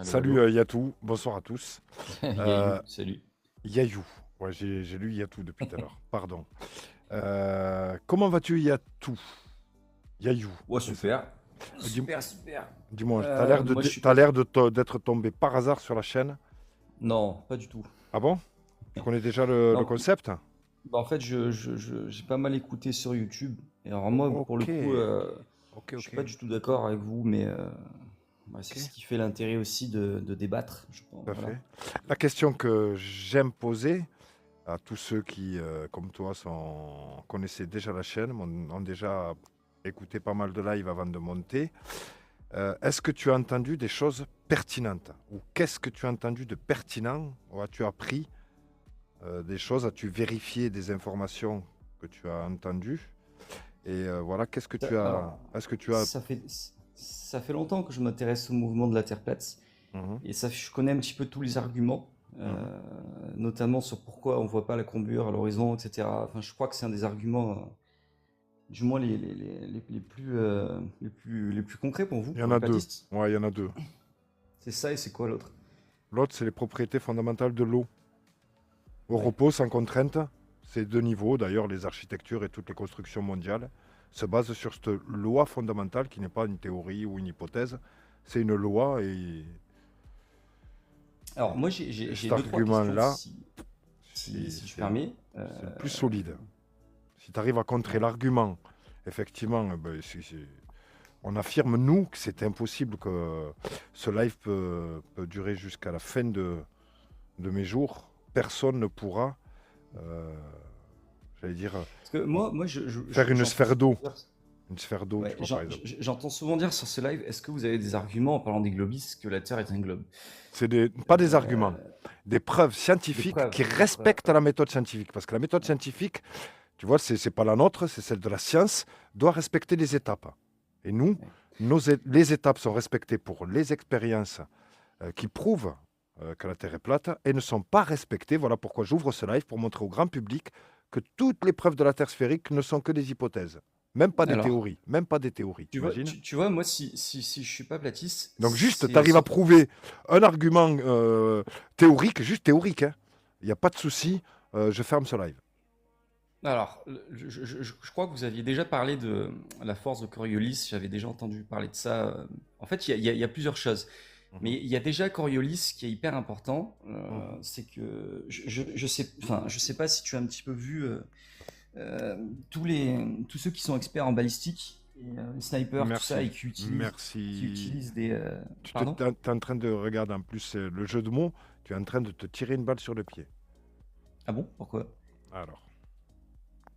Allô, Salut allô. Yatou, bonsoir à tous. Euh, Yayou, salut. Yayou, ouais, j'ai lu Yatou depuis tout à l'heure, pardon. Comment vas-tu Yatou? Yayou, Ouais, c'est ça. super. Dis- Super, super. Dis-moi, t'as l'air Moi, je suis. t'as l'air d'être tombé par hasard sur la chaîne. Non, pas du tout. Ah bon? Tu connais déjà le Non, concept? bah, en fait, j'ai pas mal écouté sur YouTube. Et alors, moi, pour le Ok, coup, ok, je suis ok, pas du tout d'accord avec vous, mais bah, ok, c'est ce qui fait l'intérêt aussi de débattre, je pense. tout à Voilà. fait. La question que j'aime poser à tous ceux qui, comme toi, connaissaient déjà la chaîne, ont déjà écouté pas mal de live avant de monter. Est-ce que tu as entendu des choses pertinentes? Ou qu'est-ce que tu as entendu de pertinent? Ou as-tu appris des choses? As-tu vérifié des informations que tu as entendues? Et voilà, qu'est-ce que tu as... Alors, Est-ce que tu as... ça fait, ça fait longtemps que je m'intéresse au mouvement de la Terre plate. Mhm, Et ça, je connais un petit peu tous les arguments, mhm. notamment sur pourquoi on voit pas la courbure à l'horizon, etc. Enfin, je crois que c'est un des arguments, du moins les plus concrets pour vous, Il y pour en les a deux. platistes. Ouais, il y en a deux. C'est ça et c'est quoi l'autre? L'autre, c'est les propriétés fondamentales de l'eau. Au Ouais. repos, sans contrainte. C'est deux niveaux. D'ailleurs, les architectures et toutes les constructions mondiales se basent sur cette loi fondamentale qui n'est pas une théorie ou une hypothèse. C'est une loi Alors, moi, et j'ai cet deux, trois questions, argument-là, si je c'est permets. c'est le plus solide. Si tu arrives à contrer l'argument, effectivement, on affirme, nous, que c'est impossible, que ce live peut durer jusqu'à la fin de mes jours. Personne ne pourra, euh, j'allais dire, Parce que moi faire une j'entends sphère souvent d'eau. dire, Une sphère d'eau, tu ouais, vois, par exemple. j'entends souvent dire sur ce live, est-ce que vous avez des arguments en parlant des globistes que la Terre est un globe? Pas des arguments, des preuves Des scientifiques preuves, qui des preuves. respectent la méthode scientifique. Parce que la méthode scientifique, tu vois, c'est pas la nôtre, c'est celle de la science, doit respecter les étapes. Et nous, Ouais. les étapes sont respectées pour les expériences qui prouvent que la Terre est plate et ne sont pas respectées. Voilà pourquoi j'ouvre ce live pour montrer au grand public que toutes les preuves de la Terre sphérique ne sont que des hypothèses. Même pas des Alors, théories. Même pas des théories, t'imagines? tu vois, moi, si je suis pas platiste, Donc juste, tu c'est arrives à sans. prouver un argument théorique, juste théorique, hein. Il n'y a pas de souci, je ferme ce live. Alors, je crois que vous aviez déjà parlé de la force de Coriolis. J'avais déjà entendu parler de ça. En fait, il y a plusieurs choses. Mais Mhm, il y a déjà Coriolis qui est hyper important. mhm. C'est que je sais pas si tu as un petit peu vu tous ceux qui sont experts en balistique, et, les snipers, tout ça, Merci, et qui merci. utilisent des. Pardon? T'es en train de regarder en plus le jeu de mots, tu es en train de te tirer une balle sur le pied. Ah bon? Pourquoi? Alors.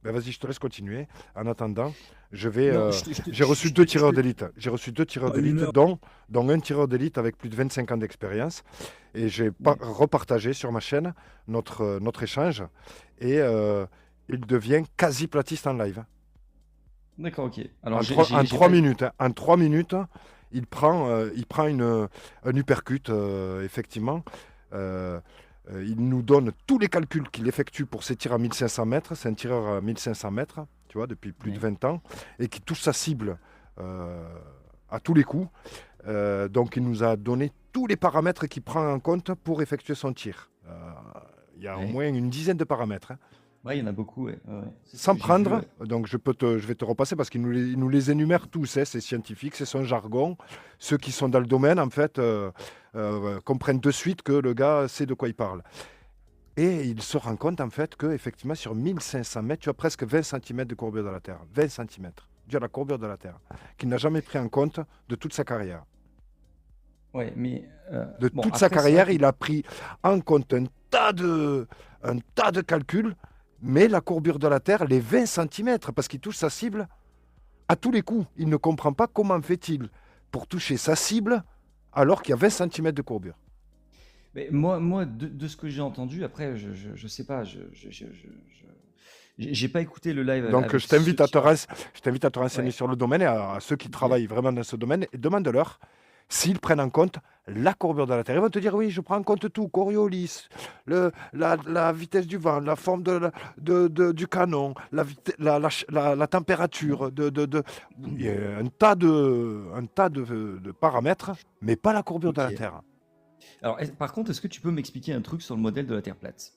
Ben vas-y, je te laisse continuer. En attendant, je vais. Non, J'ai reçu deux je tireurs te. d'élite. J'ai reçu deux tireurs Pas une d'élite, heure. dont un tireur d'élite avec plus de 25 ans d'expérience. Et j'ai Ouais. repartagé sur ma chaîne notre échange. Et il devient quasi platiste en live, hein. D'accord, ok. Alors, En j'ai trois pas. minutes, hein. En 3 minutes, il prend un uppercut, effectivement. Euh, il nous donne tous les calculs qu'il effectue pour ses tirs à 1500 mètres. C'est un tireur à 1500 mètres, tu vois, depuis plus de Ouais. 20 ans, et qui touche sa cible à tous les coups. Donc il nous a donné tous les paramètres qu'il prend en compte pour effectuer son tir. Il y a au Ouais. moins une dizaine de paramètres, hein. Ouais, il y en a beaucoup, ouais. Ouais, ouais. C'est ce Sans que j'ai vu, prendre, ouais. donc je vais te repasser parce il nous les énumère tous, hein, c'est scientifique, c'est son jargon. Ceux qui sont dans le domaine, en fait, comprennent de suite que le gars sait de quoi il parle. Et il se rend compte, en fait, qu'effectivement, sur 1500 mètres, tu as presque 20 centimètres de courbure de la Terre. 20 centimètres, dû à la courbure de la Terre, qu'il n'a jamais pris en compte de toute sa carrière. Ouais, mais De bon, toute sa après, c'est vrai carrière, que. il a pris en compte un tas de calculs, mais la courbure de la Terre, les 20 centimètres, parce qu'il touche sa cible à tous les coups. Il ne comprend pas comment fait-il pour toucher sa cible alors qu'il y a 20 centimètres de courbure. Mais moi de ce que j'ai entendu, après, je sais pas, j'ai pas écouté le live Donc avec ceux qui. je t'invite à te renseigner Ouais, sur le domaine et à ceux qui ok. travaillent vraiment dans ce domaine et demande-leur s'ils prennent en compte la courbure de la Terre. Ils vont te dire oui, je prends en compte tout, Coriolis, la vitesse du vent, la forme du canon, la température, il y a un tas de paramètres, mais pas la courbure de Ok. la Terre. Alors, par contre, est-ce que tu peux m'expliquer un truc sur le modèle de la Terre plate?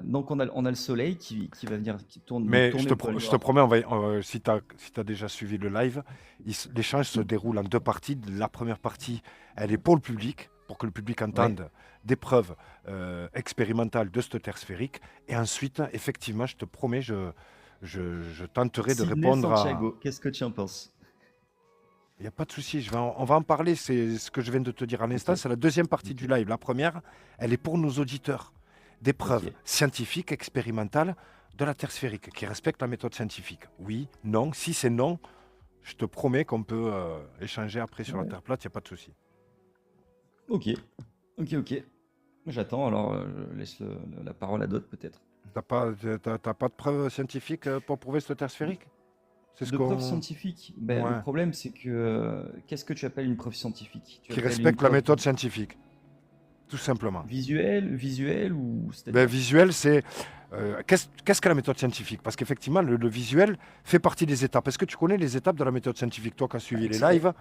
Donc, on a le Soleil qui va venir Mais tourner au pôle je te Nord. promets, si tu as déjà suivi le live, l'échange se déroule en deux parties. La première partie, elle est pour le public, pour que le public Ouais. entende des preuves expérimentales de cette Terre sphérique. Et ensuite, effectivement, je te promets, je tenterai de Sydney répondre à... Santiago, qu'est-ce que tu en penses? Il n'y a pas de souci, on va en parler. C'est ce que je viens de te dire à Ok, l'instant. C'est la deuxième partie ok, du live. La première, elle est pour nos auditeurs. Des ok. preuves scientifiques, expérimentales de la Terre sphérique, qui respectent la méthode scientifique. Oui, non. Si c'est non, je te promets qu'on peut échanger après sur la Ouais. Terre plate, il n'y a pas de souci. Ok, ok, ok. J'attends, alors je laisse la parole à d'autres peut-être. T'as pas de preuves scientifiques pour prouver cette Terre sphérique? C'est ce De preuves qu'on... scientifiques, ben, le Ouais. problème c'est que qu'est-ce que tu appelles une preuve scientifique? Tu Qui appelles une respecte la preuve méthode scientifique, tout simplement. visuelle ou Ben, c'est-à-dire? visuel, c'est... qu'est-ce que la méthode scientifique? Parce qu'effectivement, le visuel fait partie des étapes. Est-ce que tu connais les étapes de la méthode scientifique, toi qui as Bah, suivi les lives?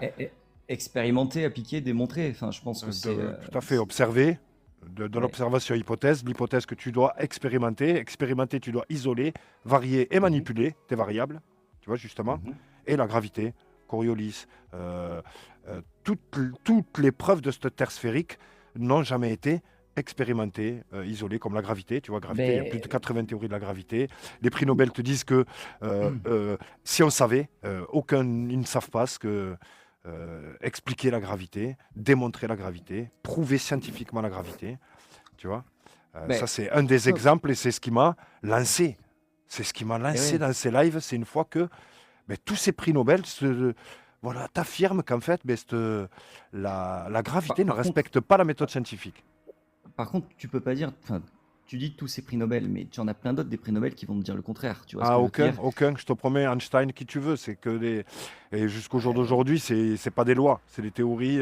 expérimenter, appliquer, démontrer. Enfin, je pense que Tout à fait, observer, de ouais. l'observation hypothèse, l'hypothèse que tu dois expérimenter. Expérimenter, tu dois isoler, varier et Mhm, manipuler tes variables, tu vois, justement. mhm. Et la gravité, Coriolis, toutes les preuves de cette Terre sphérique n'ont jamais été expérimentées, isolées, comme la gravité. Tu vois, gravité, il y a plus de Mais 80 théories de la gravité. Les prix Nobel te disent que si on savait, ils ne savent pas ce que expliquer la gravité, démontrer la gravité, prouver scientifiquement la gravité. Tu vois. Ça, mais c'est un des ça, exemples et c'est ce qui m'a lancé. C'est ce qui m'a eh lancé ouais. dans ces lives. C'est une fois que tous ces prix Nobel voilà, t'affirment qu'en fait, la gravité ne Par contre, respecte pas la méthode scientifique. tu peux pas dire. Enfin, tu dis tous ces prix Nobel, mais tu en as plein d'autres des prix Nobel qui vont te dire le contraire. Tu vois ce Ah, que je veux te aucun, dire? aucun, je te promets, Einstein, qui tu veux, c'est que des... Et jusqu'au jour d'aujourd'hui, c'est pas des lois, c'est des théories,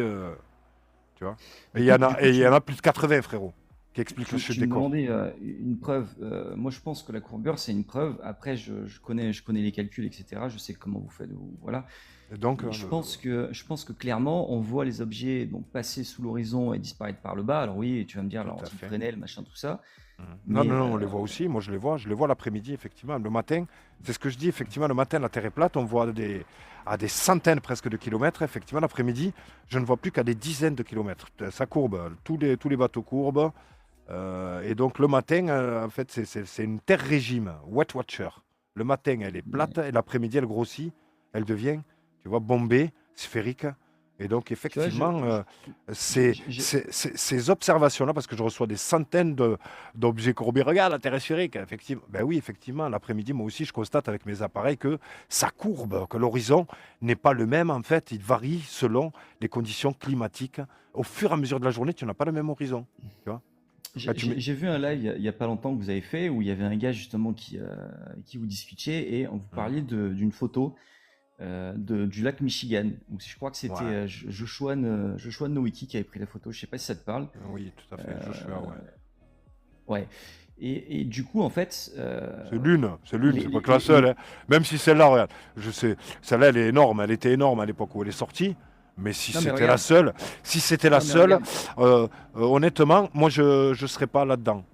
tu vois. Du coup, du coup, Et il y en a plus de 80, frérot, qui expliquent la chute tu des me corps. demandais une preuve. Moi, je pense que la courbure, c'est une preuve. Après, je connais les calculs, etc. Je sais comment vous faites. Voilà. Et donc, Mais je pense que clairement, on voit les objets donc passer sous l'horizon et disparaître par le bas. Alors oui, tu vas me dire la tout à lentille fait. Fresnel, machin, tout ça. Non, Mais non, non, on les voit aussi. Moi, je les vois l'après-midi, effectivement. Le matin, c'est ce que je dis, effectivement, le matin, la Terre est plate. On voit à des centaines presque de kilomètres. Effectivement, l'après-midi, je ne vois plus qu'à des dizaines de kilomètres. Ça courbe. Tous les bateaux courbent. Et donc, le matin, en fait, c'est une Terre régime, wet watcher. Le matin, elle est plate. Et l'après-midi, elle grossit. Elle devient, tu vois, bombée, sphérique. Et donc, tu vois, effectivement, j'ai- ces, j'ai- ces observations-là, parce que je reçois des centaines d'objets courbés. Regarde, la Terre est sphérique, effectivement. Ben oui, effectivement, l'après-midi, moi aussi, je constate avec mes appareils que ça courbe, que l'horizon n'est pas le même. En fait, il varie selon les conditions climatiques. Au fur et à mesure de la journée, tu n'as pas le même horizon. Tu vois. Là, j'ai- j'ai- j'ai vu un live il y a pas longtemps que vous avez fait où il y avait un gars justement avec qui vous discutiez et on vous Mhm. parliez d'une photo du lac Michigan. Donc, je crois que c'était Ouais, Joshua Nowicki qui avait pris la photo. Je sais pas si ça te parle. oui, tout à fait. Joshua, Euh, ouais. ouais. Et du coup, en fait, C'est l'une, les, c'est pas les- que la les- seule, les- hein. Même si celle-là, regarde, je sais, celle-là, elle est énorme, elle était énorme à l'époque où elle est sortie. Mais si non mais c'était la regarde, seule, si c'était la non mais seule, regarde, honnêtement, moi, je serais pas là-dedans.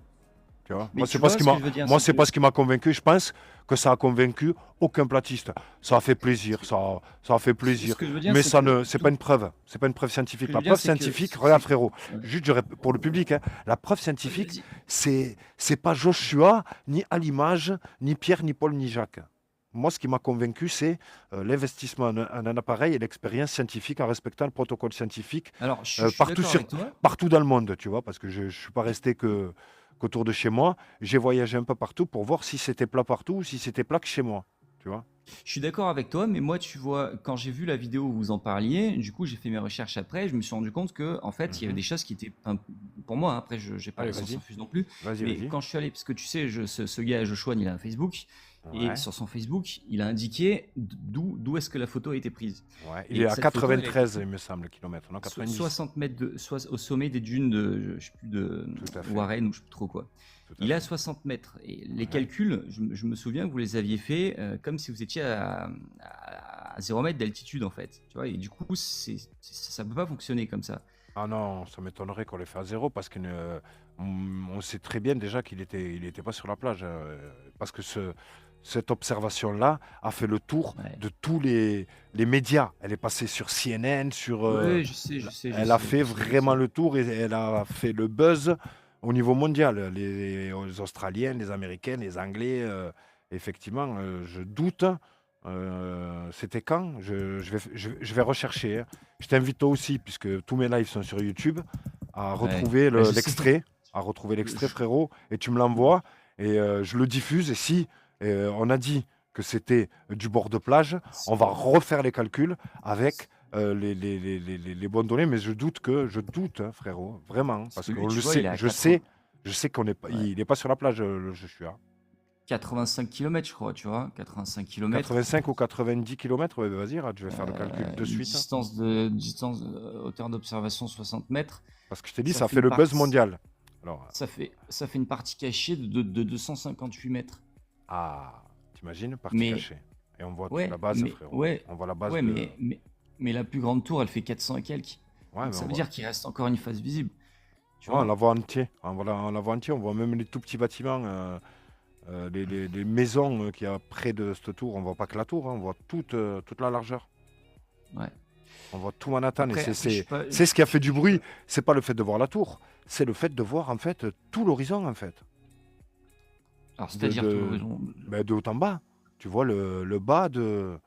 Tu vois. mais tu vois ce que je veux dire, Moi, c'est c'est que pas ce qui m'a convaincu. Je pense que ça a convaincu aucun platiste. Ça a fait ce plaisir, que, ça a fait plaisir. ce que je veux dire, Mais c'est ça que ne, c'est pas une preuve. C'est pas une preuve ce que scientifique. je La veux dire, preuve c'est que scientifique, regarde frérot, juste pour le public, hein, la preuve vas-y, scientifique, vas-y. c'est pas Joshua, ni Alimage, ni Pierre, ni Paul, ni Jacques. Moi, ce qui m'a convaincu, c'est l'investissement en un appareil et l'expérience scientifique en respectant le protocole scientifique Alors, je suis partout, d'accord avec toi. partout dans le monde, tu vois, parce que je ne suis pas resté qu'autour de chez moi. J'ai voyagé un peu partout pour voir si c'était plat partout ou si c'était plat que chez moi, tu vois. Je suis d'accord avec toi, mais moi, tu vois, quand j'ai vu la vidéo où vous en parliez, du coup, j'ai fait mes recherches après, je me suis rendu compte que, en fait, il y avait Mhm. des choses qui étaient, enfin, pour moi, hein, après, je n'ai pas Allez, la science vas-y, infuse non plus, vas-y, mais vas-y. quand je suis allé, parce que tu sais, ce gars, Joshua, il a un Facebook, et Ouais, sur son Facebook, il a indiqué d'où est-ce que la photo a été prise. ouais. Il est Et à cette photo, elle a été 93, prise il me semble, kilomètres, non, 90. 60 mètres au sommet des dunes de, je sais plus, de Tout à fait, Warren ou je sais plus trop quoi. tout à Il est à fait. 60 mètres. Et les Ouais. calculs, je me souviens que vous les aviez fait comme si vous étiez à 0 mètre d'altitude, en fait. Tu vois, et du coup, ça ne peut pas fonctionner comme ça. Ah non, ça m'étonnerait qu'on l'ait fait à zéro parce on sait très bien déjà qu'il était pas sur la plage. Parce que cette observation-là a fait le tour Ouais. de tous les médias. Elle est passée sur CNN, Ouais, je sais, je sais, je elle a sais, fait je sais, je vraiment sais. le tour et elle a fait le buzz au niveau mondial. Les Australiens, les Américains, les Anglais, effectivement, je doute. C'était quand? Je vais rechercher, hein. Je t'invite toi aussi, puisque tous mes lives sont sur YouTube, à Ouais. retrouver Bah, je sais. l'extrait, frérot, et tu me l'envoies, et je le diffuse. Et si on a dit que c'était du bord de plage, on va refaire les calculs avec les bonnes données, mais je doute, hein, frérot, vraiment, parce Parce que qu'on lui, le tu vois, il sait, est à je sais qu'on n'est pas, ouais, il n'est pas sur la plage, le Joshua. 85 km, je crois, tu vois. 85 km. 85 ou 90 kilomètres, ouais, vas-y, Rad, je vais faire le calcul de Une suite, hein. distance, hauteur d'observation 60 mètres. Parce que je t'ai dit, Ça ça fait fait une le buzz partie, mondial. Alors, ça fait une partie cachée de 258 mètres. t'imagines, partie Mais, cachée. Et on voit la base, frérot. ouais, On voit la base ouais, de. mais la plus grande tour, elle fait 400 et quelques. Ouais, Donc mais ça on veut voit. dire qu'il reste encore une face visible. Tu Ouais, on la vois? voit entier. On la voit entier. On voit même les tout petits bâtiments, les maisons qu'il y a près de cette tour. On voit pas que la tour, hein, on voit toute la largeur. Ouais. On voit tout Manhattan. Et Après, je suis pas. c'est ce qui a fait du Je suis bruit. pas- C'est pas le fait de voir la tour. C'est le fait de voir, en fait, tout l'horizon, en fait. Alors, De, c'est-à-dire tout de, l'horizon. de haut en bas. Tu vois le bas de.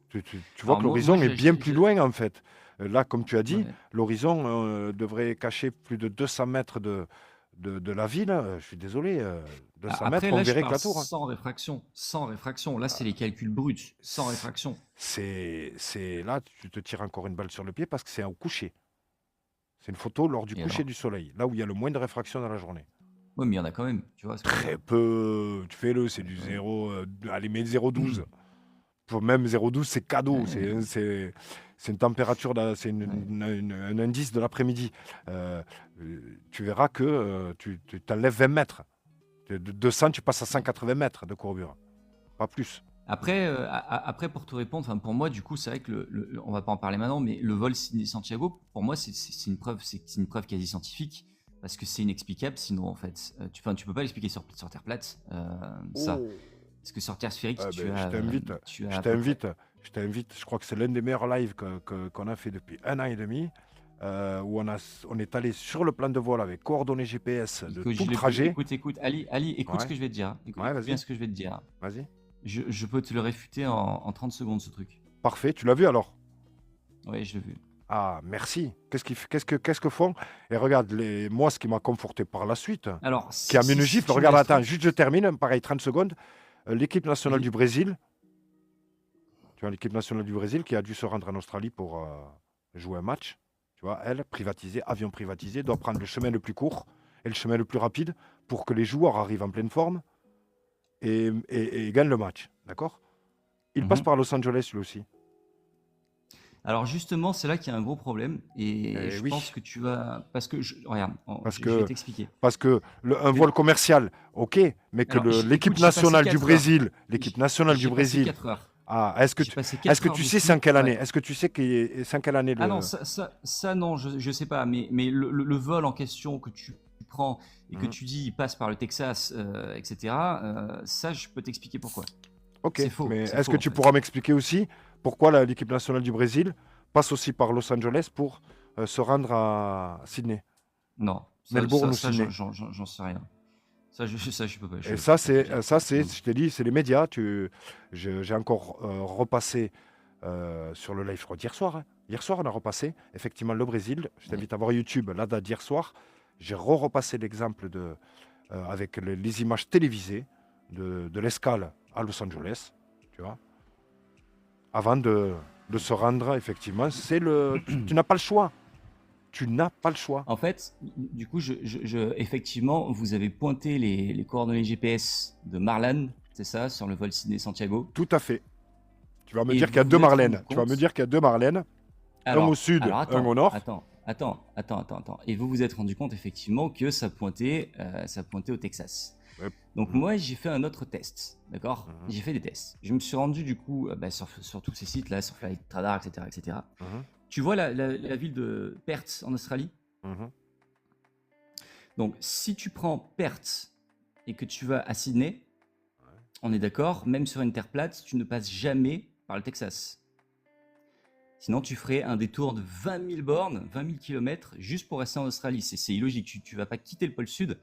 Tu vois Alors, que moi l'horizon est bien plus loin, en fait. Là, comme tu as dit, ouais. l'horizon devrait cacher plus de 200 mètres de la ville. Je suis désolé, 200 Après, mètres, on là, je verrait que parle la tour, hein. sans réfraction. Sans réfraction. Là, c'est les calculs bruts. Sans C'est réfraction. là, tu te tires encore une balle sur le pied parce que c'est au coucher. C'est une photo lors du Et coucher alors? du soleil, là où il y a le moins de réfraction dans la journée. Oui, mais il y en a quand même. Tu vois ce que je veux Très dire? peu, tu fais-le, c'est du Ouais. 0, allez, mets 0,12. Pour même 0,12, c'est cadeau. Ouais. C'est une température, c'est Ouais. un indice de l'après-midi. Tu verras que tu t'enlèves 20 mètres. De 200, tu passes à 180 mètres de courbure. Pas plus. Après, après, pour te répondre, enfin, pour moi, du coup, c'est vrai que on va pas en parler maintenant, mais le vol Sydney-Santiago, pour moi, c'est une preuve, c'est une preuve quasi scientifique, parce que c'est inexplicable. Sinon, en fait, tu peux pas l'expliquer sur Terre plate, ça. Oh. Parce que sur Terre sphérique, Je t'invite, tu as je à peu près. t'invite, je t'invite. Je crois que c'est l'un des meilleurs lives qu'on a fait depuis 1 an et demi, où on est allé sur le plan de vol avec coordonnées GPS de Écoute, tout le trajet. écoute, Ali, écoute ce Ouais, que je vais te dire, hein. ouais, Écoute bien vas-y, ce que je vais te dire, hein. vas-y. Je peux te le réfuter en 30 secondes, ce truc. Parfait, tu l'as vu alors? Ouais, je l'ai vu. Ah, merci. Qu'est-ce que font? Et regarde, moi, ce qui m'a conforté par la suite, Alors, qui a mis une si gifle, tu me regarde, laisses attends, 30, juste je termine, pareil, 30 secondes. L'équipe nationale vas-y. du Brésil, tu vois, l'équipe nationale du Brésil qui a dû se rendre en Australie pour jouer un match, tu vois, elle, privatisée, avion privatisé, doit prendre le chemin le plus court et le chemin le plus rapide pour que les joueurs arrivent en pleine forme et gagnent le match, d'accord? Il passe Mhm. par Los Angeles, lui aussi. Alors justement, c'est là qu'il y a un gros problème et Eh je oui, pense que tu vas... Parce que, regarde, parce je vais que t'expliquer. Parce que un Je vais- vol commercial, ok, mais que Alors, l'équipe écoute, j'ai passé nationale du 4 heures. Brésil, l'équipe nationale du J'ai passé Brésil, 4 heures. ah, J'ai passé est-ce 4 que heures tu sais c'est en dessus. quelle année? Ouais. Est-ce que tu sais c'est en quelle année Ah non, le. ça non, je sais pas. Mais le vol en question que tu prends et que Mhm. tu dis il passe par le Texas, etc., ça, je peux t'expliquer pourquoi. Ok, mais C'est est-ce faux que en tu fait. pourras m'expliquer aussi pourquoi l'équipe nationale du Brésil passe aussi par Los Angeles pour se rendre à Sydney, Non, Melbourne ou Sydney? j'en sais rien. Ça, je peux pas, Et je peux pas te dire. Non. je t'ai dit, c'est les médias. J'ai encore repassé sur le live, je crois, d'hier soir, hein. Hier soir, on a repassé, effectivement, le Brésil. Je Ouais. t'invite à voir YouTube, la date d'hier soir. J'ai repassé l'exemple avec les images télévisées de l'escale à Los Angeles, tu vois, avant de se rendre, effectivement. Tu n'as pas le choix. Tu n'as pas le choix. En fait, du coup, effectivement, vous avez pointé les coordonnées GPS de Marlan, c'est ça, sur le vol Sydney-Santiago. Tout à fait. Tu vas me Et dire qu'il y a vous deux vous êtes rendu Marlènes. Tu vas me compte. dire qu'il y a deux Marlènes, un au sud, Alors un au attends, nord. attends. Et vous vous êtes rendu compte effectivement que ça pointait au Texas. Ouais. Donc Mhm. moi j'ai fait un autre test, d'accord? Mhm. J'ai fait des tests. Je me suis rendu du coup sur tous ces sites là, sur Flight Radar, etc., etc. Mhm. Tu vois la ville de Perth en Australie? Mhm. Donc, si tu prends Perth et que tu vas à Sydney, on est d'accord, même sur une terre plate, tu ne passes jamais par le Texas. Sinon, tu ferais un détour de 20 000 bornes, 20 000 kilomètres, juste pour rester en Australie. C'est illogique. Tu vas pas quitter le pôle sud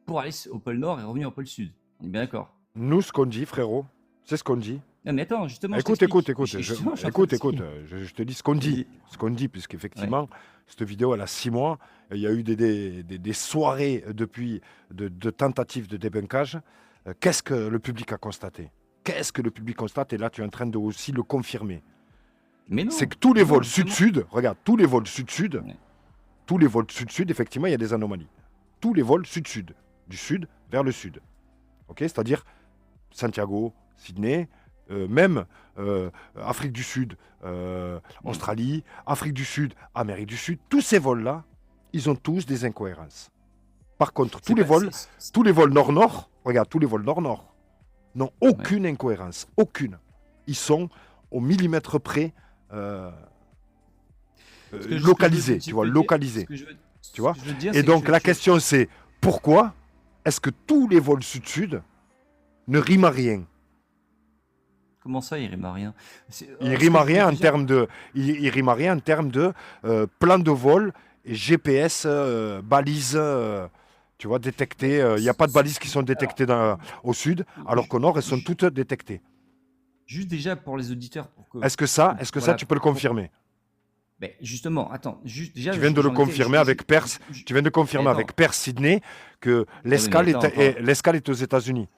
pour aller au pôle nord et revenir au pôle sud. On est bien d'accord. Nous, ce qu'on dit, frérot, c'est ce qu'on dit. Non, mais attends, justement, je Écoute, t'explique. écoute. Justement, je suis en train de Écoute. t'expliquer. Je te dis ce qu'on dit. Vas-y. Ce qu'on dit, Ouais. puisqu'effectivement, cette vidéo, elle a 6 mois. Il y a eu des soirées depuis de tentatives de débunkage. Qu'est-ce que le public a constaté? Qu'est-ce que le public constate? Et là, tu es en train de aussi le confirmer. Mais C'est non. que tous les Mais non, vols justement. sud-sud, regarde, tous les vols sud-sud, Ouais. tous les vols sud-sud, effectivement, il y a des anomalies. Tous les vols sud-sud, du sud vers le sud. Ok, c'est-à-dire Santiago, Sydney, même Afrique du Sud, Australie, Afrique du Sud, Amérique du Sud, tous ces vols-là, ils ont tous des incohérences. Par contre, C'est pas- c'est- tous les vols nord-nord, regarde, tous les vols nord-nord n'ont aucune incohérence, aucune. Ils sont au millimètre près ce que je- localisés, ce tu que vois, je veux dire- localisés. ce que je veux- Tu vois ce que je veux dire, Et c'est que donc la question c'est, pourquoi est-ce que tous les vols sud-sud ne riment à rien? Comment ça, il rime à rien? Il rime à rien en termes de, il rime à rien en termes de plan de vol, et GPS, balises, tu vois, détectées. Il n'y a pas de balises qui sont détectées au sud, alors qu'au nord, elles sont toutes détectées. Juste déjà pour les auditeurs. Est-ce que ça, Voilà, tu peux le confirmer? Ben, justement, attends, déjà. Tu viens de le confirmer avec Perth. Tu viens de confirmer attends. avec Perth Sydney que l'escale mais attends, l'escale est aux États-Unis.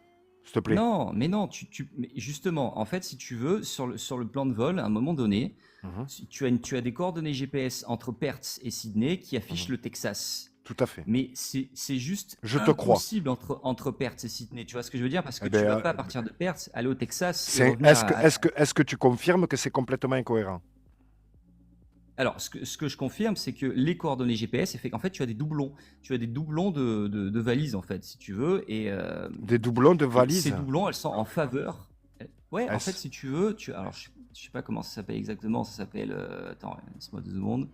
S'il te plaît. Non, mais non, mais justement, en fait, si tu veux, sur le plan de vol, à un moment donné, Mhm. tu as des coordonnées GPS entre Perth et Sydney qui affichent le Texas. Tout à fait. Mais c'est juste Je te crois. impossible entre Perth et Sydney. Tu vois ce que je veux dire? Parce que Eh tu ben, vas pas partir de Perth, aller au Texas. et C'est- revenir Est-ce que tu confirmes que c'est complètement incohérent? Alors, ce que je confirme, c'est que les coordonnées GPS, c'est fait qu'en fait, tu as des doublons. Tu as des doublons de valises, en fait, si tu veux. Et Des doublons de valises? ces doublons, elles sont en faveur. Ouais, en Est-ce- fait, si tu veux, alors, je sais pas comment ça s'appelle exactement. Ça s'appelle. Attends, laisse-moi 2 secondes.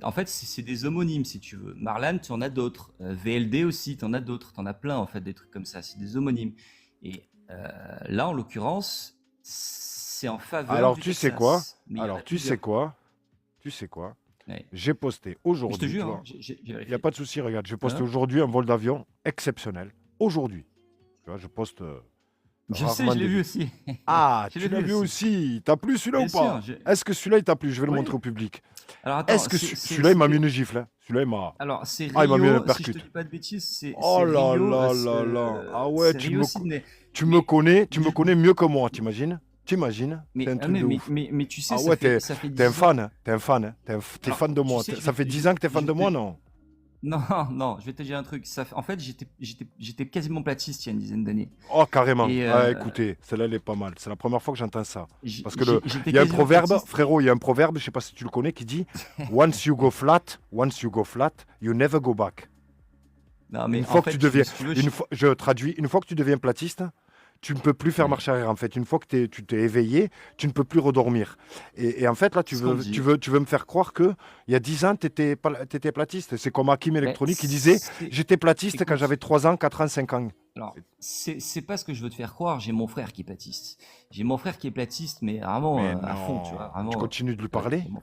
En fait, c'est des homonymes, si tu veux. Marlan, tu en as d'autres. VLD aussi, tu en as d'autres. Tu en as plein, en fait, des trucs comme ça. C'est des homonymes. Et là, en l'occurrence, c'est en faveur. Alors, du tu sais Texas. quoi? Mais il y en Alors, a tu sais plusieurs. quoi? Tu sais quoi? Ouais. J'ai posté Je te aujourd'hui. tu jure, vois. hein, j'ai Il n'y vérifié. a pas de souci, regarde. J'ai posté Hein aujourd'hui un vol d'avion exceptionnel. Aujourd'hui. Tu vois, je poste. Je sais, rarement je l'ai des- vu aussi. Ah, Je tu l'ai l'as vu vu aussi. aussi. T'as plu celui-là Bien ou pas? sûr, Est-ce que celui-là, il t'a plu? Je vais le Oui. montrer au public. Alors attends, Est-ce que celui-là, il m'a mis une gifle, hein? Celui-là, il m'a. Alors c'est Ah, il m'a mis un Rio, si je te percute. dis pas de bêtises, c'est Oh là Rio, là là là. Ah ouais, c'est Rio Sydney. tu me connais mieux que moi, t'imagines? T'imagines? Mais, C'est un ah, truc de ouf. mais tu sais, Ah ça ouais, fait, ça fait t'es un 10 ans. fan, hein? T'es un fan, hein? T'es Alors, fan de tu moi. sais, Ça fait 10 ans que t'es fan de moi, non? Non, non, je vais te dire un truc. En fait, j'étais quasiment platiste il y a une dizaine d'années. Oh, carrément. Et, Ah, écoutez, celle-là, elle est pas mal. C'est la première fois que j'entends ça. J- Parce que j'ai- le, j'étais il y a un quasiment proverbe, platiste. frérot, il y a un proverbe, je sais pas si tu le connais, qui dit once you go flat, you never go back. Non, mais Une en fois que fait, tu deviens, si tu veux, je traduis, une fois que tu deviens platiste, tu ne peux plus faire Ouais. marche arrière. En fait, une fois que tu t'es éveillé, tu ne peux plus redormir. Et en fait, là, tu C'est ce qu'on veux, dit. tu veux me faire croire que il y a 10 ans, tu étais platiste. C'est comme Hakim Electronique qui disait c'est- j'étais platiste quand écoute. j'avais 3 ans, 4 ans, 5 ans. Alors, c'est pas ce que je veux te faire croire. J'ai mon frère qui est platiste. J'ai mon frère qui est platiste, mais vraiment Mais à fond, non, tu vois. Vraiment, tu continues de lui parler? c'est bon.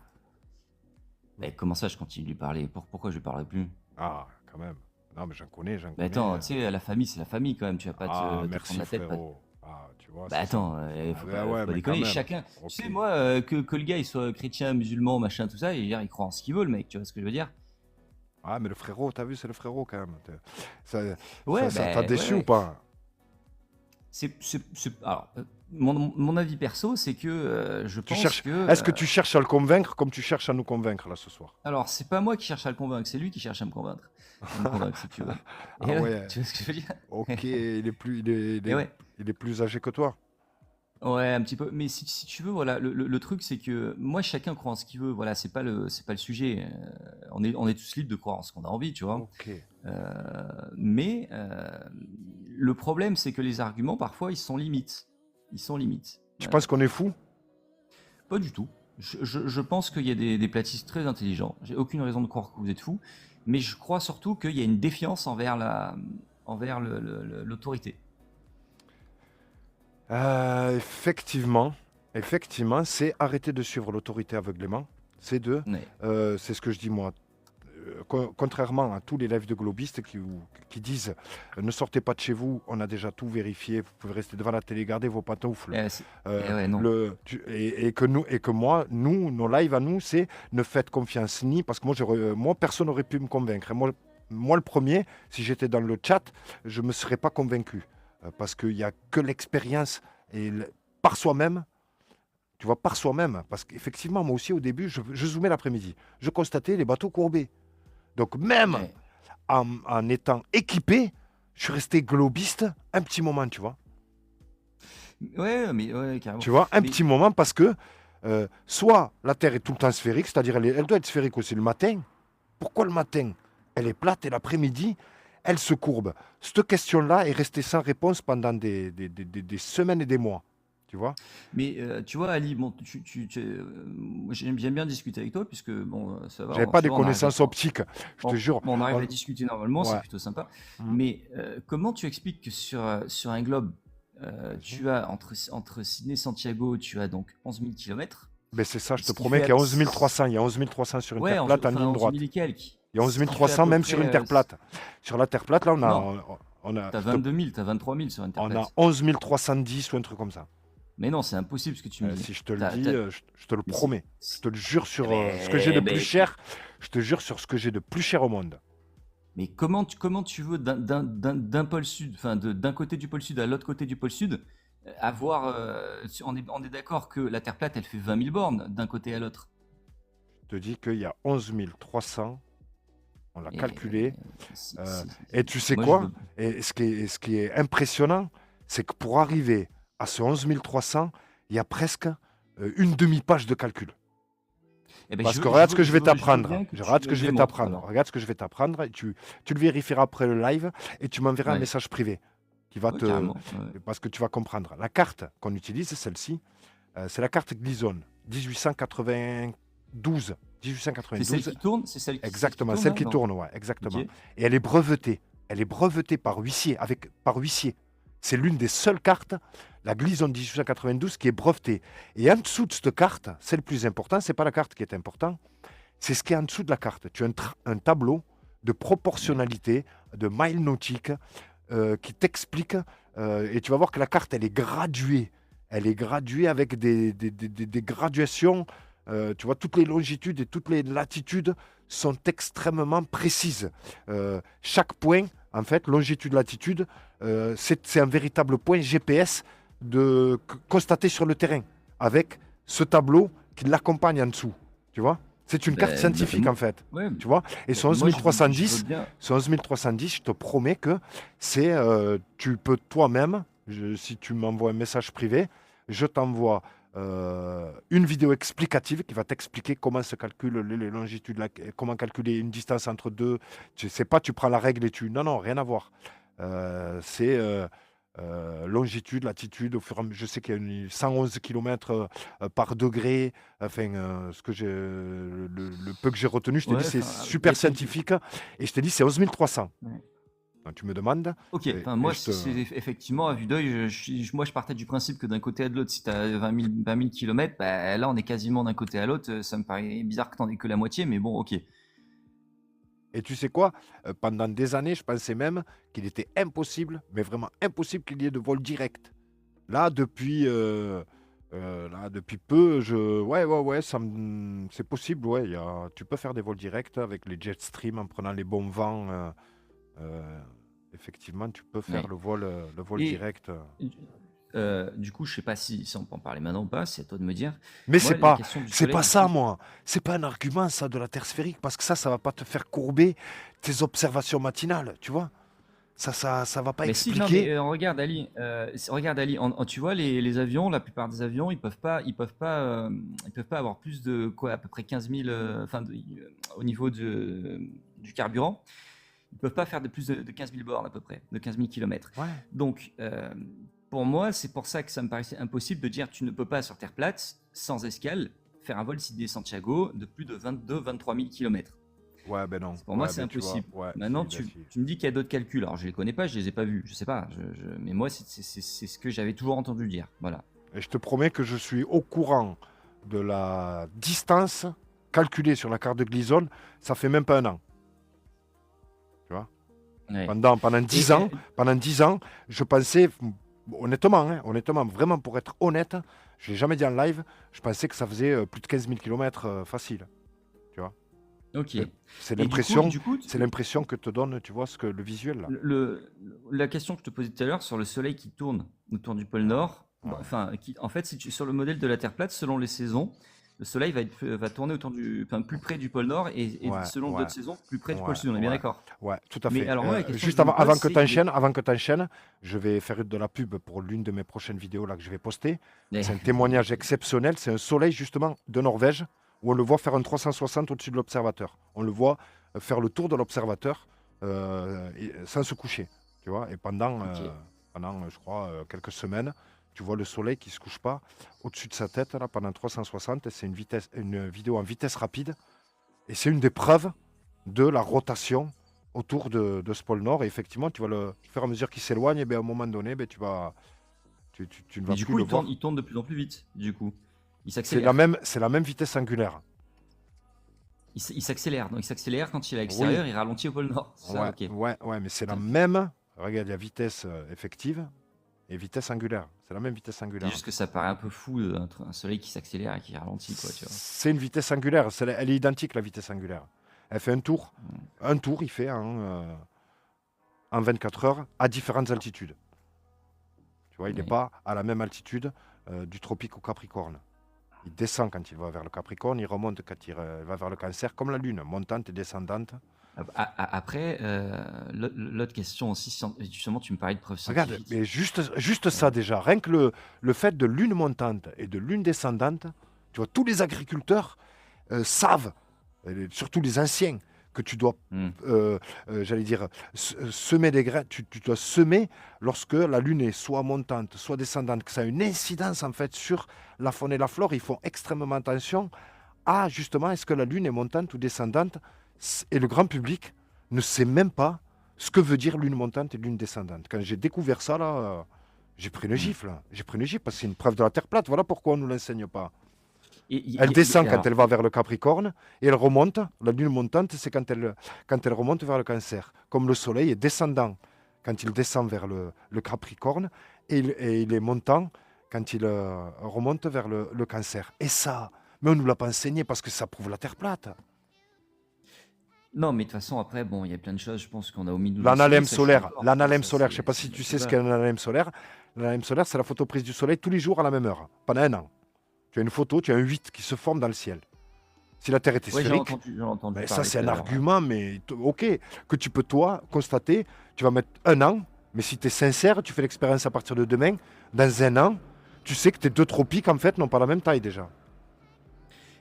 Mais comment ça, je continue de lui parler? Pourquoi je lui parlerai plus? Ah, quand même. Non, mais j'en connais. Mais attends, tu sais, la famille, c'est la famille quand même. Tu vas pas Ah, te merci prendre la tête. frérot. Ah, tu vois. Bah c'est ça. attends, faut Ouais, pas, ouais, faut pas mais déconner. quand même. Chacun, Ok. tu sais, moi, que le gars il soit chrétien, musulman, machin, tout ça, il croit en ce qu'il veut, le mec. Tu vois ce que je veux dire? Ah, mais le frérot, t'as vu, c'est le frérot quand même. Ça, Ouais, ça bah, t'a déçu ouais. ou pas? Alors, mon avis perso, c'est que je Tu pense cherches. que. Est-ce que tu cherches à le convaincre comme tu cherches à nous convaincre là ce soir? Alors, c'est pas moi qui cherche à le convaincre, c'est lui qui cherche à me convaincre. À me convaincre, si tu veux. Ah Et ouais. tu vois ce que je veux dire? Ok, il est Et ouais. il est plus âgé que toi. Ouais, un petit peu. Mais si tu veux, voilà, le truc, c'est que moi, chacun croit en ce qu'il veut. Voilà, c'est pas le sujet. On est tous libres de croire en ce qu'on a envie, tu vois. Ok. Mais le problème, c'est que les arguments, parfois, ils sont limites. Ils sont limites. Tu penses qu'on est fou? Pas du tout. Je pense qu'il y a des platistes très intelligents. J'ai aucune raison de croire que vous êtes fous, mais je crois surtout qu'il y a une défiance envers l'autorité. Effectivement, c'est arrêter de suivre l'autorité aveuglément. Ouais. C'est ce que je dis moi. Contrairement à tous les lives de globistes qui disent ne sortez pas de chez vous, on a déjà tout vérifié, vous pouvez rester devant la télé, garder vos pantoufles. Ouais, non. Nous, nos lives à nous, c'est ne faites confiance ni, parce que moi personne n'aurait pu me convaincre. Et moi, le premier, si j'étais dans le chat, je ne me serais pas convaincu. Parce qu'il n'y a que l'expérience par soi-même. Tu vois, par soi-même. Parce qu'effectivement, moi aussi, au début, je zoomais l'après-midi. Je constatais les bateaux courbés. Donc, même Ouais. en étant équipé, je suis resté globiste un petit moment, tu vois. Ouais, mais ouais, carrément. Tu vois, un Mais petit moment parce que soit la Terre est tout le temps sphérique, c'est-à-dire elle doit être sphérique aussi le matin. Pourquoi le matin, elle est plate et l'après-midi, elle se courbe? Cette question-là est restée sans réponse pendant des semaines et des mois. Tu vois? Mais tu vois, Ali, bon, moi, j'aime bien discuter avec toi, puisque bon, ça va, J'avais pas tu des vois, on arrive connaissances optiques, je te jure. on arrive à On- discuter normalement, c'est Ouais. plutôt sympa. Mm. Mais comment tu expliques que sur un globe, Vas-y. tu as entre Sydney et Santiago, tu as donc 11 000 km, Mais c'est ça, je ce te qui promets fait qu'il y a 11 300. Il y a 11 300 sur une ouais, terre plate en enfin ligne 11 000 droite. et quelques, Il y a 11 ce qui fait à 300 peu même sur une près, terre plate. Sur la terre plate, là, non, on a, t'as 22 000, t'as 23 000 sur une terre on a plate. 11 310 ou un truc comme ça. Mais non, c'est impossible ce que tu me dis. Si je te le T'as- dis, t'as- je te le mais promets. Je te le jure sur ce que j'ai mais, de plus cher. Je te jure sur ce que j'ai de plus cher au monde. Mais comment tu veux d'un pôle sud, enfin d'un côté du pôle sud à l'autre côté du pôle sud, avoir, on est d'accord que la Terre plate, elle fait 20 000 bornes d'un côté à l'autre. Je te dis qu'il y a 11 300. On l'a Et calculé. c'est- Euh, c'est- et tu sais moi, je quoi? veux. Et ce qui est impressionnant, c'est que pour arriver à ce 11 300, il y a presque une demi-page de calcul. Eh ben, Parce que regarde ce que je vais je veux t'apprendre. bien que tu Regarde ce me que le je vais démontres, t'apprendre. alors. Regarde ce que je vais t'apprendre. Et tu le vérifieras après le live et tu m'enverras un Ouais, message privé qui va ouais, te. carrément. Ouais. Parce que tu vas comprendre. La carte qu'on utilise, celle-ci, c'est la carte Gleason 1892. C'est celle 1892. qui tourne, celle qui Exactement, tourne celle là, qui non? tourne, ouais, Ok. exactement. Et elle est brevetée. Elle est brevetée par huissier, par huissier. C'est l'une des seules cartes, la Gleason 1892, qui est brevetée. Et en dessous de cette carte, c'est le plus important, c'est pas la carte qui est importante, c'est ce qui est en dessous de la carte. Tu as un tableau de proportionnalité, de miles nautiques, qui t'explique, et tu vas voir que la carte, elle est graduée. Elle est graduée avec des graduations. Tu vois, toutes les longitudes et toutes les latitudes sont extrêmement précises. Chaque point, en fait, longitude, latitude, c'est un véritable point GPS constaté sur le terrain, avec ce tableau qui l'accompagne en dessous. Tu vois? C'est une carte scientifique, en fait. Ouais, Tu vois? Et ce 11 moi, je veux 310, bien. ce 11 310, je te promets que tu peux toi-même, si tu m'envoies un message privé, je t'envoie une vidéo explicative qui va t'expliquer comment se calculent les longitudes, comment calculer une distance entre deux. Tu sais pas, tu prends la règle et tu... Non, non, rien à voir. C'est longitude, latitude, je sais qu'il y a 111 km par degré. Enfin, le peu que j'ai retenu, je t'ai Ouais, dit, c'est enfin, super scientifique. Et je t'ai dit, c'est 11 300. Ouais. Donc, tu me demandes. Ok, Et, enfin, et moi, je te... c'est effectivement, à vue d'œil, moi, je partais du principe que d'un côté à de l'autre, si tu as 20 000 km, bah, là, on est quasiment d'un côté à l'autre. Ça me paraît bizarre que tu n'en aies que la moitié, mais bon, ok. Et tu sais quoi? Pendant des années, je pensais même qu'il était impossible, mais vraiment impossible qu'il y ait de vol direct. Là, depuis peu, ouais, c'est possible, ouais. Tu peux faire des vols directs avec les jet stream en prenant les bons vents. Effectivement, tu peux faire Ouais. le vol Et direct. du coup, je sais pas si on peut en parler maintenant ou pas, c'est à toi de me dire. Mais Moi, la question du c'est soleil, pas du ça, coup, moi. C'est pas un argument, ça, de la Terre sphérique, parce que ça va pas te faire courber tes observations matinales, tu vois. Ça va pas mais si, non, mais expliquer. regarde Ali, tu vois les avions, la plupart des avions, ils peuvent pas avoir plus de quoi, à peu près 15 000, au niveau du carburant, ils peuvent pas faire de plus de 15 000 bornes à peu près, de 15 000 km. Ouais. Donc, pour moi, c'est pour ça que ça me paraissait impossible de dire tu ne peux pas sur Terre plate, sans escale, faire un vol Sydney-Santiago de plus de 22-23 000 km. Ouais, ben non. Pour moi, Ouais, c'est ben tu vois. impossible. Ouais, Maintenant, si, ben tu, si. tu me dis qu'il y a d'autres calculs. Alors, je les connais pas, je les ai pas vus, je sais pas. Mais moi, c'est ce que j'avais toujours entendu dire. Voilà. Et je te promets que je suis au courant de la distance calculée sur la carte de Gleason. Ça fait même pas un an. Tu vois? Ouais. Pendant Et 10 ans, pendant 10 ans, je pensais, honnêtement, hein, honnêtement, vraiment pour être honnête, je l'ai jamais dit en live, je pensais que ça faisait plus de 15 000 km facile. Tu vois? ok. C'est Et l'impression, du coup, c'est l'impression que te donne, tu vois, le visuel là. la question que je te posais tout à l'heure sur le Soleil qui tourne autour du pôle Ouais, Nord, ouais. enfin, en fait, si sur le modèle de la Terre plate, selon les saisons, le Soleil va tourner plus près du pôle Nord et Ouais, selon ouais, d'autres saisons, plus près du ouais, pôle Sud. On est bien ouais, d'accord. ouais, tout à Mais fait. alors moi, la question que Juste je me avant pose, que c'est tu enchaînes, je vais faire de la pub pour l'une de mes prochaines vidéos là que je vais poster. C'est un témoignage exceptionnel. C'est un soleil justement de Norvège où on le voit faire un 360 au-dessus de l'observateur. On le voit faire le tour de l'observateur sans se coucher. Tu vois. Et Ok. pendant je crois, quelques semaines, tu vois le soleil qui ne se couche pas au-dessus de sa tête là, pendant 360. Et c'est une vidéo en vitesse rapide. Et c'est une des preuves de la rotation autour de ce pôle Nord. Et effectivement, tu vas au fur et à mesure qu'il s'éloigne, et bien, à un moment donné, ben, tu ne Mais vas du plus coup, le voir. il tourne de plus en plus vite. Du coup, il C'est s'accélère. la même vitesse angulaire. Il s'accélère. Donc il s'accélère quand il est à Oui, l'extérieur, il ralentit au pôle Nord. C'est ça, ouais, ok. ouais, ouais, mais c'est la Putain, même. Regarde, il y a vitesse effective et vitesse angulaire. C'est la même vitesse c'est angulaire. juste que ça paraît un peu fou, un soleil qui s'accélère et qui ralentit, quoi, tu vois. C'est une vitesse angulaire. Elle est identique, la vitesse angulaire. Elle fait un tour. Un tour, il fait en 24 heures à différentes altitudes. Tu vois, il n'est Ouais. pas à la même altitude du tropique au Capricorne. Il descend quand il va vers le Capricorne, il remonte quand il va vers le Cancer, comme la Lune, montante et descendante. Après, l'autre question aussi, justement, tu me parlais de preuves Regarde, scientifiques. mais juste ça déjà, rien que le fait de Lune montante et de Lune descendante, tu vois, tous les agriculteurs savent, surtout les anciens, que tu dois, Hmm. j'allais dire, semer des graines, tu dois semer lorsque la Lune est soit montante, soit descendante, que ça a une incidence en fait sur la faune et la flore. Ils font extrêmement attention à justement est-ce que la Lune est montante ou descendante. Et le grand public ne sait même pas ce que veut dire Lune montante et Lune descendante. Quand j'ai découvert ça, là, j'ai pris une Hmm. gifle. J'ai pris une gifle parce que c'est une preuve de la Terre plate. Voilà pourquoi on ne nous l'enseigne pas. Et, Elle descend quand alors, elle va vers le Capricorne et elle remonte. La lune montante, c'est quand elle remonte vers le Cancer. Comme le Soleil est descendant quand il descend vers le Capricorne et il est montant quand il remonte vers le Cancer. Et ça, mais on ne nous l'a pas enseigné parce que ça prouve la Terre plate. non, mais de toute façon, après, bon, il y a plein de choses, je pense qu'on a omis de nous enseigner, L'analème ça, je suis solaire, d'accord. l'analème Ça, solaire, je ne sais pas c'est si un tu autre sais ce débat. qu'est l'analème solaire. L'analème solaire, c'est la photo prise du Soleil tous les jours à la même heure, pendant un an. Tu as une photo, tu as un 8 qui se forme dans le ciel. Si la Terre était Ouais, sphérique, j'en ai entendu ben ça parler c'est tout un à l'heure. argument, mais ok, que tu peux toi constater, tu vas mettre un an, mais si tu es sincère, tu fais l'expérience à partir de demain, dans un an, tu sais que tes deux tropiques en fait n'ont pas la même taille déjà.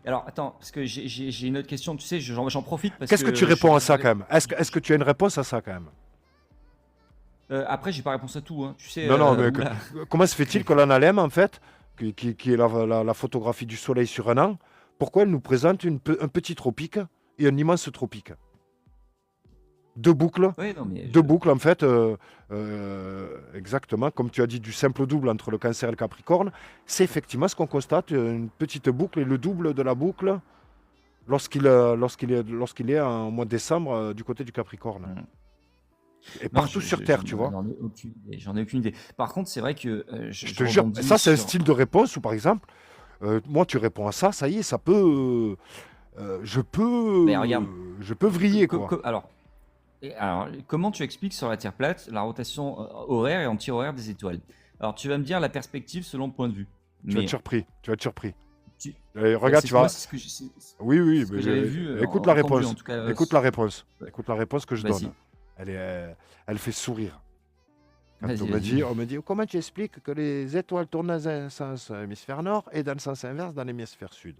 Alors, attends, parce que j'ai une autre question, tu sais, j'en profite parce Qu'est-ce que tu que réponds à ça quand même? Est-ce que tu as une réponse à ça quand même? après, j'ai pas réponse à tout, hein. Tu sais, Non, non, mais oula. comment se fait-il que l'analème en fait, qui est la photographie du Soleil sur un an, pourquoi elle nous présente un petit tropique et un immense tropique? Deux boucles. Ouais, non, mais Deux boucles, en fait, exactement, comme tu as dit, du simple au double entre le Cancer et le Capricorne. C'est effectivement ce qu'on constate, une petite boucle et le double de la boucle lorsqu'il est en mois de décembre du côté du Capricorne. Hmm. Et Non, partout sur Terre, tu vois. j'en ai aucune idée. J'en ai aucune idée. Par contre, c'est vrai que Je je te jure, rebondis ça c'est un sur. style de réponse où, par exemple, moi tu réponds à ça, ça y est, ça peut... Mais regarde, je peux vriller, quoi. alors, comment tu expliques sur la Terre plate la rotation horaire et anti-horaire des étoiles? Alors, tu vas me dire la perspective selon le point de vue. Tu vas être Mais surpris, tu vas être surpris. tu- Regarde, tu vas... c'est ce que Oui, oui, ce que mais j'avais vu, écoute la entendu en réponse. tout cas. Écoute la réponse. Écoute la réponse que je Vas-y, donne. Elle fait sourire. Quand vas-y, on me dit, comment tu expliques que les étoiles tournent dans un sens hémisphère nord et dans le sens inverse dans l'hémisphère sud?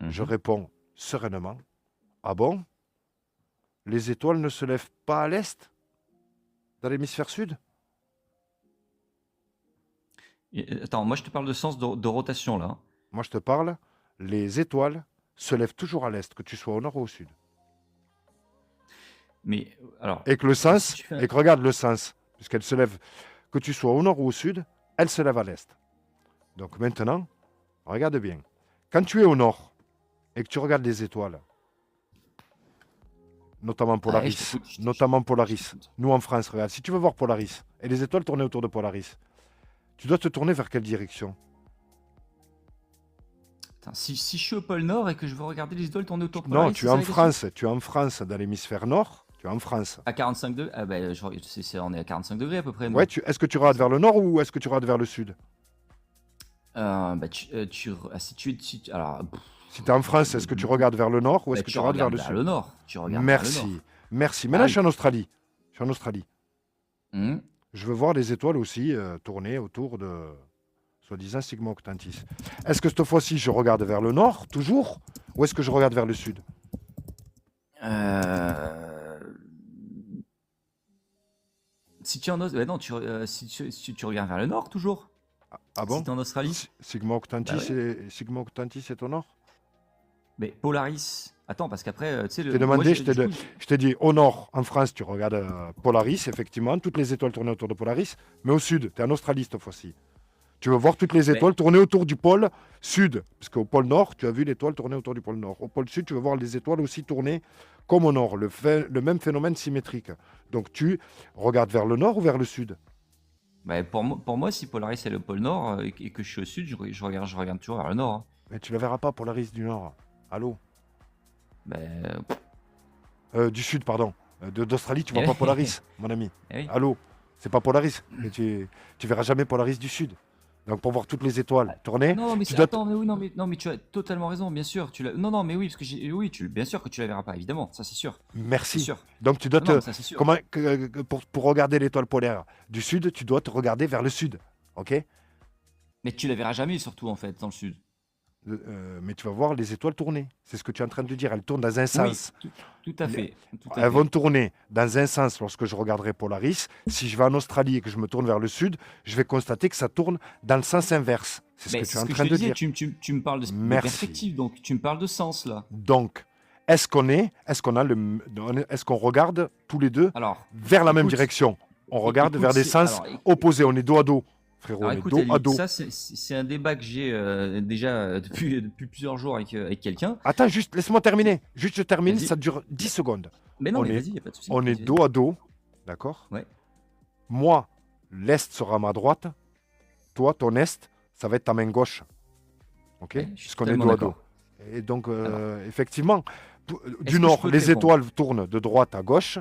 Je Mhm. réponds sereinement. Ah bon? Les étoiles ne se lèvent pas à l'est dans l'hémisphère sud? Attends, moi je te parle de sens de rotation là, hein. Moi, je te parle. les étoiles se lèvent toujours à l'est, que tu sois au nord ou au sud. Mais alors, Et que le si sens, tu fais et que regarde le sens, puisqu'elle se lève, que tu sois au nord ou au sud, elle se lève à l'est. Donc maintenant, regarde bien. Quand tu es au nord et que tu regardes les étoiles, notamment Ah ouais, je Polaris, t'écoute, notamment je Polaris, t'écoute. nous en France, regarde, si tu veux voir Polaris et les étoiles tourner autour de Polaris, tu dois te tourner vers quelle direction? Attends, si je suis au pôle Nord et que je veux regarder les étoiles tourner autour de Non, Polaris, tu c'est es ça en la question? France, tu es en France, dans l'hémisphère nord, tu es en France. À 45 degrés? Ah bah, on est à 45 degrés à peu près, Ouais, nous. est-ce que tu C'est regardes ça. vers le nord ou est-ce que tu regardes vers le sud? Bah, alors, Si tu es en France, est-ce que tu regardes vers le nord ou est-ce bah, que tu tu regardes vers regardes le vers sud? le Nord. Tu regardes vers le Merci, Nord. merci. Bah Maintenant, je oui. suis en Australie. Je suis en Australie. Mhm. Je veux voir les étoiles aussi tourner autour de, soi-disant, Sigma Octantis. Est-ce que cette fois-ci, je regarde vers le nord, toujours, ou est-ce que je regarde vers le sud? Euh, Si tu es en Aus- bah non, si tu regardes vers le Nord, toujours. Ah Si bon? tu es en Australie. Sigma Bah Octantis, ouais. Sigma Octantis est au nord? Mais Polaris. Attends, parce qu'après, tu sais, Je t'ai moi, demandé, du coup, je t'ai dit, au nord, en France, tu regardes Polaris, effectivement, toutes les étoiles tournées autour de Polaris, mais au sud, tu es en Australie cette fois-ci. Tu veux voir toutes les mais étoiles tourner autour du pôle sud. Parce qu'au pôle nord, tu as vu l'étoile tourner autour du pôle nord. Au pôle sud, tu veux voir les étoiles aussi tourner comme au nord. Le même phénomène symétrique. Donc tu regardes vers le nord ou vers le sud? bah, pour moi, si Polaris est le pôle Nord et que je suis au Sud, je regarde toujours vers le Nord, hein. Mais tu ne la verras pas, Polaris du nord. Allô? Bah, Du sud, pardon. D'Australie, tu vois eh pas oui. Polaris, mon ami. Eh oui. Allô? C'est pas Polaris. Mais tu verras jamais Polaris du sud. Donc pour voir toutes les étoiles Ah, tourner, non, mais tu dois... attends, mais oui, non, mais tu as totalement raison, bien sûr. Non, non, mais oui, parce que oui, bien sûr que tu la verras pas, évidemment, ça c'est sûr, c'est Merci. sûr. Donc tu dois Non, non, te... mais ça c'est sûr. Comment, pour regarder l'étoile polaire du sud, tu dois te regarder vers le sud. Ok? Mais tu la verras jamais, surtout en fait, dans le Sud. Mais tu vas voir les étoiles tourner. C'est ce que tu es en train de dire. Elles tournent dans un Oui, sens. tout à fait, tout à Elles vont fait. tourner dans un sens lorsque je regarderai Polaris. Si je vais en Australie et que je me tourne vers le sud, je vais constater que ça tourne dans le sens inverse. C'est ce que Mais tu c'est es ce en que je train te de disais, dire. tu me parles de Merci. perspective, donc tu me parles de sens là. Donc, est-ce qu'on regarde tous les deux Alors, vers la même écoute, direction? On regarde écoute, vers des sens opposés. On est dos à dos. Frérot, alors on est écoute, à dos la à limite, dos. ça c'est un débat que j'ai déjà depuis plusieurs jours avec quelqu'un. Attends, juste, laisse-moi terminer. Juste, je termine, Vas-y. ça dure 10 Mais, secondes. mais non, On mais est, vas-y, y a pas de souci. on est Vas-y, vas-y. dos à dos, d'accord? Ouais. Moi, l'est sera ma droite. Toi, ton est, ça va être ta main gauche. Ok? Ouais, je suis Puisqu'on est totalement dos à dos. d'accord. Et donc, Alors, effectivement, du est-ce que je nord, peux te les répondre? étoiles tournent de droite à gauche.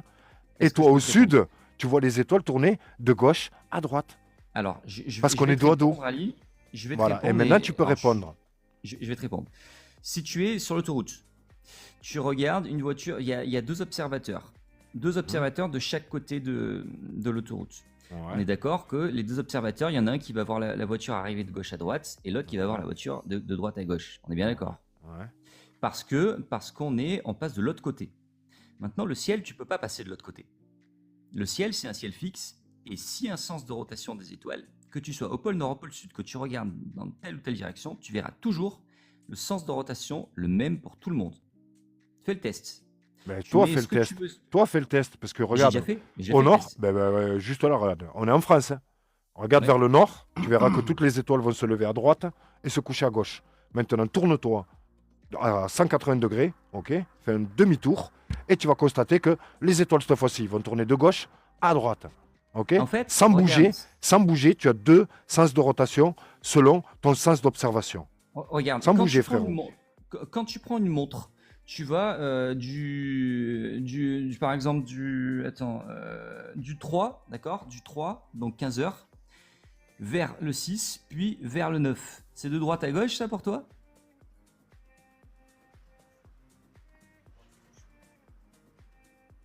Et Est-ce que toi, je au peux te répondre? sud, tu vois les étoiles tourner de gauche à droite. Alors, je Parce je qu'on vais est te dos à dos. répondre, Ali. Je vais te Voilà. Et répondre, maintenant, tu mais peux alors, répondre. je vais te répondre. Si tu es sur l'autoroute, tu regardes une voiture, il y a deux observateurs. Deux Hein. observateurs de chaque côté de l'autoroute. On Ouais. est d'accord que les deux observateurs, il y en a un qui va voir la voiture arriver de gauche à droite et l'autre qui va voir Ouais. la voiture de droite à gauche. On est bien Ouais. d'accord? Ouais. Parce qu'on est en passe de l'autre côté. Maintenant, le ciel, tu peux pas passer de l'autre côté. Le ciel, c'est un ciel fixe, et si un sens de rotation des étoiles, que tu sois au pôle nord, au pôle sud, que tu regardes dans telle ou telle direction, tu verras toujours le sens de rotation le même pour tout le monde. Fais le test. Ben, Tu toi, mets fais le ce que tu test. veux. Toi, fais le test. Parce que J'ai déjà regarde, fait, j'ai déjà au fait le nord, test. juste là, regarde, on est en France. Hein. Regarde Ouais. vers le nord, tu verras que toutes les étoiles vont se lever à droite et se coucher à gauche. Maintenant, tourne-toi à 180 degrés, ok? Fais un demi-tour et tu vas constater que les étoiles cette fois-ci vont tourner de gauche à droite, ok? En fait, regarde, Sans bouger, tu as deux sens de rotation selon ton sens d'observation. regarde, Sans bouger, frérot. quand tu prends une montre, tu vas par exemple, du 3, d'accord? Du 3, donc 15 heures, vers le 6, puis vers le 9. C'est de droite à gauche, ça, pour toi?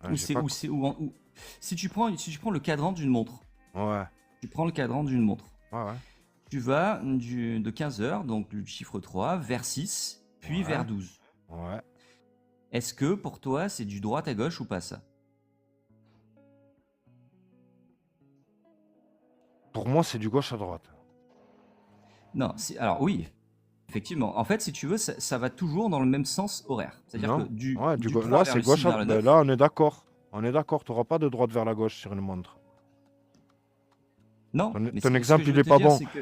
Hein, Ou j'ai c'est pas... ou c'est ou si tu prends le cadran d'une montre, Ouais, tu prends le cadran d'une montre. ouais, ouais. Tu vas de 15 heures, donc le chiffre 3, vers 6, puis Ouais, vers 12. ouais. Est-ce que pour toi c'est du droite à gauche ou pas ça? Pour moi, c'est du gauche à droite. Non, alors oui. Effectivement. En fait, si tu veux, ça va toujours dans le même sens horaire. C'est-à-dire que Non? Ouais, du 3 là, vers c'est le 6 gauche à... vers le ben 9. là, on est d'accord. On est d'accord, tu n'auras pas de droite vers la gauche sur une montre. Non, mais Ton ce que exemple, je il veux est te pas dire, bon. c'est que.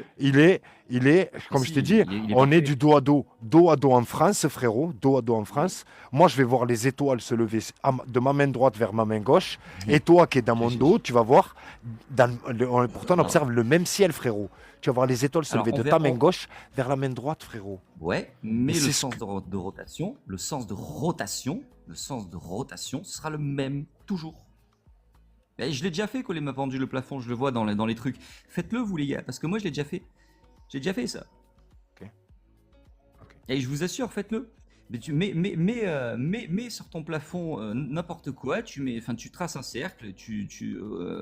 Mais Comme je t'ai si, dit, il est on est parfait. du dos à dos. Dos à dos en France, frérot. Dos à dos en France. Moi, je vais voir les étoiles se lever de ma main droite vers ma main gauche. Et toi, qui es dans mon dos, tu vas voir. Pourtant, on Non. observe le même ciel, frérot. Tu vas voir les étoiles se Alors, lever on de verra. ta main gauche vers la main droite, frérot. Ouais, Et mais le c'est ce sens que. de rotation, ce sera le même toujours. Et je l'ai déjà fait, coller ma pendule au plafond, je le vois dans les trucs. Faites-le, vous les gars, parce que moi je l'ai déjà fait. J'ai déjà fait ça. Ok. Ok. Et je vous assure, faites-le. Mais tu mets sur ton plafond n'importe quoi. Tu traces un cercle.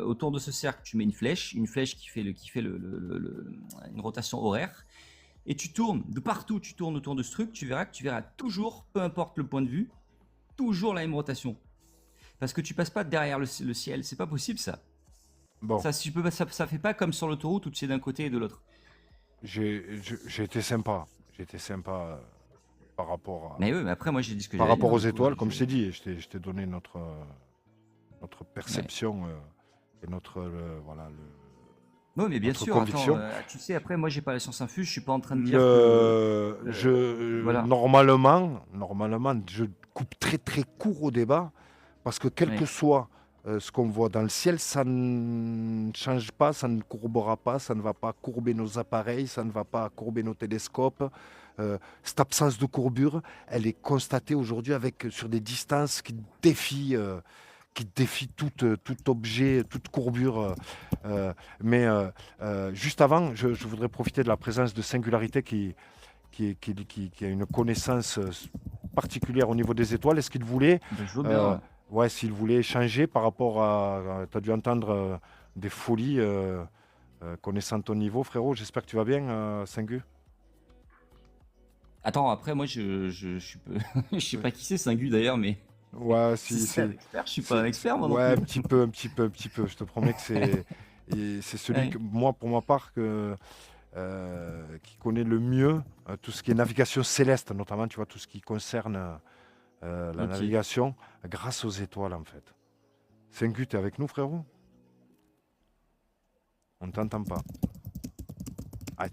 Autour de ce cercle, tu mets une flèche qui fait une rotation horaire. Et tu tournes de partout. Tu tournes autour de ce truc. Tu verras toujours, peu importe le point de vue, toujours la même rotation. Parce que tu passes pas derrière le ciel. C'est pas possible ça. Bon, Ça fait pas comme sur l'autoroute où tu es d'un côté et de l'autre. j'ai été sympa. J'ai été sympa par rapport Mais oui, mais après moi j'ai dit ce que par j'allais rapport dire. aux Du coup, étoiles, comme je t'ai dit. Je t'ai donné notre perception et voilà, Oui, mais bien notre sûr, conviction. attends, tu sais, après, moi, j'ai pas la science infuse, je suis pas en train de dire que. Voilà. Normalement, je coupe très très court au débat parce que quel que Ouais. soit ce qu'on voit dans le ciel, ça ne change pas, ça ne courbera pas, ça ne va pas courber nos appareils, ça ne va pas courber nos télescopes. Cette absence de courbure, elle est constatée aujourd'hui sur des distances qui défient tout objet, toute courbure. Juste avant, je voudrais profiter de la présence de Singularité qui a une connaissance particulière au niveau des étoiles. Est-ce qu'il voulait, Ben, je veux bien. ouais, s'il voulait échanger par rapport tu as dû entendre des folies connaissant ton niveau, frérot. J'espère que tu vas bien, Singu. Attends, après, moi, je suis peu. Je sais pas qui c'est, Singu d'ailleurs, mais. Ouais, Si c'est un expert, je suis pas un expert, moi non ouais, plus. un petit peu. Je te promets que c'est celui Ouais. que moi, pour ma part, qui connaît le mieux tout ce qui est navigation céleste, notamment, tu vois, tout ce qui concerne la Ok. navigation grâce aux étoiles, en fait. Singu, t'es avec nous, frérot? On t'entend pas. Ah,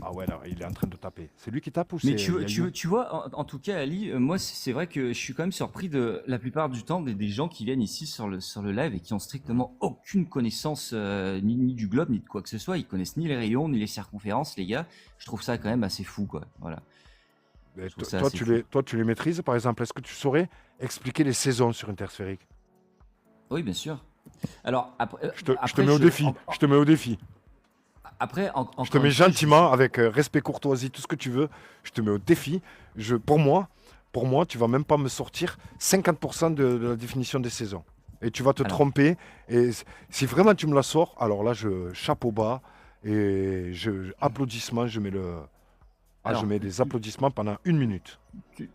ah ouais, là, il est en train de taper. C'est lui qui tape ou Mais c'est Yayo? tu vois, en tout cas, Ali, moi, c'est vrai que je suis quand même surpris de la plupart du temps des gens qui viennent ici sur le live et qui ont strictement aucune connaissance ni du globe, ni de quoi que ce soit. Ils connaissent ni les rayons, ni les circonférences, les gars. Je trouve ça quand même assez fou, quoi. Voilà. Mais Je trouve ça assez fou. toi, tu les maîtrises, par exemple. Est-ce que tu saurais expliquer les saisons sur Intersphérique? Oui, bien sûr. Alors, après, Je te mets au défi. Je te mets au défi. après Je te encore mets une fois, gentiment, avec respect, courtoisie, tout ce que tu veux. Je te mets au défi. Pour moi, tu vas même pas me sortir 50% de la définition des saisons. Et tu vas te Alors, tromper. Et si vraiment tu me la sors, alors là, chapeau bas et applaudissements. Je alors, mets des applaudissements pendant 1 minute. tu-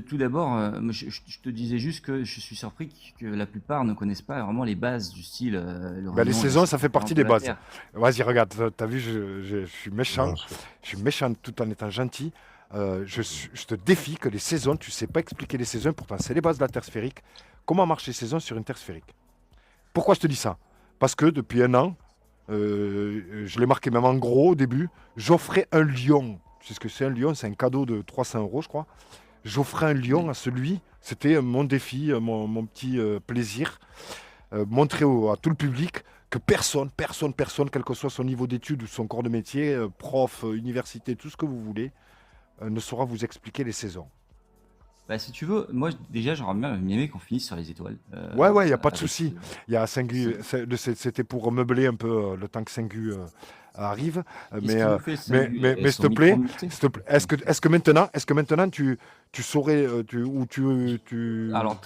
tout d'abord, moi, je te disais juste que je suis surpris que la plupart ne connaissent pas vraiment les bases du style le Ben, les rayon, la saisons, ça fait partie circonférence de des la bases. Terre. Vas-y, regarde, t'as vu, je suis méchant. Bien sûr. Je suis méchant tout en étant gentil. Je te défie que les saisons, tu sais pas expliquer les saisons, pourtant c'est les bases de la Terre sphérique. Comment marchent les saisons sur une Terre sphérique? Pourquoi je te dis ça? Parce que depuis 1 an, je l'ai marqué même en gros au début, j'offrais un lion. Tu sais ce que c'est un lion? C'est un cadeau de 300 euros, je crois. J'offrais un lion à celui, c'était mon défi, mon petit plaisir, montrer à tout le public que personne, quel que soit son niveau d'études ou son corps de métier, prof, université, tout ce que vous voulez, ne saura vous expliquer les saisons. Bah, si tu veux, moi déjà j'aurais bien aimé qu'on finisse sur les étoiles. Ouais, il n'y a pas de Avec souci. Il y a Singu, c'était pour meubler un peu le temps que Singu arrive. Qu'est-ce qu'il nous fait, Singu, avec Mais son s'il te plaît, micro muté? est-ce que maintenant, tu saurais, Alors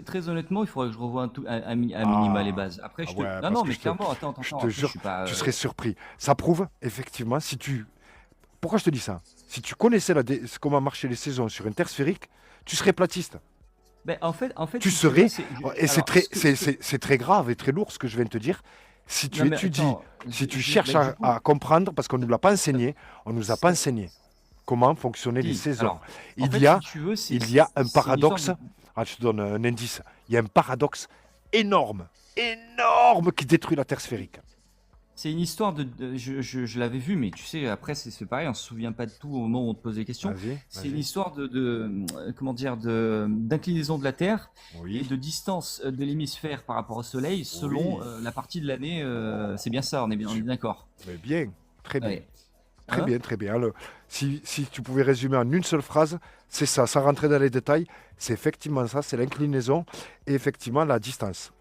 très honnêtement, il faudrait que je revoie à minima les Ah, bases. Après, ah je te. ouais, Non, parce non, que mais clairement, attends, je après te je jure, suis pas. tu serais surpris. Ça prouve, effectivement, Pourquoi je te dis ça? Si tu connaissais comment marchaient les saisons sur une Terre sphérique, tu serais platiste. Ben, en fait, Tu si tu veux, serais, et alors, c'est très grave et très lourd ce que je viens de te dire. Si tu non, mais étudies, attends, si tu je- cherches ben, du coup, à comprendre, parce qu'on ne nous l'a pas enseigné, on nous a pas enseigné. comment fonctionnaient les Si, saisons. alors, en Il fait, y si a, tu veux, il y a un c'est une histoire paradoxe. Ah, je te donne un indice. Il y a un paradoxe énorme, énorme qui détruit la Terre sphérique. c'est une histoire je l'avais vu, mais tu sais, après, c'est pareil, on se souvient pas de tout au moment où on te pose des questions. Vas-y, C'est une vas-y. histoire comment dire, d'inclinaison de la Terre et Oui, de distance de l'hémisphère par rapport au Soleil selon oui. la partie de l'année. C'est bien ça, on est Su- d'accord. Mais bien, très bien. Ouais. Très Hein? bien, très bien. Si tu pouvais résumer en une seule phrase, c'est ça, sans rentrer dans les détails, c'est effectivement ça, c'est l'inclinaison et effectivement la distance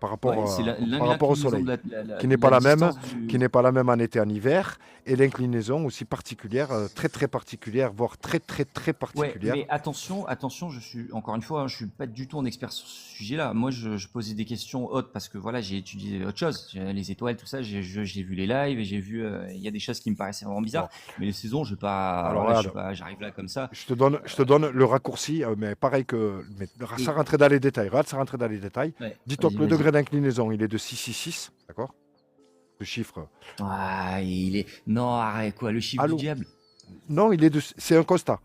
Ouais, c'est par rapport au l'inclinaison de Soleil, la qui n'est de pas la la même, distance qui du. n'est pas la même en été en hiver, et l'inclinaison aussi particulière, très très particulière, voire très très très Ouais, particulière. mais attention, attention, je suis encore une fois, hein, je suis pas du tout un expert sur ce sujet-là. Moi, je posais des questions hautes parce que voilà, j'ai étudié autre chose, les étoiles, tout ça. J'ai vu les lives et j'ai vu, il y a des choses qui me paraissaient vraiment bizarres. Bon, Mais les saisons, je vais pas. alors Alors là, je suis regarde, pas, j'arrive là comme ça. je te donne le raccourci, mais pareil que, mais sans Et rentrer dans les détails, regarde, sans rentrer dans les détails, ouais, dis-toi vas-y, que le vas-y. degré d'inclinaison, il est de 666, d'accord? Le chiffre. Ah, il est. Non, arrête quoi, le chiffre du Allô? diable. Non, c'est un constat.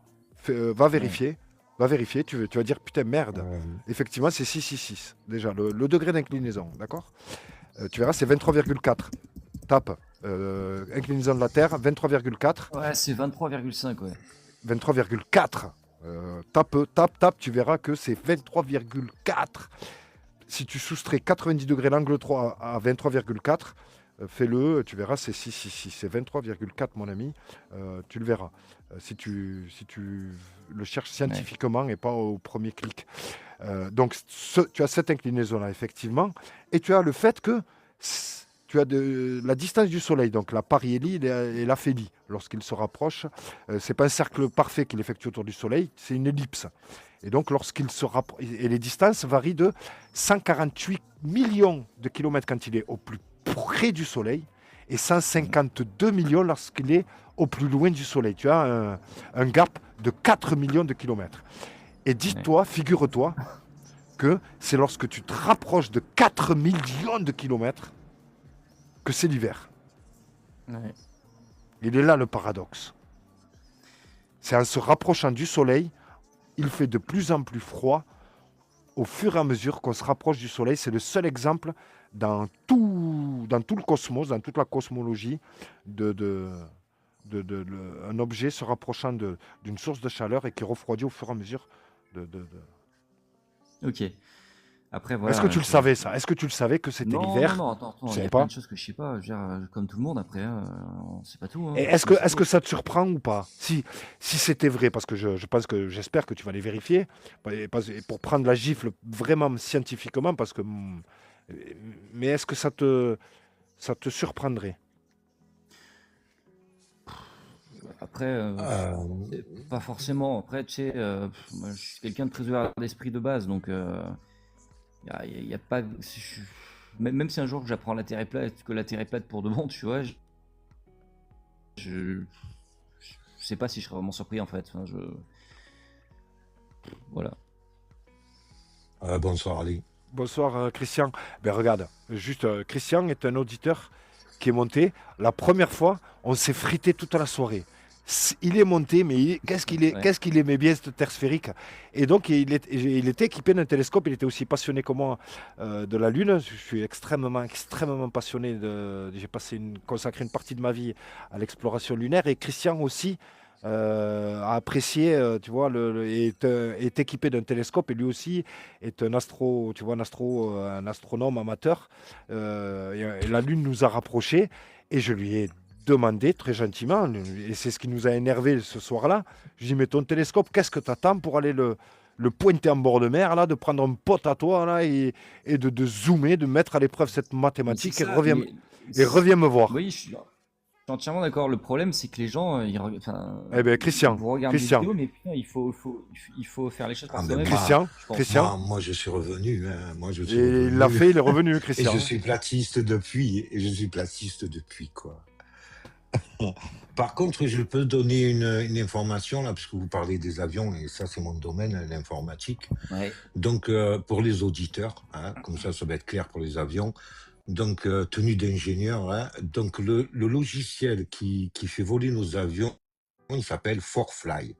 Va Ouais. vérifier. Va vérifier. Tu vas dire putain, merde. Effectivement, c'est 666. Déjà, le degré d'inclinaison. D'accord. Tu verras, c'est 23,4. Tape. Inclinaison de la Terre, 23,4. Ouais, c'est 23,5, ouais. 23,4. Tape. Tu verras que c'est 23,4. Si tu soustrais 90 degrés l'angle 3 à 23,4, fais-le, tu verras, c'est 666, c'est 23,4 mon ami, tu le verras. Si tu le cherches Ouais. scientifiquement et pas au premier clic. Donc tu as cette inclinaison-là, effectivement, et tu as le fait que tu as la distance du Soleil, donc la pariélie et l'aphélie, lorsqu'il se rapproche, c'est pas un cercle parfait qu'il effectue autour du Soleil, c'est une ellipse. Et donc, lorsqu'il se rapproche, et les distances varient de 148 millions de kilomètres quand il est au plus près du Soleil et 152 millions lorsqu'il est au plus loin du Soleil. Tu as un gap de 4 millions de kilomètres. Et Ouais. dis-toi, figure-toi, que c'est lorsque tu te rapproches de 4 millions de kilomètres que c'est l'hiver. Ouais. Il est là le paradoxe. C'est en se rapprochant du Soleil, il fait de plus en plus froid au fur et à mesure qu'on se rapproche du Soleil. C'est le seul exemple dans tout le cosmos, dans toute la cosmologie, un objet se rapprochant d'une source de chaleur et qui refroidit au fur et à mesure. Ok. Après, Est-ce que voilà, tu le savais ça? Est-ce que tu le savais que c'était Non, non, l'hiver? non, attends, Tu il y savais a plein pas? de choses que je sais pas. Je veux dire, comme tout le monde, après, hein, on sait pas tout, Et hein, est-ce personne que, ne sait est-ce tout. que ça te surprend ou pas? Si c'était vrai, parce que j'espère que tu vas les vérifier, et pour prendre la gifle vraiment scientifiquement, parce que. Mais est-ce que ça te surprendrait? Après, Euh, c'est pas forcément. Après, tu sais, moi, je suis quelqu'un de très ouvert d'esprit de base, donc y a pas. Si même si un jour que j'apprends la Terre est plate, que la Terre est plate pour de bon, tu vois, je, je sais pas si je serais vraiment surpris en fait. Enfin, voilà. Bonsoir Ali. Bonsoir Christian. Ben regarde, juste Christian est un auditeur qui est monté. La première fois, on s'est frité toute la soirée. Il est monté, mais Ouais. qu'est-ce qu'il aimait bien cette terre sphérique. Et donc il était équipé d'un télescope. Il était aussi passionné que moi de la Lune. Je suis extrêmement, extrêmement passionné J'ai consacré une partie de ma vie à l'exploration lunaire. Et Christian aussi a apprécié, tu vois, est équipé d'un télescope et lui aussi est un tu vois, un astronome amateur. Et la Lune nous a rapprochés et je lui ai demandé très gentiment, et c'est ce qui nous a énervé ce soir-là. Je lui ai dit, mais ton télescope, qu'est-ce que tu attends pour aller le pointer en bord de mer, là, de prendre un pote à toi là, et de zoomer, de mettre à l'épreuve cette Mais c'est mathématique ça. Mais et reviens me voir. oui, je suis entièrement d'accord. Le problème, c'est que les gens, enfin, Eh bien, ils Christian, vous regardent des Christian, vidéos, mais putain, il faut faire les choses par Ah, mais soi-même, Christian, je pense. Christian, moi, je suis revenu. Hein. Moi, je suis et il l'a revenu. fait, il est revenu, Et je Christian. suis platiste depuis. Et je suis platiste depuis, quoi. Par contre, je peux donner une information, là, parce que vous parlez des avions, et ça, c'est mon domaine, l'informatique. Ouais. Donc, pour les auditeurs, hein, comme ça va être clair pour les avions. Donc, tenue d'ingénieur, hein, donc le logiciel qui fait voler nos avions il s'appelle ForFly.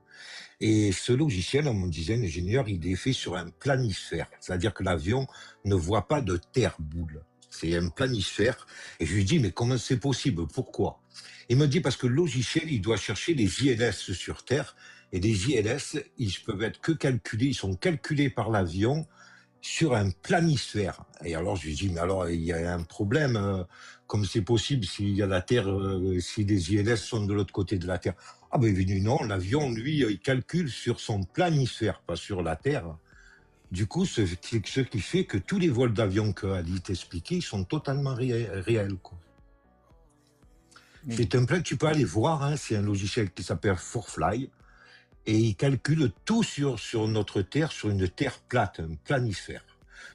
Et ce logiciel, on me disait, l'ingénieur, il est fait sur un planisphère. C'est-à-dire que l'avion ne voit pas de terre boule. C'est un planisphère. Et je lui dis, mais comment c'est possible? Pourquoi? Il me dit, parce que le logiciel, il doit chercher les ILS sur Terre. Et les ILS, ils peuvent être que calculés, ils sont calculés par l'avion sur un planisphère. Et alors, je lui dis, mais alors, il y a un problème. Comme c'est possible s'il y a la Terre, si les ILS sont de l'autre côté de la Terre? Ah ben, il dit, non, l'avion, lui, il calcule sur son planisphère, pas sur la Terre. Du coup, ce qui fait que tous les vols d'avion que Ali t'expliquait, ils sont totalement réels, quoi. C'est un plan, tu peux aller voir, hein, c'est un logiciel qui s'appelle ForFly, et il calcule tout sur notre Terre, sur une Terre plate, un planisphère.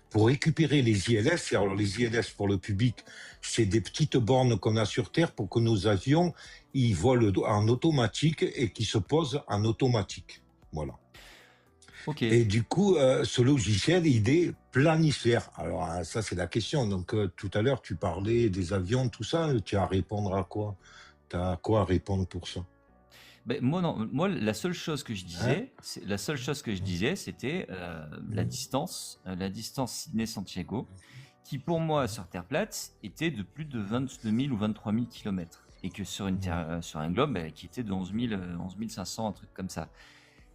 Pour récupérer les ILS, alors les ILS pour le public, c'est des petites bornes qu'on a sur Terre pour que nos avions, ils volent en automatique et qui se posent en automatique. Voilà. Ok. Et du coup, ce logiciel, il est planisphère. Alors, ça, c'est la question. Donc, tout à l'heure, tu parlais des avions, tout ça. Tu as à répondre à quoi? Tu as quoi à répondre pour ça? Ben, moi, non. Moi, la seule chose que je Hein? disais, c'était la distance Sydney-Santiago, qui pour moi, sur Terre plate, était de plus de 22 000 ou 23 000 kilomètres. Et que sur sur un globe, qui était de 11 500, un truc comme ça.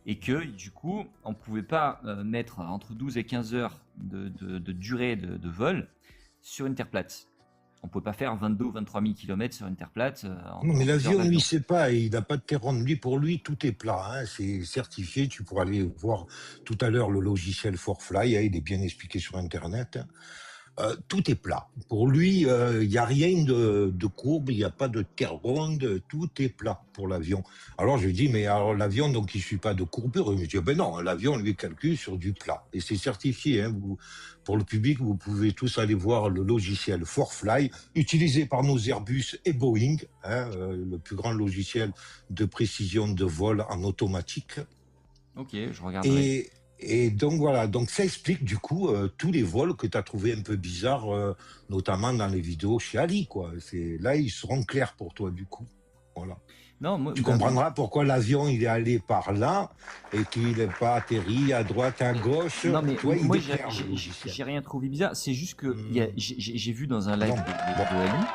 Et que du coup, on ne pouvait pas mettre entre 12 et 15 heures de durée de vol sur une Terre plate. On ne pouvait pas faire 22 ou 23 000 km sur une Terre plate. Non, mais en 12 heures l'avion, lui, d'avion. sait pas. Il n'a pas de terre ronde. Lui, pour lui, tout est plat, hein. C'est certifié. Tu pourras aller voir tout à l'heure le logiciel ForFly. Hein, il est bien expliqué sur Internet. Tout est plat. Pour lui, il n'y a rien de courbe, il n'y a pas de terre ronde, tout est plat pour l'avion. Alors je lui dis, mais alors l'avion, donc il ne suit pas de courbure. Il me dit, ben non, l'avion, lui, calcule sur du plat. Et c'est certifié. Hein, pour le public, vous pouvez tous aller voir le logiciel ForFly, utilisé par nos Airbus et Boeing, hein, le plus grand logiciel de précision de vol en automatique. Ok, je regarderai. Et donc voilà, donc ça explique du coup tous les vols que tu as trouvé un peu bizarres, notamment dans les vidéos chez Ali, quoi. Là, ils seront clairs pour toi du coup. Voilà. Non, moi, Tu comprendras pourquoi l'avion il est allé par là et qu'il n'est pas atterri à droite, à gauche. non, mais Tu vois, il moi, déclare le logiciel. j'ai rien trouvé bizarre. C'est juste que j'ai vu dans un live Non, de Ali.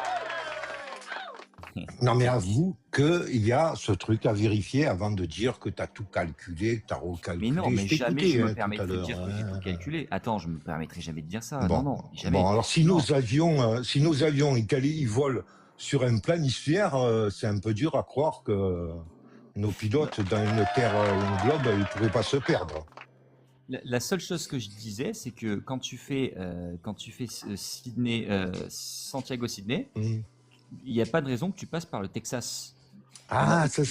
Non, mais avoue qu'il y a ce truc à vérifier avant de dire que tu as tout calculé, que tu as recalculé. Mais non, mais jamais je me tout à permettrai de l'heure. dire que j'ai tout calculé. Attends, je me permettrai jamais de dire ça. Bon. Non, jamais. Bon, alors si nos avions, ils volent sur un planisphère, c'est un peu dur à croire que nos pilotes dans une terre, une globe, ils ne pourraient pas se perdre. La seule chose que je disais, c'est que quand tu fais Sydney, Santiago-Sydney, il n'y a pas de raison que tu passes par le Texas. Ah, ça,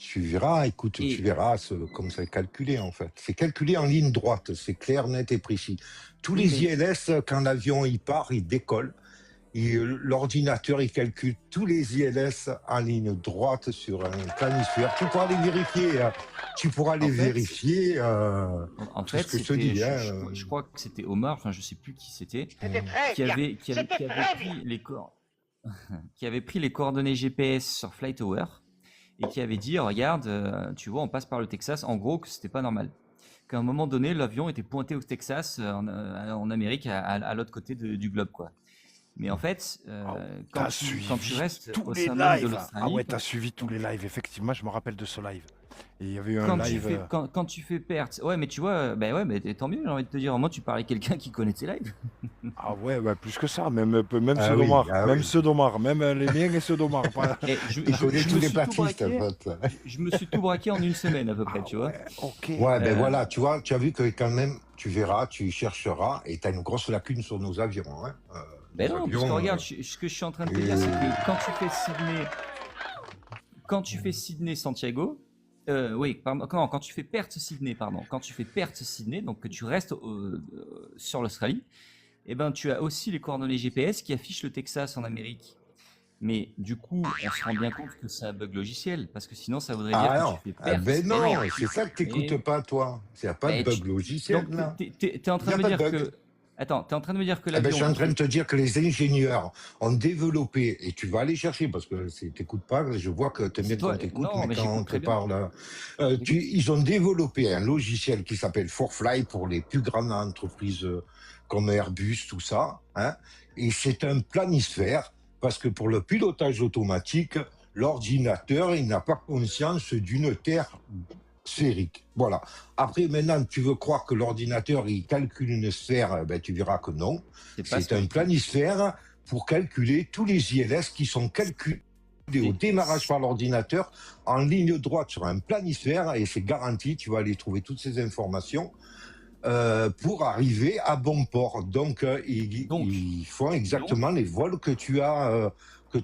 tu verras, écoute, tu verras comme c'est calculé en fait. C'est calculé en ligne droite, c'est clair, net et précis. Tous les ILS, quand l'avion il part, il décolle. L'ordinateur, il calcule tous les ILS en ligne droite sur un planisphère. Tu pourras les vérifier. Hein. Tu pourras les vérifier. En fait, ce que je te dis. Je crois que c'était Omar, enfin je sais plus qui c'était, qui avait pris les coordonnées GPS sur FlightTower et qui avait dit, regarde, tu vois, on passe par le Texas. En gros, que c'était pas normal. Qu'à un moment donné, l'avion était pointé au Texas, en Amérique, à l'autre côté du globe, quoi. Mais en fait, quand tu restes au sein même de l'Australie... Ah ouais, t'as suivi tous les lives, effectivement, je me rappelle de ce live. Et il y avait eu un live... Quand tu fais perte... Ouais, mais tu vois, mais tant mieux, j'ai envie de te dire. Au moins, tu parlais à quelqu'un qui connaît tes lives. Ah ouais, plus que ça, même ceux d'Omar, ceux d'Omar, même les miens et ceux d'Omar. Il connaît tous les platistes, en fait. Je me suis tout braqué en une semaine, à peu près, tu vois. Ok. Ouais, ben voilà, tu vois, tu as vu que quand même, tu verras, tu chercheras, et tu as une grosse lacune sur nos avions, hein. Ben non, parce que regarde, ce que je suis en train de te dire, c'est que quand tu fais Sydney-Santiago, quand tu fais Perth-Sydney, donc que tu restes sur l'Australie, eh ben, tu as aussi les coordonnées GPS qui affichent le Texas en Amérique. Mais du coup, on se rend bien compte que c'est un bug logiciel, parce que sinon, ça voudrait dire que tu fais Perth. Ben non, c'est ça que tu n'écoutes pas, toi. Il n'y a pas de bug logiciel, donc, là. Tu es en train de me dire que... Attends, tu es en train de me dire que Eh ben, je l'avion... suis en train de te dire que les ingénieurs ont développé, et tu vas aller chercher, parce que t'écoutes pas, je vois que tu aimes bien C'est toi... qu'on t'écoute, Non, mais mais quand on j'écoute te très bien. parle, J'écoute. ils ont développé un logiciel qui s'appelle ForFly pour les plus grandes entreprises comme Airbus, tout ça, hein, et c'est un planisphère, parce que pour le pilotage automatique, l'ordinateur, il n'a pas conscience d'une Terre sphérique. Voilà. Après, maintenant, tu veux croire que l'ordinateur, il calcule une sphère, ben, tu verras que non. C'est pas ce C'est que un j'ai dit. planisphère pour calculer tous les ILS qui sont calculés au démarrage par l'ordinateur en ligne droite sur un planisphère, et c'est garanti, tu vas aller trouver toutes ces informations pour arriver à bon port. Donc, Donc, ils font exactement les vols que tu as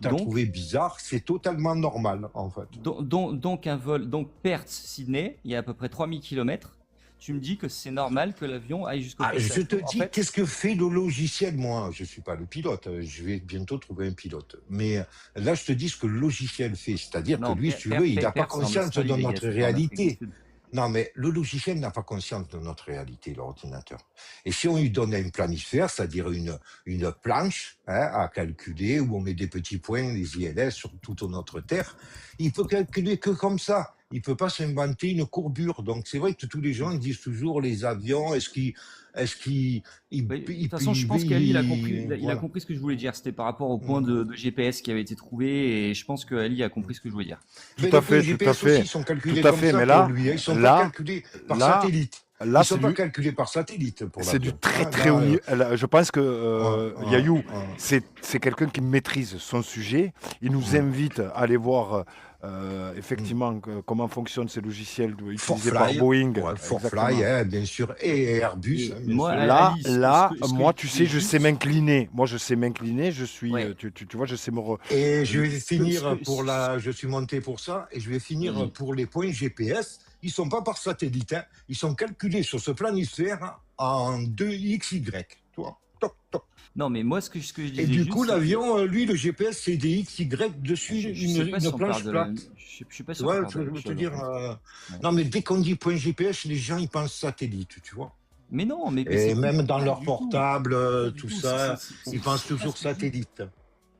donc, trouvé bizarres. C'est totalement normal, en fait. donc un vol, donc Perth-Sydney, il y a à peu près 3000 km. Tu me dis que c'est normal que l'avion aille jusqu'au Ah, Texas. je te En dis, fait, qu'est-ce que fait le logiciel? Moi, je suis pas le pilote. Je vais bientôt trouver un pilote. Mais là, je te dis ce que le logiciel fait. C'est-à-dire que non, lui, si tu veux, il n'a pas Perth, c'est en conscience Australie, de les gars, notre c'est pas en Afrique du réalité. Sud. Non, mais le logiciel n'a pas conscience de notre réalité, l'ordinateur. Et si on lui donne un planisphère, c'est-à-dire une planche hein, à calculer, où on met des petits points, des ILS sur toute notre Terre, il peut calculer que comme ça. Il ne peut pas s'inventer une courbure. Donc c'est vrai que tous les gens ils disent toujours les avions, est-ce qu'ils... De toute façon, je pense qu'Ali, il a voilà. compris ce que je voulais dire. C'était par rapport au point de GPS qui avait été trouvé, et je pense qu'Ali a compris ce que je voulais dire. Mais Tout à les points fait, tout à GPS fait. aussi sont calculés Tout à comme fait, ça mais pour là, lui. Ils ne sont là, pas calculés par là, satellite. Ils là, ne sont c'est pas calculés par satellite pour c'est du l'avion. très Hein, très là, haut niveau. Je pense que Yayou, ouais. c'est quelqu'un qui maîtrise son sujet. Il nous invite à aller voir effectivement comment fonctionnent ces logiciels utilisés par ForFly, Boeing. ouais, ForFly, Exactement. hein, bien sûr, et Airbus, Et hein, bien moi, sûr. Là, Ali, moi, tu sais, je sais juste... m'incliner. Moi, je sais m'incliner. Je suis, Ouais. tu vois, je sais me. Et je vais Ce que- finir ce que- pour la. Je suis monté pour ça, et je vais finir Vas-y. pour les points GPS. Ils ne sont pas par satellite, hein. Ils sont calculés sur ce planisphère en 2XY. Tu vois, toc, toc. Non, mais moi, ce que je disais Et du juste, coup, c'est que- l'avion, lui, le GPS, c'est des XY dessus je sais pas si une on planche parle de plate. je suis pas Tu sûr qu'on vois, parle de je la même veux te chose, dire. en fait. Ouais. Non, mais dès qu'on dit point GPS, les gens, ils pensent satellite, tu vois. Mais non, mais Et c'est même dans pas leur du tout. portable, Pas du tout tout. ça, C'est ils pensent pas toujours ce que je dis. satellite.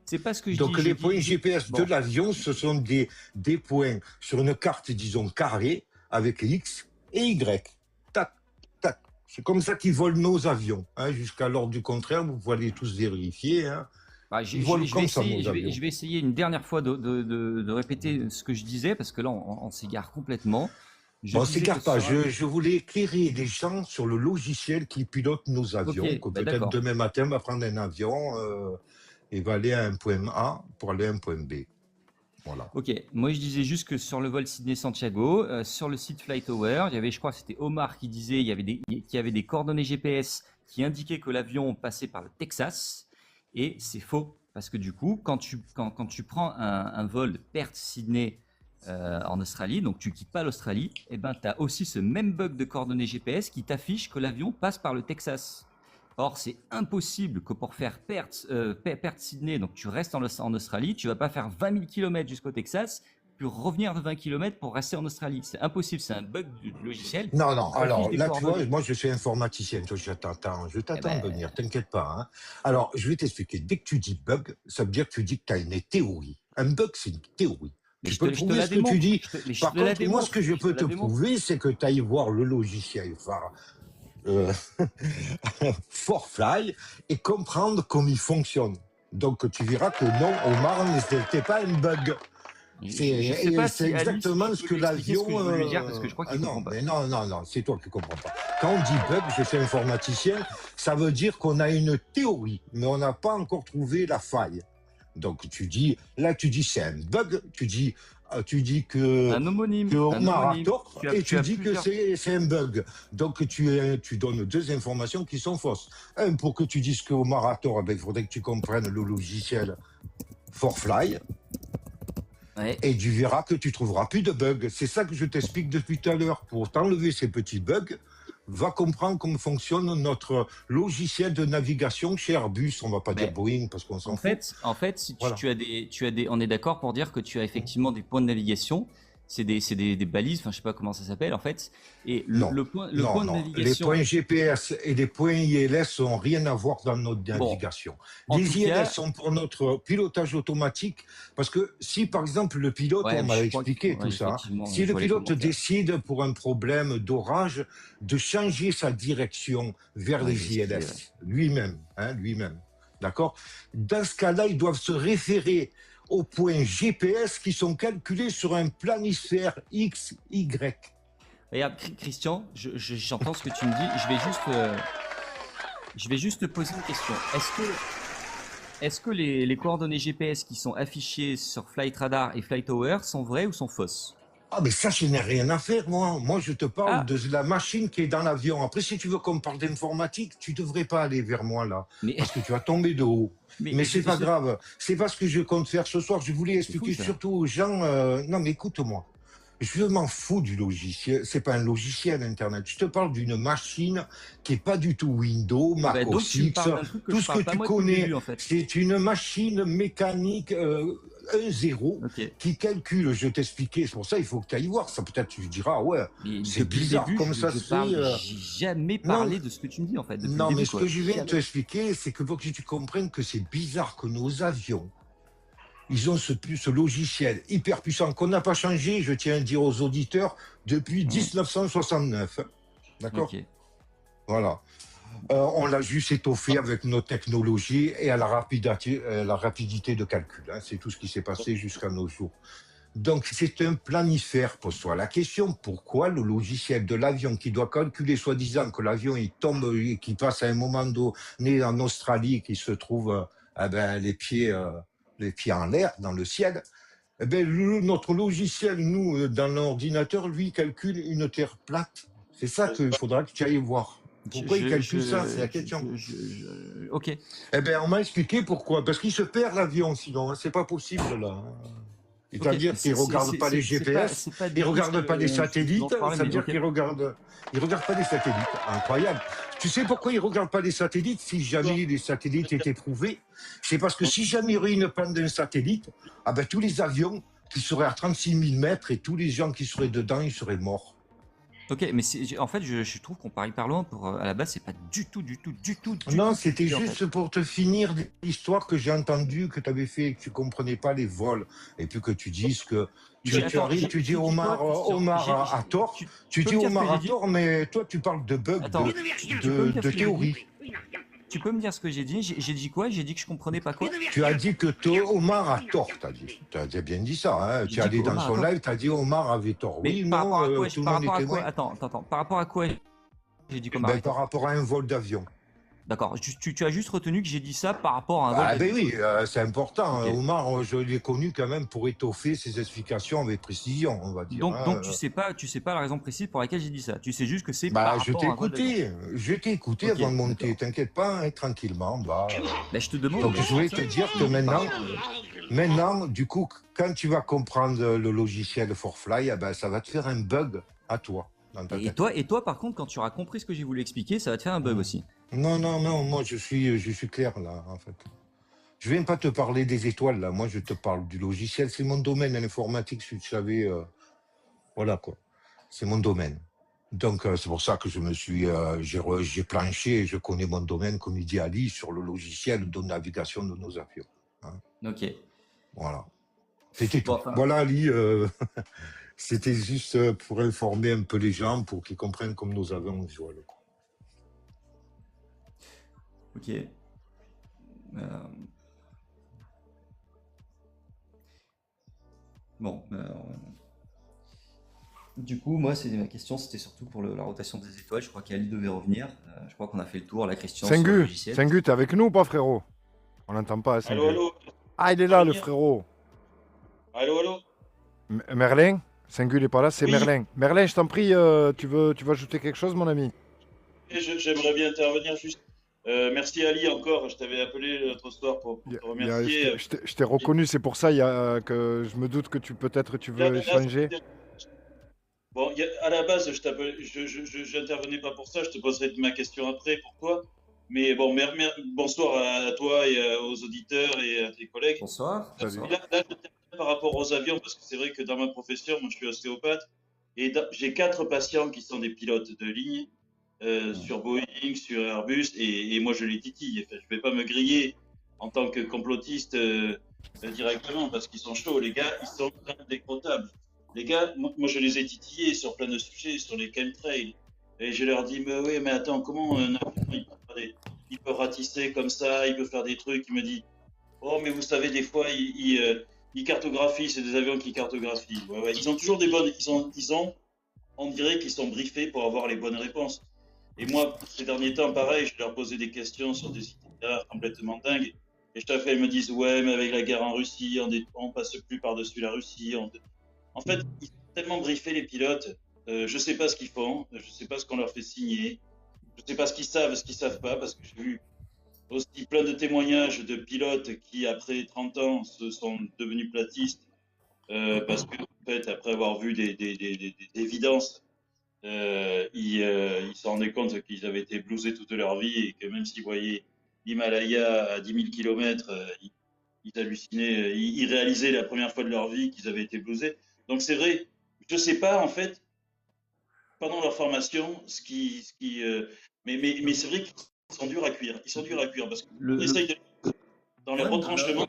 C'est pas ce que je Donc dis. les Je points dis... GPS Bon. de l'avion, ce sont des points sur une carte, disons, carrée, avec X et Y. Tac, tac. C'est comme ça qu'ils volent nos avions. Hein, jusqu'à l'ordre du contraire, vous pouvez aller tous vérifier. Hein. Bah, Ils volent comme ça, nos avions. je vais essayer une dernière fois de répéter ce que je disais, parce que là, on s'égare complètement. Je Bon, disais s'égare que pas. sur un- Je voulais éclairer les gens sur le logiciel qui pilote nos avions. Ok, Que bah peut-être d'accord. demain matin, on va prendre un avion et va aller à un point A pour aller à un point B. Voilà. Ok, moi je disais juste que sur le vol Sydney-Santiago, sur le site FlightAware, il y avait, je crois que c'était Omar qui disait qu'il y avait des coordonnées GPS qui indiquaient que l'avion passait par le Texas, et c'est faux, parce que du coup, quand tu prends un vol de Perth-Sydney en Australie, donc tu quittes pas l'Australie, et ben tu as aussi ce même bug de coordonnées GPS qui t'affiche que l'avion passe par le Texas. Or, c'est impossible que pour faire Perth-Sydney, donc tu restes en Australie, tu vas pas faire 20 000 km jusqu'au Texas, puis revenir de 20 km pour rester en Australie. C'est impossible, c'est un bug du logiciel. Non, non, Ça alors affiche des là, tu vois, coordonnées. moi je suis informaticien, toi, je t'attends ben, venir, t'inquiète pas. Hein. Alors, je vais t'expliquer. Dès que tu dis bug, ça veut dire que tu dis que tu as une théorie. Un bug, c'est une théorie. Mais Tu je te peux je te prouver la ce que démontre. tu dis. Mais je Par te la contre, moi, démontre. ce que je Je te peux la te démontre. prouver, c'est que tu ailles voir le logiciel ForFly et comprendre comment il fonctionne. Donc, tu verras que non, Omar, n'était pas un bug. Je sais pas C'est si Alice exactement peut ce que lui expliquer l'avion. ce que je veux lui dire, parce que je crois qu'il non, comprend pas. mais non, c'est toi qui comprends pas. Quand on dit bug, je suis informaticien, ça veut dire qu'on a une théorie, mais on n'a pas encore trouvé la faille. Donc tu dis c'est un bug, tu dis que Un homonyme. Omar a tort et tu dis que plusieurs... c'est un bug. Donc tu donnes deux informations qui sont fausses. Un, pour que tu dises que Omar a tort, il faudrait que tu comprennes le logiciel ForFly. Ouais. Et tu verras que tu trouveras plus de bugs. C'est ça que je t'explique depuis tout à l'heure. Pour t'enlever ces petits bugs, va comprendre comment fonctionne notre logiciel de navigation chez Airbus. On va pas dire Boeing parce qu'on s'en fout. En fait, si Voilà. tu as des, on est d'accord pour dire que tu as effectivement des points de navigation des balises, enfin je sais pas comment ça s'appelle en fait. Et Non, le point de non. Les navigation. points GPS et les points ILS n'ont rien à voir dans notre Bon, navigation. en Les tout ILS cas, sont pour notre pilotage automatique, parce que si par exemple le pilote, ouais, on mais m'a je crois que, expliqué tout ouais, ça, effectivement, si je le vois les pilote commentaires. décide pour un problème d'orage de changer sa direction vers Ouais, les j'ai expliqué, ouais. ILS, lui-même, d'accord? Dans ce cas-là, ils doivent se référer aux points GPS qui sont calculés sur un planisphère X, Y. Regarde, Christian, j'entends ce que tu me dis. Je vais juste te poser une question. Est-ce que les coordonnées GPS qui sont affichées sur Flight Radar et Flight Tower sont vraies ou sont fausses? Ah, mais ça, je n'ai rien à faire, moi. Moi, je te parle Ah, de la machine qui est dans l'avion. Après, si tu veux qu'on parle d'informatique, tu devrais pas aller vers moi, là. mais, Parce que tu vas tomber de haut. mais Mais c'est pas grave. C'est pas ce que je compte faire ce soir. Je voulais c'est fou expliquer ça. surtout aux gens. Non, mais écoute-moi. Je m'en fous du logiciel. C'est pas un logiciel, Internet. Je te parle d'une machine qui est pas du tout Windows, Bah, Mac donc OS tu me X. parles d'un truc que Tout je ce que parle pas tu moi depuis le connais, début en fait. c'est une machine mécanique 1-0 Ok. qui calcule. Je t'expliquais. C'est pour ça il faut que tu ailles voir. Ça peut-être tu diras ouais, Mais c'est depuis le bizarre début, comme ça je se parle, fait. j'ai jamais Non, parlé de ce que tu me dis en fait depuis le non, mais début ce quoi. que je viens de Jamais. t'expliquer, c'est que pour que tu comprennes que c'est bizarre que nos avions, ils ont ce logiciel hyper puissant qu'on n'a pas changé, je tiens à dire aux auditeurs, depuis 1969. D'accord? Ok. Voilà. On l'a juste étoffé avec nos technologies et à la rapidité de calcul. Hein. C'est tout ce qui s'est passé jusqu'à nos jours. Donc, c'est un planifère. Pose-toi la question, pourquoi le logiciel de l'avion qui doit calculer, soi-disant, que l'avion il tombe, qui passe à un moment donné en Australie, qui se trouve les pieds en l'air, dans le ciel, eh ben, notre logiciel, nous, dans l'ordinateur, lui, calcule une Terre plate. C'est ça qu'il faudra que tu ailles voir. Pourquoi il calcule ça? C'est la question. Ok. Eh bien, on m'a expliqué pourquoi. Parce qu'il se perd l'avion, sinon. Hein. C'est pas possible, là. C'est-à-dire Ok. qu'il ne regarde pas les GPS, C'est pas il du ne tout regarde pas les ce dont satellites, je parlais, ça veut mais dire ok. qu'il regarde pas les satellites. Incroyable. Tu sais pourquoi il ne regarde pas les satellites si jamais les satellites étaient prouvés? C'est parce que si jamais il y aurait une panne d'un satellite, ah ben, tous les avions qui seraient à 36 000 mètres et tous les gens qui seraient dedans, ils seraient morts. Ok, mais en fait, je trouve qu'on part hyper loin pour. À la base, c'est pas du tout Non, ce c'était sujet, en juste fait. pour te finir l'histoire que j'ai entendue, que tu avais fait et que tu ne comprenais pas les vols. Et puis que tu dises que tu Attends, arrives, tu dis j'ai dit quoi, Christian? Omar à tort. Tu peux dis me dire ce que Omar j'ai à dit? tort, mais toi, tu parles de bugs, Attends, tu peux me dire ce de que j'ai théorie. dit? Tu peux me dire ce que j'ai dit? J'ai dit quoi? J'ai dit que je comprenais pas quoi? Tu as dit que Omar a tort, tu as dit. Tu as bien dit ça. Hein. Tu J'ai es dit allé que dans Omar a son tort. live, tu as dit Omar avait tort. Mais Oui, par non, rapport à quoi? tout le Par monde rapport à était quoi? témoin. Attends. Par rapport à quoi j'ai dit qu'Omar avait Par tort? rapport à un vol d'avion. D'accord. Tu as juste retenu que j'ai dit ça par rapport à un vol Ah ben d'avion. oui, c'est important. Ok. Omar, je l'ai connu quand même pour étoffer ses explications avec précision, on va dire. Donc tu sais pas la raison précise pour laquelle j'ai dit ça. Tu sais juste que c'est par Bah, rapport à un vol d'avion. je t'ai écouté Ok, avant de monter, d'accord. t'inquiète pas, hein, tranquillement. Bah, je te demande. Donc mais je voulais c'est te ça. dire que maintenant, du coup, quand tu vas comprendre le logiciel ForFly, eh ben, ça va te faire un bug à toi, dans ta tête. Et toi, par contre, quand tu auras compris ce que j'ai voulu expliquer, ça va te faire un bug aussi. Non, moi je suis clair là, en fait. Je viens pas te parler des étoiles là, moi je te parle du logiciel, c'est mon domaine en informatique, si tu savais, voilà quoi, c'est mon domaine. Donc c'est pour ça que j'ai planché et je connais mon domaine, comme il dit Ali, sur le logiciel de navigation de nos avions. Hein. Ok. Voilà, c'était tout. Bon, enfin, Voilà Ali, c'était juste pour informer un peu les gens, pour qu'ils comprennent comme nos avions volent. ok. Bon. Du coup, moi, ma question, c'était surtout pour la rotation des étoiles. Je crois qu'Ali devait revenir. Je crois qu'on a fait le tour. La question sur le Sengu, logiciel. Sengu, t'es avec nous ou pas, frérot? On n'entend pas, Sengu. Allô. Ah, il est là, le frérot. Allô. Merlin? Sengu, il est pas là, c'est Oui. Merlin. Merlin, je t'en prie, tu veux ajouter quelque chose, mon ami? J'aimerais bien intervenir juste. Merci Ali encore, je t'avais appelé l'autre soir pour te remercier. Je t'ai reconnu, c'est pour ça que je me doute que tu veux échanger. Bon, à la base, je n'intervenais pas pour ça, je te poserai ma question après, pourquoi. Mais bon, bonsoir à toi et aux auditeurs et à tes collègues. Bonsoir. Salut. Là, par rapport aux avions, parce que c'est vrai que dans ma profession, moi je suis ostéopathe, et j'ai 4 patients qui sont des pilotes de ligne sur Boeing, sur Airbus, et moi je les titille. Enfin, je ne vais pas me griller en tant que complotiste directement, parce qu'ils sont chauds. Les gars, ils sont indécrottables. Les gars, moi je les ai titillés sur plein de sujets, sur les chemtrails. Et je leur dis, mais oui, mais attends, comment un avion, il peut ratisser comme ça, il peut faire des trucs. Il me dit, oh, mais vous savez, des fois, ils cartographient, c'est des avions qui cartographient. Ouais, ouais. Ils ont toujours des bonnes. On dirait qu'ils sont briefés pour avoir les bonnes réponses. Et moi, ces derniers temps, pareil, je leur posais des questions sur des itinéraires complètement dingues. Et chaque fois, ils me disent, ouais, mais avec la guerre en Russie, on passe plus par-dessus la Russie. En fait, ils sont tellement briefés, les pilotes. Je sais pas ce qu'ils font, je sais pas ce qu'on leur fait signer, je sais pas ce qu'ils savent pas, parce que j'ai vu aussi plein de témoignages de pilotes qui, après 30 ans, se sont devenus platistes parce que, en fait, après avoir vu des évidences, ils se rendaient compte qu'ils avaient été blousés toute leur vie et que même s'ils voyaient l'Himalaya à 10 000 km, ils hallucinaient, ils réalisaient la première fois de leur vie qu'ils avaient été blousés. Donc c'est vrai, je sais pas en fait, pendant leur formation, mais c'est vrai qu'ils sont durs à cuire. Ils sont durs à cuire parce qu'on essaye de dans les problème, retranchements.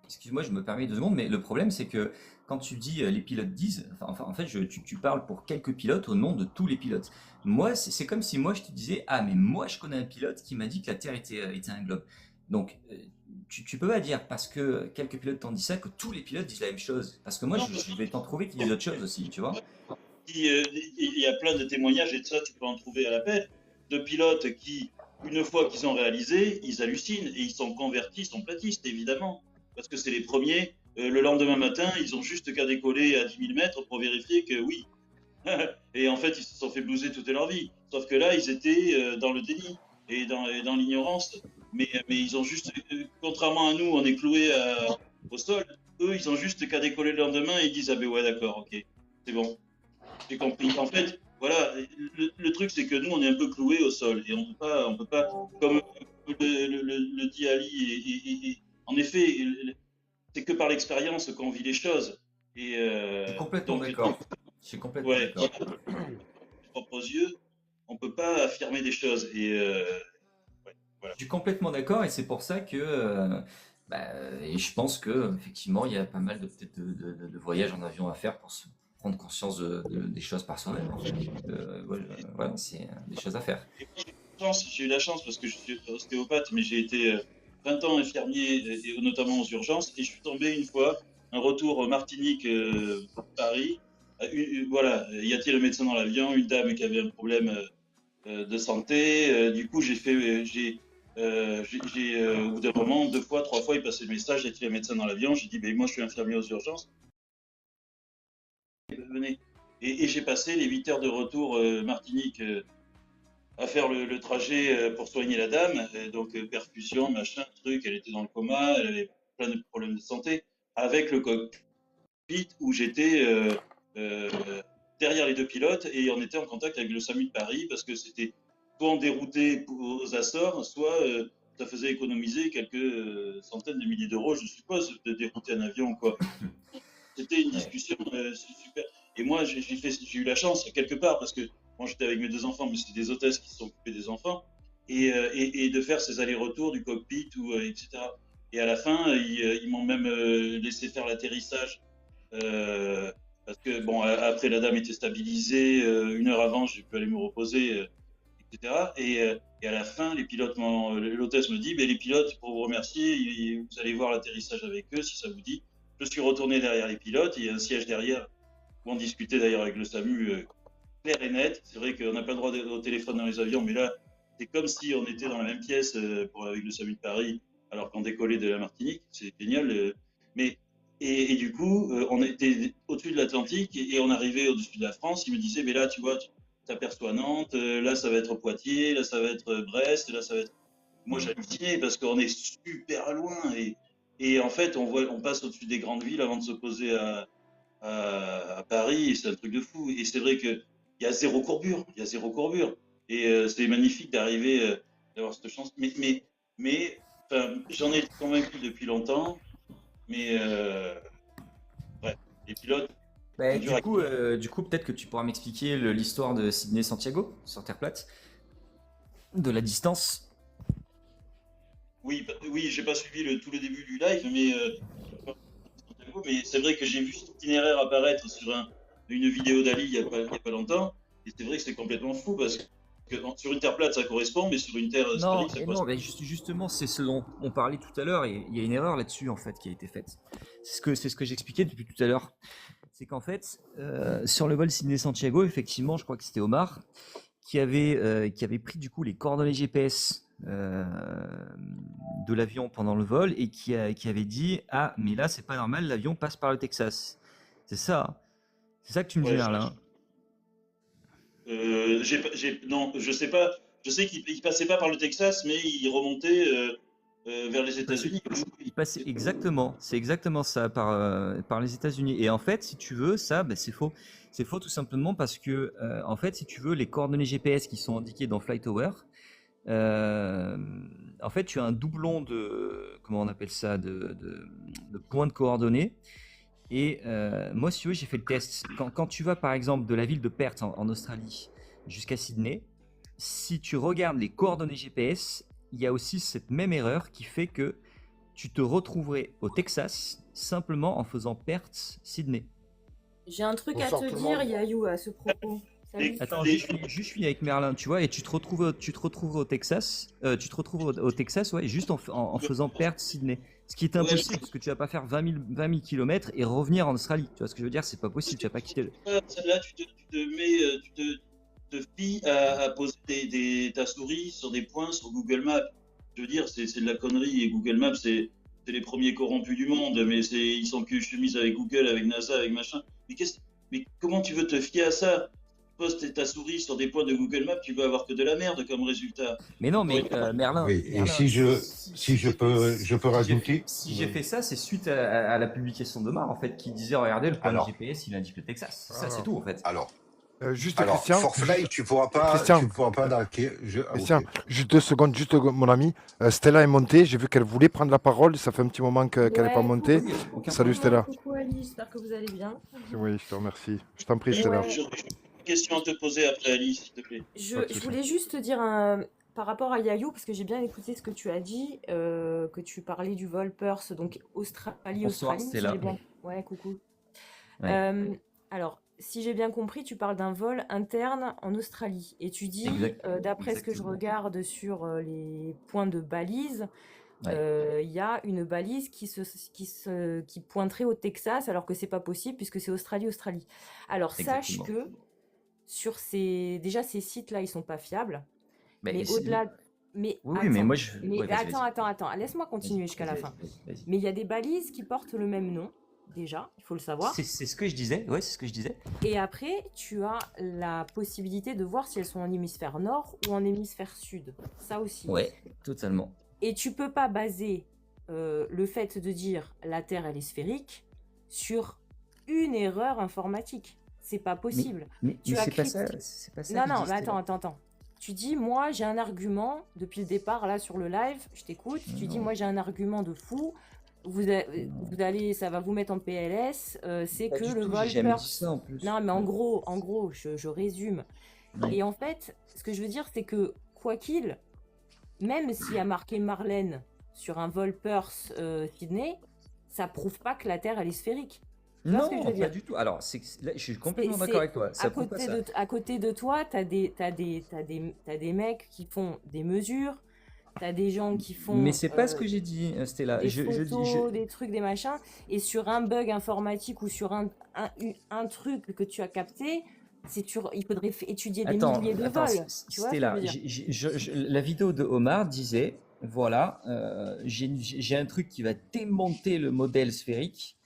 excuse-moi, je me permets 2 secondes, mais le problème, c'est que quand tu dis les pilotes disent, en fait, tu parles pour quelques pilotes au nom de tous les pilotes. Moi, c'est comme si moi je te disais, ah, mais moi je connais un pilote qui m'a dit que la Terre était un globe. Donc, tu peux pas dire parce que quelques pilotes t'ont dit ça que tous les pilotes disent la même chose. Parce que moi, Non, je vais t'en trouver qui disent autre chose aussi, tu vois. il y a plein de témoignages et de ça, tu peux en trouver à la paix, de pilotes qui, une fois qu'ils ont réalisé, ils hallucinent et ils sont convertis, ils sont platistes, évidemment, parce que c'est les premiers. Le lendemain matin, ils ont juste qu'à décoller à 10 000 mètres pour vérifier que oui. Et en fait, ils se sont fait blouser toute leur vie. Sauf que là, ils étaient dans le déni et dans l'ignorance. Mais ils ont juste, contrairement à nous, on est cloués au sol. Eux, ils ont juste qu'à décoller le lendemain et ils disent, ah ben ouais, d'accord, ok, c'est bon. J'ai compris. En fait, voilà, le truc, c'est que nous, on est un peu cloués au sol et on peut pas, comme le dit Ali, en effet, c'est que par l'expérience qu'on vit les choses. Et Je suis complètement donc, d'accord. Je suis complètement ouais, d'accord. ses propres yeux, on peut pas affirmer des choses. Et ouais, voilà. Je suis complètement d'accord et c'est pour ça que et je pense que effectivement il y a pas mal de peut-être de voyages en avion à faire pour se prendre conscience des choses par soi-même. En fait. Voilà, c'est des choses à faire. J'ai eu la chance parce que je suis ostéopathe, mais j'ai été 20 ans infirmier, et notamment aux urgences, et je suis tombé une fois, un retour Martinique, Paris. Voilà, y a-t-il un médecin dans l'avion? Une dame qui avait un problème de santé. Du coup, au bout d'un moment, 2 fois, 3 fois, il passait le message, y a-t-il un médecin dans l'avion? J'ai dit, ben, moi, je suis infirmier aux urgences. Venez. Et j'ai passé les 8 heures de retour Martinique à faire le trajet pour soigner la dame. Donc, perfusion, machin, truc, elle était dans le coma, elle avait plein de problèmes de santé. Avec le cockpit où j'étais euh, derrière les 2 pilotes et on était en contact avec le SAMU de Paris parce que c'était soit on déroutait aux Açores, soit ça faisait économiser quelques centaines de milliers d'euros, je suppose, de dérouter un avion, quoi. C'était une discussion super. Et moi, j'ai eu la chance, quelque part, parce que moi, j'étais avec mes 2 enfants, mais c'est des hôtesses qui se sont occupées des enfants, et de faire ces allers-retours du cockpit, etc. Et à la fin, ils m'ont même laissé faire l'atterrissage. Parce que, bon, après, la dame était stabilisée. 1 heure avant, j'ai pu aller me reposer, etc. Et à la fin, l'hôtesse me dit, les pilotes, pour vous remercier, vous allez voir l'atterrissage avec eux, si ça vous dit. Je suis retourné derrière les pilotes, il y a un siège derrière, où on discutait d'ailleurs avec le SAMU clair et net. C'est vrai qu'on n'a pas le droit au téléphone dans les avions, mais là, c'est comme si on était dans la même pièce avec le SAMU de Paris, alors qu'on décollait de la Martinique. C'est génial. Mais, et du coup, on était au-dessus de l'Atlantique et on arrivait au-dessus de la France. Il me disait, mais là, tu vois, tu t'aperçois Nantes, là, ça va être Poitiers, là, ça va être Brest, là, ça va être. Moi, j'hallucinais parce qu'on est super loin et en fait, on passe au-dessus des grandes villes avant de se poser à Paris. C'est un truc de fou. Et c'est vrai qu'il y a zéro courbure. Il y a zéro courbure. Et c'est magnifique d'arriver, d'avoir cette chance. Mais enfin, j'en ai été convaincu depuis longtemps. Mais bref, les pilotes, Bah, c'est dur à... du coup, peut-être que tu pourras m'expliquer l'histoire de Sydney-Santiago sur Terre plate, de la distance. Oui, oui, j'ai pas suivi tout le début du live, mais c'est vrai que j'ai vu cet itinéraire apparaître sur une vidéo d'Ali il y a pas longtemps, et c'est vrai que c'est complètement fou parce que sur une terre plate ça correspond, mais sur une terre Non, sphérique ça et non, correspond. mais justement, c'est ce dont on parlait tout à l'heure, et il y a une erreur là-dessus en fait qui a été faite. C'est ce que j'expliquais depuis tout à l'heure. C'est qu'en fait, sur le vol Sydney-Santiago, effectivement, je crois que c'était Omar qui avait pris du coup les coordonnées GPS de l'avion pendant le vol et qui avait dit ah mais là c'est pas normal, l'avion passe par le Texas. C'est ça, hein. C'est ça que tu me dis Ouais, Merlin. non, je sais pas. Je sais qu'il passait pas par le Texas, mais il remontait vers les États-Unis. Il passait exactement, c'est exactement ça par les États-Unis. Et en fait, si tu veux, ça, bah, c'est faux. C'est faux tout simplement parce que en fait, si tu veux, les coordonnées GPS qui sont indiquées dans FlightTower, euh, en fait, tu as un doublon de comment on appelle ça de points de coordonnées. Et moi, si tu veux, j'ai fait le test. Quand tu vas par exemple de la ville de Perth en Australie jusqu'à Sydney, si tu regardes les coordonnées GPS, il y a aussi cette même erreur qui fait que tu te retrouverais au Texas simplement en faisant Perth-Sydney. J'ai un truc à Bonsoir te tout le dire, monde. Yayou, à ce propos. Salut. Attends, juste finis avec Merlin, tu vois, et tu te retrouves au Texas, au Texas, ouais, juste en faisant Perth-Sydney. Ce qui est Ouais, impossible, parce que tu vas pas faire 20 000 km et revenir en Australie. Tu vois ce que je veux dire? C'est pas possible, tu vas pas quitter le... celle-là, tu te mets, te fies à poser ta souris sur des points sur Google Maps. Je veux dire, c'est de la connerie. Et Google Maps, c'est les premiers corrompus du monde, mais ils sont que chemise avec Google, avec NASA, avec machin. Mais comment tu veux te fier à ça? Tu poses ta souris sur des points de Google Maps, tu vas avoir que de la merde comme résultat. Mais non, mais Merlin, Oui, et Merlin, si je peux rajouter. si j'ai fait ça, c'est suite à la publication de Mar, en fait, qui disait, regardez, le point de Alors, GPS, il indique le Texas. Ça, c'est tout, en fait. alors, Juste alors, Christian, Forfly, tu pourras Christian, pas darker. Christian, Ok. juste 2 secondes, mon ami. Stella est montée, j'ai vu qu'elle voulait prendre la parole, ça fait un petit moment qu'elle n'est pas Ouais, montée. Oui, aucun Salut problème. Stella. Coucou Ali, j'espère que vous allez bien. Oui, je te remercie. Je t'en prie Et Stella. Ouais. j'ai une question à te poser après, Alice, s'il te plaît. Je voulais juste te dire par rapport à Yayou, parce que j'ai bien écouté ce que tu as dit, que tu parlais du vol Perth, donc Bonsoir, Australie, si Stella. j'ai bien... Ouais, coucou. Ouais. Alors, si j'ai bien compris, tu parles d'un vol interne en Australie. Et tu dis, d'après ce que je Exactement. regarde sur les points de balise, Ouais. il y a une balise qui pointerait au Texas, alors que c'est pas possible puisque c'est Australie. Alors, sache Exactement. que sur déjà ces sites-là, ils sont pas fiables. Mais Mais c'est- au-delà... Mais Oui, oui, mais attends, moi, je... Ouais, vas-y, vas-y. attends, laisse-moi continuer Vas-y, jusqu'à la vas-y, fin. vas-y. Mais il y a des balises qui portent le même nom, déjà, il faut le savoir. C'est ce que je disais, ouais, c'est ce que je disais. Et après, tu as la possibilité de voir si elles sont en hémisphère nord ou en hémisphère sud. Ça aussi. Ouais, totalement. Et tu peux pas baser le fait de dire la Terre elle est sphérique sur une erreur informatique. C'est pas possible. Mais Tu as c'est pas critiqué- ça, c'est pas ça Non, que je non, dis, mais Stella. attends. Tu dis, moi j'ai un argument, depuis le départ là sur le live, je t'écoute, tu dis, Non. moi j'ai un argument de fou, vous allez, ça va vous mettre en PLS, c'est Pas que du le tout, vol j'ai jamais Perth. dit ça en plus. Non, mais en gros, je résume. Ouais. Et en fait, ce que je veux dire, c'est que quoi qu'il, même s'il y a marqué Marlène sur un vol Perth-Sydney, ça prouve pas que la Terre elle est sphérique. Tu vois ce que je Non, veux pas dire? du tout. Alors, là, je suis complètement C'est- d'accord avec toi. Ça À prouve pas côté ça. à côté de toi, t'as des mecs qui font des mesures, t'as des gens qui font Mais c'est pas ce que j'ai dit, Stella. des Je dis, photos, des trucs, des machins, et sur un bug informatique ou sur un truc que tu as capté, il faudrait étudier des Attends, milliers de attends, vols. Tu vois ce que Stella, je veux dire? la vidéo de Omar disait, voilà, j'ai un truc qui va démonter le modèle sphérique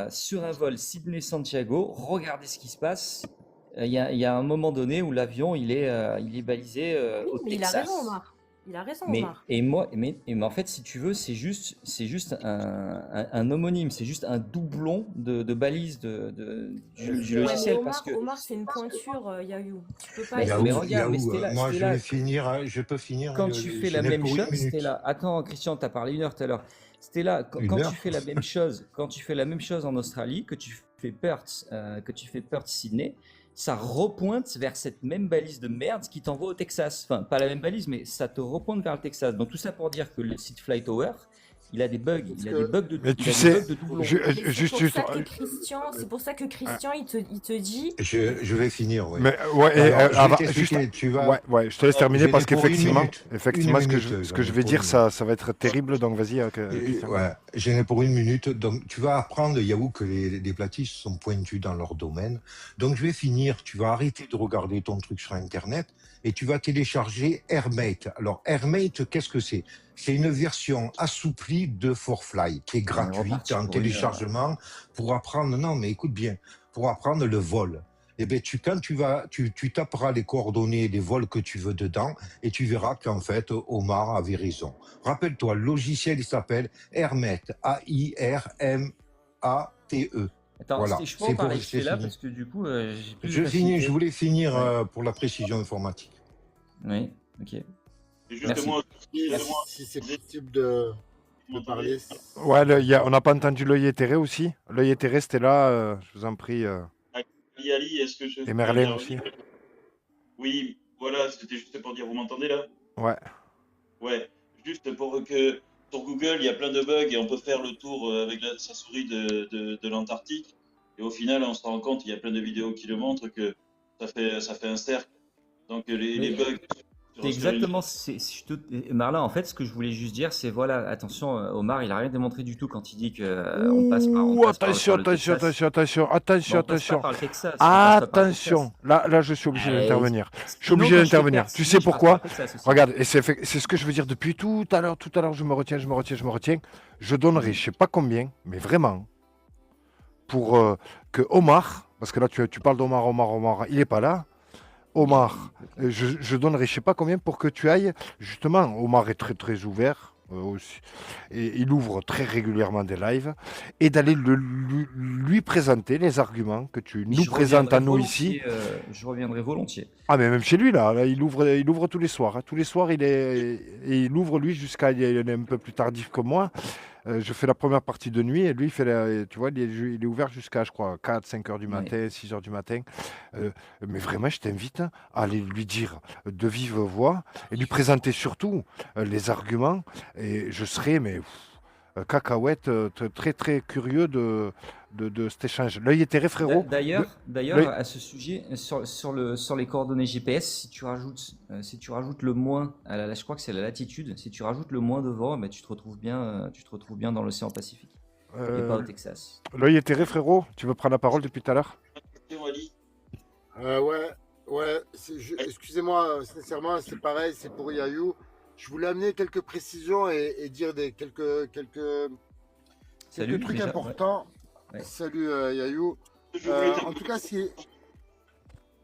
sur un vol Sydney-Santiago. Regardez ce qui se passe. Il y a un moment donné où l'avion il est balisé Oui, au mais il a Texas. raison, Omar. Il a raison, Mais, Omar. mais en fait, si tu veux, c'est juste un homonyme, c'est juste un doublon de balise du Ouais, mais logiciel. Parce que, Omar, c'est une pointure, Yayou. Tu peux pas mais, essayer mais Yaou, de... regarde, mais Yaou, moi je Stella, vais finir, je peux finir, quand tu fais je la n'ai même pour une chose, minute. Stella, attends, Christian, t'as parlé 1 heure tout à l'heure. Stella, Une quand tu heure? fais la même chose, quand tu fais la même chose en Australie, que tu fais Perth Sydney, ça repointe vers cette même balise de merde qui t'envoie au Texas. Enfin, pas la même balise, mais ça te repointe vers le Texas. Donc tout ça pour dire que le site Flight Tower, il a des bugs, Parce il a des que bugs de, Mais il tu a des sais, bugs de doublons. je- Mais c'est juste, pour juste, ça que c'est pour ça que Christian, il te dit... Je vais finir, oui. mais ouais, et, Alors, je vais avant, t'expliquer, juste, tu vas... ouais, je te laisse terminer J'en ai parce pour une qu'effectivement, minute. effectivement, Une ce que minute, ce que je j'en ai vais pour dire, une ça va être terrible. Donc vas-y, Christian. Ouais, j'en ai pour une minute. Donc, tu vas apprendre, Yahoo, que les platistes sont pointus dans leur domaine. Donc, je vais finir. Tu vas arrêter de regarder ton truc sur Internet et tu vas télécharger AirMate. Alors, AirMate, qu'est-ce que c'est? C'est une version assouplie de ForFly qui est On est gratuite reparti en pour 1 heure. téléchargement pour apprendre. Non, mais écoute bien, pour apprendre le vol. Eh bien, quand tu taperas les coordonnées des vols que tu veux dedans et tu verras qu'en fait, Omar avait raison. Rappelle-toi, le logiciel, il s'appelle AirMate, AIRMATE. Attends, Voilà, je peux en c'est pour parler de c'est Stella fini. parce que du coup, j'ai plus de Je finis, je facilité. voulais finir Ouais. pour la précision informatique. Oui, ok. Et Merci. justement, si c'est possible de parler. Ouais, on n'a pas entendu l'œil éthéré aussi. L'œil éthéré, c'était là. Je vous en prie. Ali, est-ce que je Et peux Merlin intervenir? aussi. Oui, voilà, c'était juste pour dire, vous m'entendez là? Ouais. Ouais, juste pour que sur Google, il y a plein de bugs et on peut faire le tour avec sa souris de l'Antarctique. Et au final, on se rend compte, il y a plein de vidéos qui le montrent, que ça fait un cercle. Donc les Mais bugs c'est sur une... exactement. Marlin, en fait, ce que je voulais juste dire, c'est voilà, attention, Omar, il a rien démontré du tout quand il dit que on passe par Ouh, le attention, Texas. attention, attention, Mais on passe pas attention. par le Texas. On passe pas par le Attention. Texas. Là, je suis obligé Eh, d'intervenir. Je suis sinon, obligé quand je fais d'intervenir. Perth Tu Sydney, sais je passe pourquoi? par le Texas aussi. Regarde, et c'est ce que je veux dire depuis tout à l'heure. Tout à l'heure, je me retiens. Je donnerai, je sais pas combien, mais vraiment, pour que Omar, parce que là, tu parles d'Omar, il est pas là. Omar, je donnerai, je sais pas combien, pour que tu ailles. Justement, Omar est très très ouvert. Aussi. Et il ouvre très régulièrement des lives et d'aller lui présenter les arguments que tu nous présentes à nous ici. Je reviendrai volontiers. Ah, mais même chez lui, là il ouvre tous les soirs. Hein. Tous les soirs, il ouvre lui jusqu'à. Il est un peu plus tardif que moi. Je fais la première partie de nuit et lui, tu vois, il est ouvert jusqu'à, je crois, 4, 5 heures du matin, 6 heures du matin. Mais vraiment, je t'invite à aller lui dire de vive voix et lui présenter surtout les arguments. Et je serai, mais cacahuète, très très curieux de cet échange. L'œil éthéré, frérot. D'ailleurs, l'œil- à ce sujet, sur les coordonnées GPS, si tu rajoutes le moins, je crois que c'est la latitude, si tu rajoutes le moins devant, ben, tu te retrouves bien dans l'océan Pacifique et pas au Texas. L'œil éthéré, frérot. Tu veux prendre la parole depuis tout à l'heure? Ali. Ouais. Excusez-moi, sincèrement, c'est pareil, c'est pour Yayou. Je voulais amener quelques précisions et dire quelques Salut, trucs déjà, importants. ouais. Salut Yayou. Je voulais te- En tout cas, si.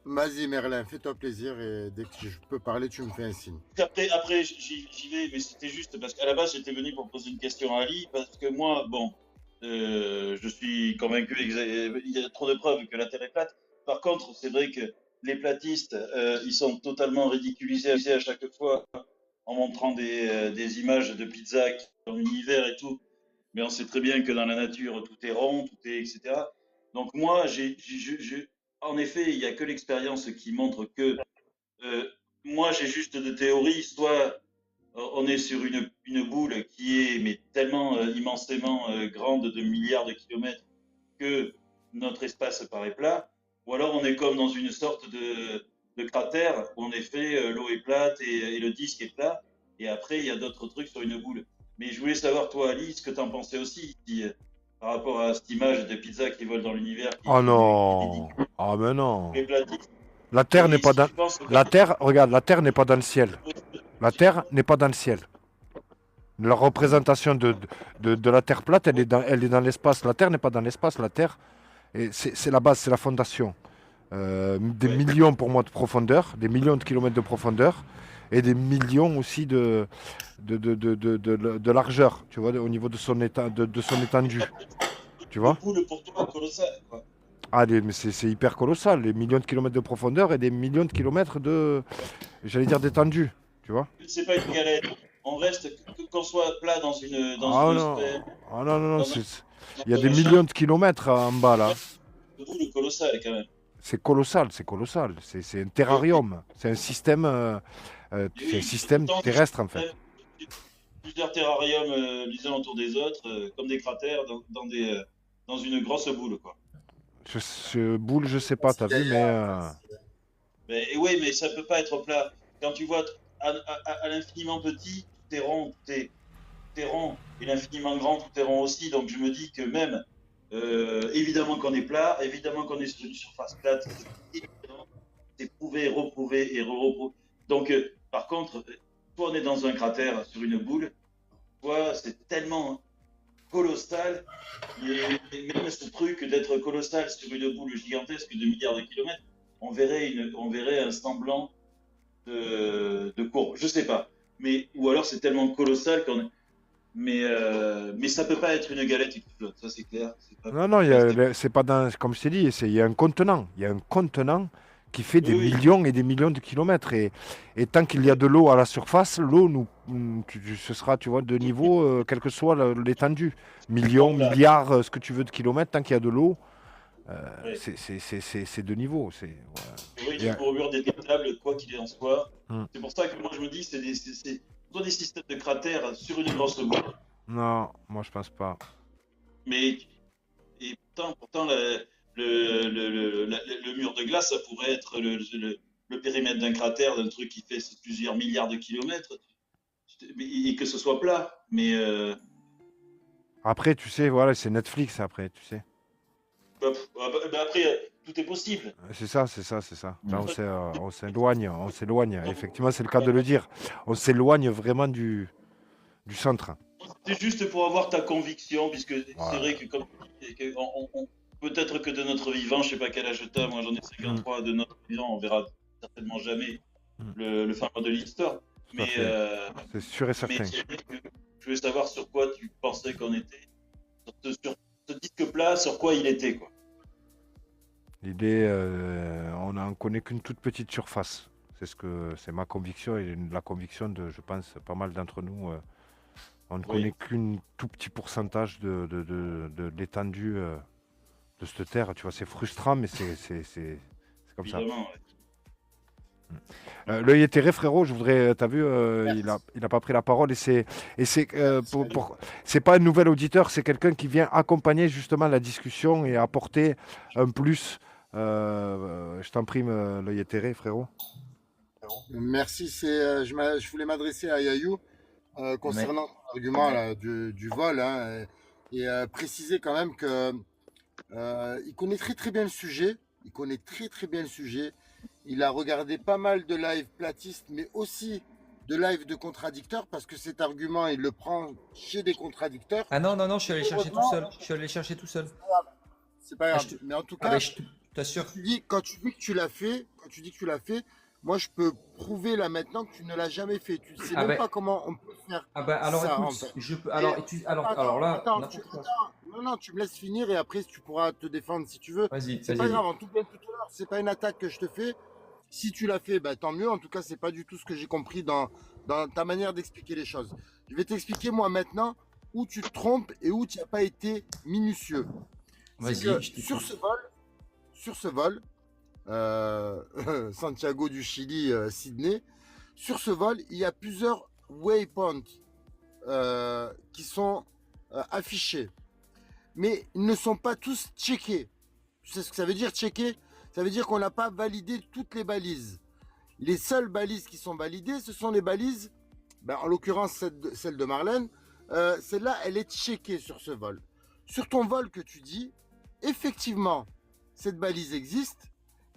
Vas-y, Merlin, fais-toi plaisir et dès que je peux parler, tu me fais un signe. Après j'y vais, mais c'était juste parce qu'à la base, j'étais venu pour poser une question à Ali, parce que moi, bon, je suis convaincu qu'il y a trop de preuves que la Terre est plate. Par contre, c'est vrai que les platistes, ils sont totalement ridiculisés à chaque fois en montrant des images de pizza dans l'univers et tout. Mais on sait très bien que dans la nature, tout est rond, etc. Donc moi, en effet, il n'y a que l'expérience qui montre que moi, j'ai juste de théories. Soit on est sur une boule qui est mais tellement immensément grande de milliards de kilomètres que notre espace paraît plat, ou alors on est comme dans une sorte de cratère où en effet l'eau est plate et le disque est plat, et après il y a d'autres trucs sur une boule. Mais je voulais savoir, toi, Ali, ce que tu en pensais aussi, par rapport à cette image de pizza qui vole dans l'univers. Oh non. Ah, mais non. Les platistes. La Terre n'est pas Si dans. tu penses que- La Terre, regarde, la Terre n'est pas dans le ciel. La Terre n'est pas dans le ciel. La représentation de la Terre plate, elle est dans l'espace. La Terre n'est pas dans l'espace. La Terre, c'est la base, c'est la fondation. Des Ouais. millions pour moi de profondeur, des millions de kilomètres de profondeur. et des millions aussi de largeur, tu vois, au niveau de son étendue, tu Une vois. boule pour toi colossale, quoi. Ah, mais c'est hyper colossal, les millions de kilomètres de profondeur et des millions de kilomètres j'allais dire d'étendue, tu vois. C'est pas une galette. On reste, qu'on soit plat dans Ah une non, sphère, ah non, non, non, dans un, il y a dans des un champ, millions de kilomètres en bas là. une boule colossale, quand même. C'est colossal, c'est colossal. C'est un Et, terrarium, et c'est un oui, système pourtant, terrestre en fait. même plusieurs terrariums les uns autour des autres, comme des cratères dans une grosse boule, quoi. Boule, je sais pas, Merci t'as vu, mais Gaïa. Et oui, mais ça peut pas être plat. Quand tu vois à l'infiniment petit, tout est rond, tout est rond. Et l'infiniment grand, tout est rond aussi. Donc je me dis que même, évidemment qu'on est plat, évidemment qu'on est sur une surface plate, évidemment, c'est prouvé, reprouvé et reprouvé. Donc, par contre, soit on est dans un cratère sur une boule, soit c'est tellement colossal, et même ce truc d'être colossal sur une boule gigantesque de milliards de kilomètres, on verrait un semblant de courbe. Je sais pas. Mais, ou alors c'est tellement colossal qu'on. Mais ça peut pas être une galette qui flotte, ça c'est clair. C'est pas, non, non, rester- c'est pas dans, comme je t'ai dit, il y a un contenant. Il y a un contenant qui fait des Oui, oui, millions et des millions de kilomètres. Et tant qu'il y a de l'eau à la surface, l'eau, ce sera, tu vois, de niveau, quel que soit l'étendue. Millions, bon, là, milliards, ce que tu veux de kilomètres, tant qu'il y a de l'eau, ouais. c'est de niveau. Oui, Et, il faut mur détectable, quoi qu'il en soit. hum. C'est pour ça que moi je me dis, soit des systèmes de cratères sur une grosse boule, Non, moi je pense pas. mais et pourtant le mur de glace, ça pourrait être le périmètre d'un cratère, d'un truc qui fait plusieurs milliards de kilomètres, et que ce soit plat. Mais Après, tu sais, voilà, c'est Netflix après, tu sais. après, tout est possible. C'est ça, c'est ça, c'est ça. Là, Mm. on s'éloigne, on s'éloigne. Effectivement, c'est le cas de le dire. On s'éloigne vraiment du centre. C'est juste pour avoir ta conviction, puisque c'est Ouais. vrai que comme peut-être que de notre vivant, je sais pas quel âge t'as, moi j'en ai Mm, 53, de notre vivant, on verra certainement jamais mm, le fin mot de l'histoire. tout à Mais, fait. C'est sûr et certain. c'est vrai que je voulais savoir sur quoi tu pensais qu'on était. Sur ce disque plat, sur quoi il était, quoi. L'idée, on n'en connaît qu'une toute petite surface. C'est ma conviction et la conviction de, je pense, pas mal d'entre nous. On ne Oui, connaît qu'un tout petit pourcentage de l'étendue de cette terre. Tu vois, c'est frustrant, mais c'est comme ça. évidemment. Ouais. L'œil éthéré, frérot, je voudrais, t'as vu, il a pas pris la parole c'est pas un nouvel auditeur, c'est quelqu'un qui vient accompagner justement la discussion et apporter un plus. Je t'en prie, l'œil éthéré, frérot. Merci, je voulais m'adresser à Yayou concernant ton argument là, du vol hein, et préciser quand même que il connaît très très bien le sujet. Il connaît très très bien le sujet. Il a regardé pas mal de lives platistes, mais aussi de lives de contradicteurs, parce que cet argument, il le prend chez des contradicteurs. Ah non, non, non, je suis allé chercher tout seul. Je suis allé chercher tout seul. C'est pas Ah, grave. Mais en tout Ah cas, bah, je t'assure. quand tu dis que tu l'as fait, moi je peux prouver là maintenant que tu ne l'as jamais fait. Tu ne sais Ah même bah, pas comment on peut faire ah bah alors ça en écoute, fait. je peux. Et Alors là, attends, n'importe quoi. non, tu me laisses finir et après tu pourras te défendre si tu veux. Vas-y, C'est vas-y, pas vas-y. grave, en tout cas tout à l'heure, c'est pas une attaque que je te fais. Si tu l'as fait, bah, tant mieux. En tout cas, c'est pas du tout ce que j'ai compris dans ta manière d'expliquer les choses. Je vais t'expliquer moi maintenant où tu te trompes et où tu n'as pas été minutieux. C'est Vas-y, que je sur t'écoute. ce vol, Santiago du Chili, Sydney, sur ce vol, il y a plusieurs waypoints qui sont affichés, mais ils ne sont pas tous checkés. Tu sais ce que ça veut dire checker? Ça veut dire qu'on n'a pas validé toutes les balises. Les seules balises qui sont validées, ce sont les balises, ben, en l'occurrence celle de Marlène, celle-là, elle est checkée sur ce vol. Sur ton vol que tu dis, effectivement, cette balise existe,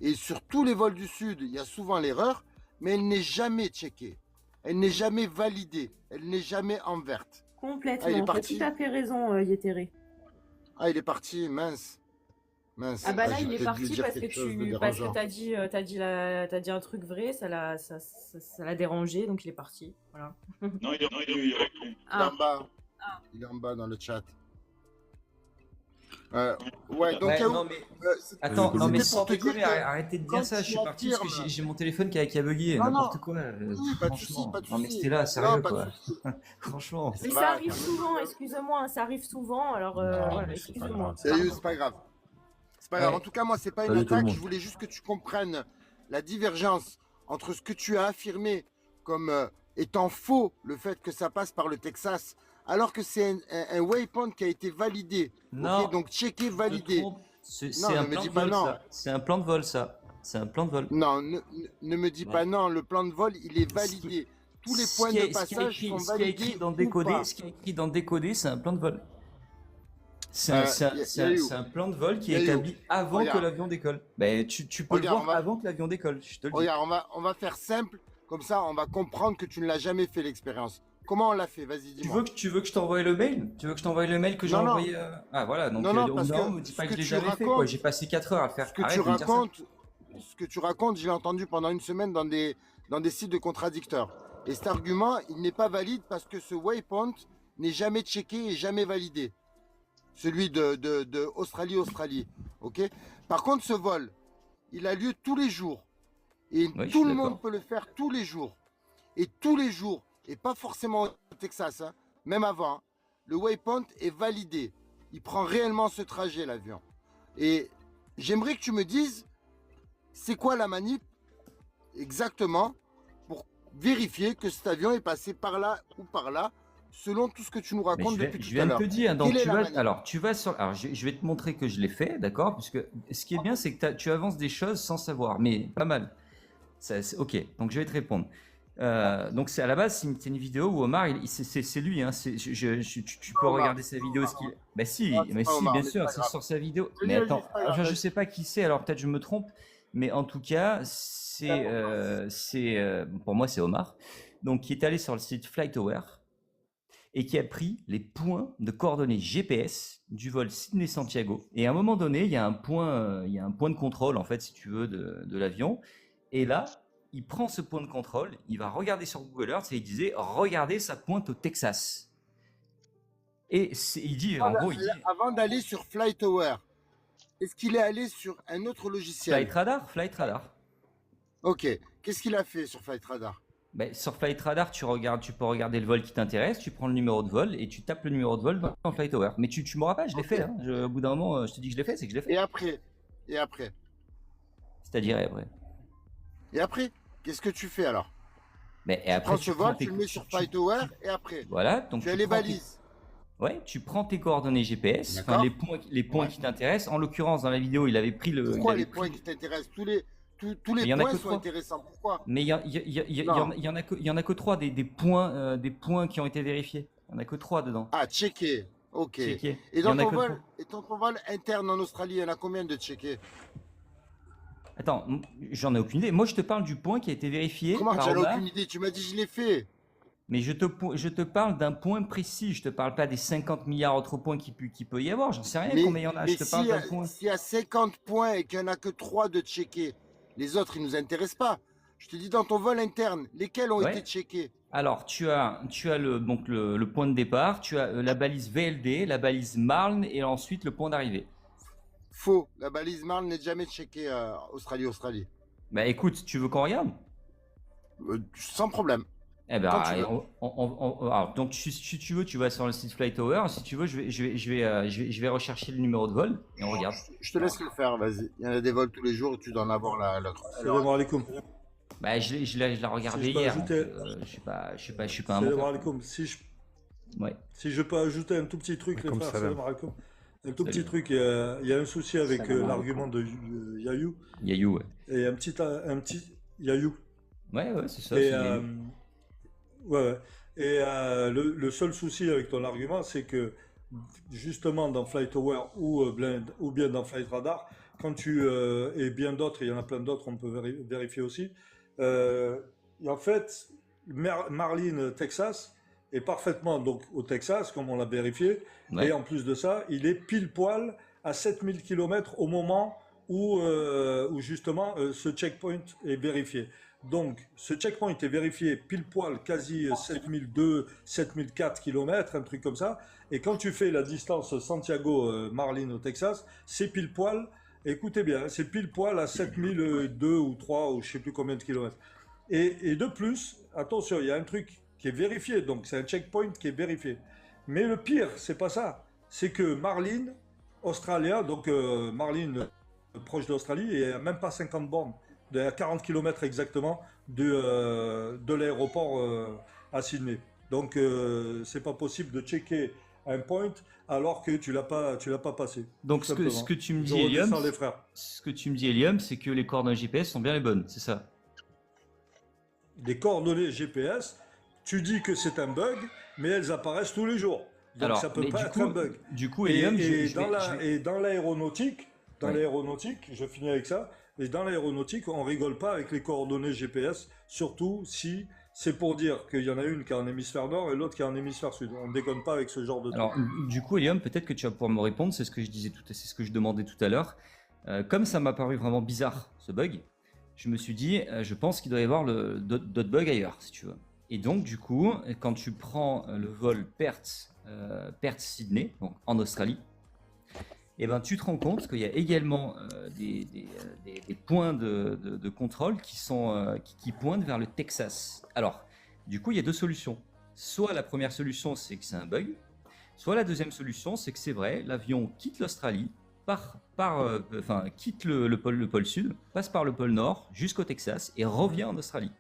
et sur tous les vols du Sud, il y a souvent l'erreur, mais elle n'est jamais checkée. Elle n'est jamais validée. Elle n'est jamais en verte. Complètement, Ah, il est tu as parti. tout à fait raison, Yétéré. Ah, il est parti, mince. Mince. Ah bah là, j'ai il est peut-être dû parti dire parce que quelque chose de parce que dérangeant. t'as dit un truc vrai, ça l'a dérangé, donc il est parti. Voilà. Non, il est revenu. Il est Ah, en bas. Il est en bas dans le chat. Ouais, donc Ouais, Yahoo, non, mais c'était attends, non, mais pour sans te dire déconner, que arrêtez de quand dire ça. Je tu suis parti parce que affirmes- j'ai mon téléphone qui a bugué. Non, N'importe non. quoi. Oui, pas de souci, Franchement. pas de Non, mais souci. c'était là, Non, sérieux, pas de quoi. souci. Franchement. mais C'est ça pas arrive grave. souvent, excuse-moi, ça arrive souvent, alors voilà, mais c'est pas excuse-moi. grave. Sérieux, c'est pas grave. C'est pas grave. Ouais. En tout cas, moi, c'est pas une Salut tout le attaque. monde. Je voulais juste que tu comprennes la divergence entre ce que tu as affirmé comme étant faux, le fait que ça passe par le Texas, alors que c'est un waypoint qui a été validé. Non. Ok, donc checké, Tu te validé. trompes. C'est Non, un ne me plan dis de pas vol, non. ça. C'est un plan de vol, ça. C'est un plan de vol. Non, ne me dis Ouais. pas non. Le plan de vol, il est validé. Tous les points de passage sont Ce qui est écrit validés dans ou décoder, pas. ce qui est écrit dans décoder, c'est un plan de vol. C'est Yayu. un plan de vol qui est Yayu. établi avant Regarde. que l'avion décolle. Ben, tu peux Regarde, le voir avant que l'avion décolle, je te le dis. Regarde, on va faire simple. Comme ça, on va comprendre que tu ne l'as jamais fait l'expérience. Comment on l'a fait? Vas-y, dis-moi. Tu veux que je t'envoie le mail? Tu veux que je t'envoie le mail que j'ai Non, non. envoyé Ah voilà, donc Non, non, au parce bout d'un que moment, me dis ce pas que que je l'ai tu jamais fait, racontes- quoi. J'ai passé 4 heures à le faire. Ce que Arrête tu de me dire ça. racontes, je l'ai entendu pendant une semaine dans des sites de contradicteurs. Et cet argument, il n'est pas valide parce que ce waypoint n'est jamais checké et jamais validé. Celui de Australie. Ok. Par contre, ce vol, il a lieu tous les jours. Et Oui, je tout suis le monde d'accord. peut le faire tous les jours. Et tous les jours, et pas forcément au Texas, hein, même avant, hein, le waypoint est validé. Il prend réellement ce trajet, l'avion. Et j'aimerais que tu me dises, c'est quoi la manip exactement pour vérifier que cet avion est passé par là ou par là, selon tout ce que tu nous Mais racontes je vais- depuis je tout à viens de l'heure. te dire, donc Quelle est tu la vas, manip alors tu vas sur, alors je vais te montrer que je l'ai fait, d'accord, puisque ce qui est bien, c'est que tu avances des choses sans savoir, mais pas mal. Ok, donc je vais te répondre. Donc c'est à la base, c'est une vidéo où Omar, c'est lui, hein, tu peux Omar. regarder sa vidéo. Bah si, Non, c'est mais pas si, Omar, bien mais sûr, c'est pas c'est grave. sur sa vidéo. Je Mais dis, attends, c'est pas grave, enfin, je vas-y. sais pas qui c'est, alors peut-être je me trompe, mais en tout cas, pour moi c'est Omar, donc qui est allé sur le site FlightAware et qui a pris les points de coordonnées GPS du vol Sydney-Santiago. Et à un moment donné, il y a un point de contrôle, en fait, si tu veux, de l'avion. Et là, il prend ce point de contrôle, il va regarder sur Google Earth et il disait « Regardez, ça pointe au Texas ». Et il dit, en gros, il dit Avant d'aller sur FlightAware, est-ce qu'il est allé sur un autre logiciel? Flight Radar. Ok. Qu'est-ce qu'il a fait sur Flight Radar? Ben, sur Flight Radar, tu peux regarder le vol qui t'intéresse, tu prends le numéro de vol et tu tapes le numéro de vol dans FlightAware. Mais tu m'auras pas, je l'ai fait. Hein. Au bout d'un moment, je te dis que je l'ai fait, c'est que je l'ai fait. Et après? C'est-à-dire après. Et après? Qu'est-ce que tu fais alors? Mais et après, Prends ce vol, tes- tu le mets sur FlightAware et après? Voilà, donc Tu as les prends tes- balises. Ouais, tu prends tes coordonnées GPS, enfin, D'accord. les points Ouais. qui t'intéressent. En l'occurrence, dans la vidéo, il avait pris le. Pourquoi il avait les points pris- qui t'intéressent? Tous les Mais il y en a points que sont trois. intéressants. Pourquoi? Mais il y Non. en a que 3 des points qui ont été vérifiés. Il y en a que 3 dedans. Ah, checké. Ok. Checké. Et Il y dans en a ton que vol, trois. ton vol interne en Australie, il y en a combien de checkés? Attends, j'en ai aucune idée. Moi, je te parle du point qui a été vérifié Comment par j'en ai Omar. aucune idée? Tu m'as dit je l'ai fait. Mais je te parle d'un point précis. Je te parle pas des 50 milliards autres points qu'il peut y avoir. J'en sais rien combien il y en a. Je te parle d'un point. s'il y a 50 points et qu'il n'y en a que 3 de checkés, les autres, ils nous intéressent pas. Je te dis dans ton vol interne, lesquels ont Ouais. été checkés? Alors, tu as le point de départ, tu as la balise VLD, la balise Marne et ensuite le point d'arrivée. Faux. La balise Marne n'est jamais checkée Australie. Bah écoute, tu veux qu'on regarde? Sans problème. Eh ben, Quand tu veux. alors, donc si tu veux, tu vas sur le site FlightAware. Si tu veux, je vais rechercher le numéro de vol et on regarde. Je te laisse le faire, vas-y. Il y en a des vols tous les jours, tu dois en avoir l'autre. Salam alaikum. Bah je l'ai regardé Si je peux hier. ajouter- Donc, je suis pas un Salam menteur. alaikum. Ouais. Si je peux ajouter un tout petit truc, les Comme frères, salam. salam alaikum. Un tout Salut. petit truc, il y a un souci avec Salam alaikum. l'argument de Yayou. Yayou, ouais. Et un petit Yayou. Ouais, c'est ça. Et, c'est Yayou. ouais. Et le seul souci avec ton argument, c'est que justement dans FlightAware ou bien dans Flight Radar, quand tu et bien d'autres, il y en a plein d'autres, on peut vérifier aussi. Et en fait, Marlin, Texas, est parfaitement donc au Texas, comme on l'a vérifié. Ouais. Et en plus de ça, il est pile poil à 7000 km au moment où justement ce checkpoint est vérifié. Donc, ce checkpoint est vérifié pile poil, quasi 7002, 7004 km, un truc comme ça. Et quand tu fais la distance Santiago-Marlin au Texas, c'est pile poil, écoutez bien, c'est pile poil à 7002 ou 3 ou je sais plus combien de kilomètres. Et de plus, attention, il y a un truc qui est vérifié, donc c'est un checkpoint qui est vérifié. Mais le pire, c'est pas ça. C'est que Marlin, Australia, donc Marlin proche d'Australie, et à même pas 50 bornes, à 40 km exactement de l'aéroport à Sydney. Donc c'est pas possible de checker un point alors que tu l'as pas passé. Donc ce que tu me dis, Helium, c'est que les coordonnées GPS sont bien les bonnes, c'est ça? Les coordonnées GPS, tu dis que c'est un bug, mais elles apparaissent tous les jours. Donc Alors, ça peut mais pas du être coup- un bug. Du coup, Helium, Et dans l'aéronautique, Ouais. je finis avec ça, et dans l'aéronautique, on rigole pas avec les coordonnées GPS, surtout si c'est pour dire qu'il y en a une qui est en hémisphère nord et l'autre qui est en hémisphère sud. On déconne pas avec ce genre de truc. Alors, du coup, Helium, peut-être que tu vas pouvoir me répondre, c'est ce que c'est ce que je demandais tout à l'heure. Comme ça m'a paru vraiment bizarre, ce bug, je me suis dit, je pense qu'il doit y avoir d'autres bugs ailleurs, si tu veux. Et donc, du coup, quand tu prends le vol Perth-Sydney, donc en Australie, et ben, tu te rends compte qu'il y a également des points de contrôle qui pointent vers le Texas. Alors, du coup, il y a deux solutions. Soit la première solution, c'est que c'est un bug, soit la deuxième solution, c'est que c'est vrai, l'avion quitte l'Australie, quitte le pôle sud, passe par le pôle nord jusqu'au Texas et revient en Australie.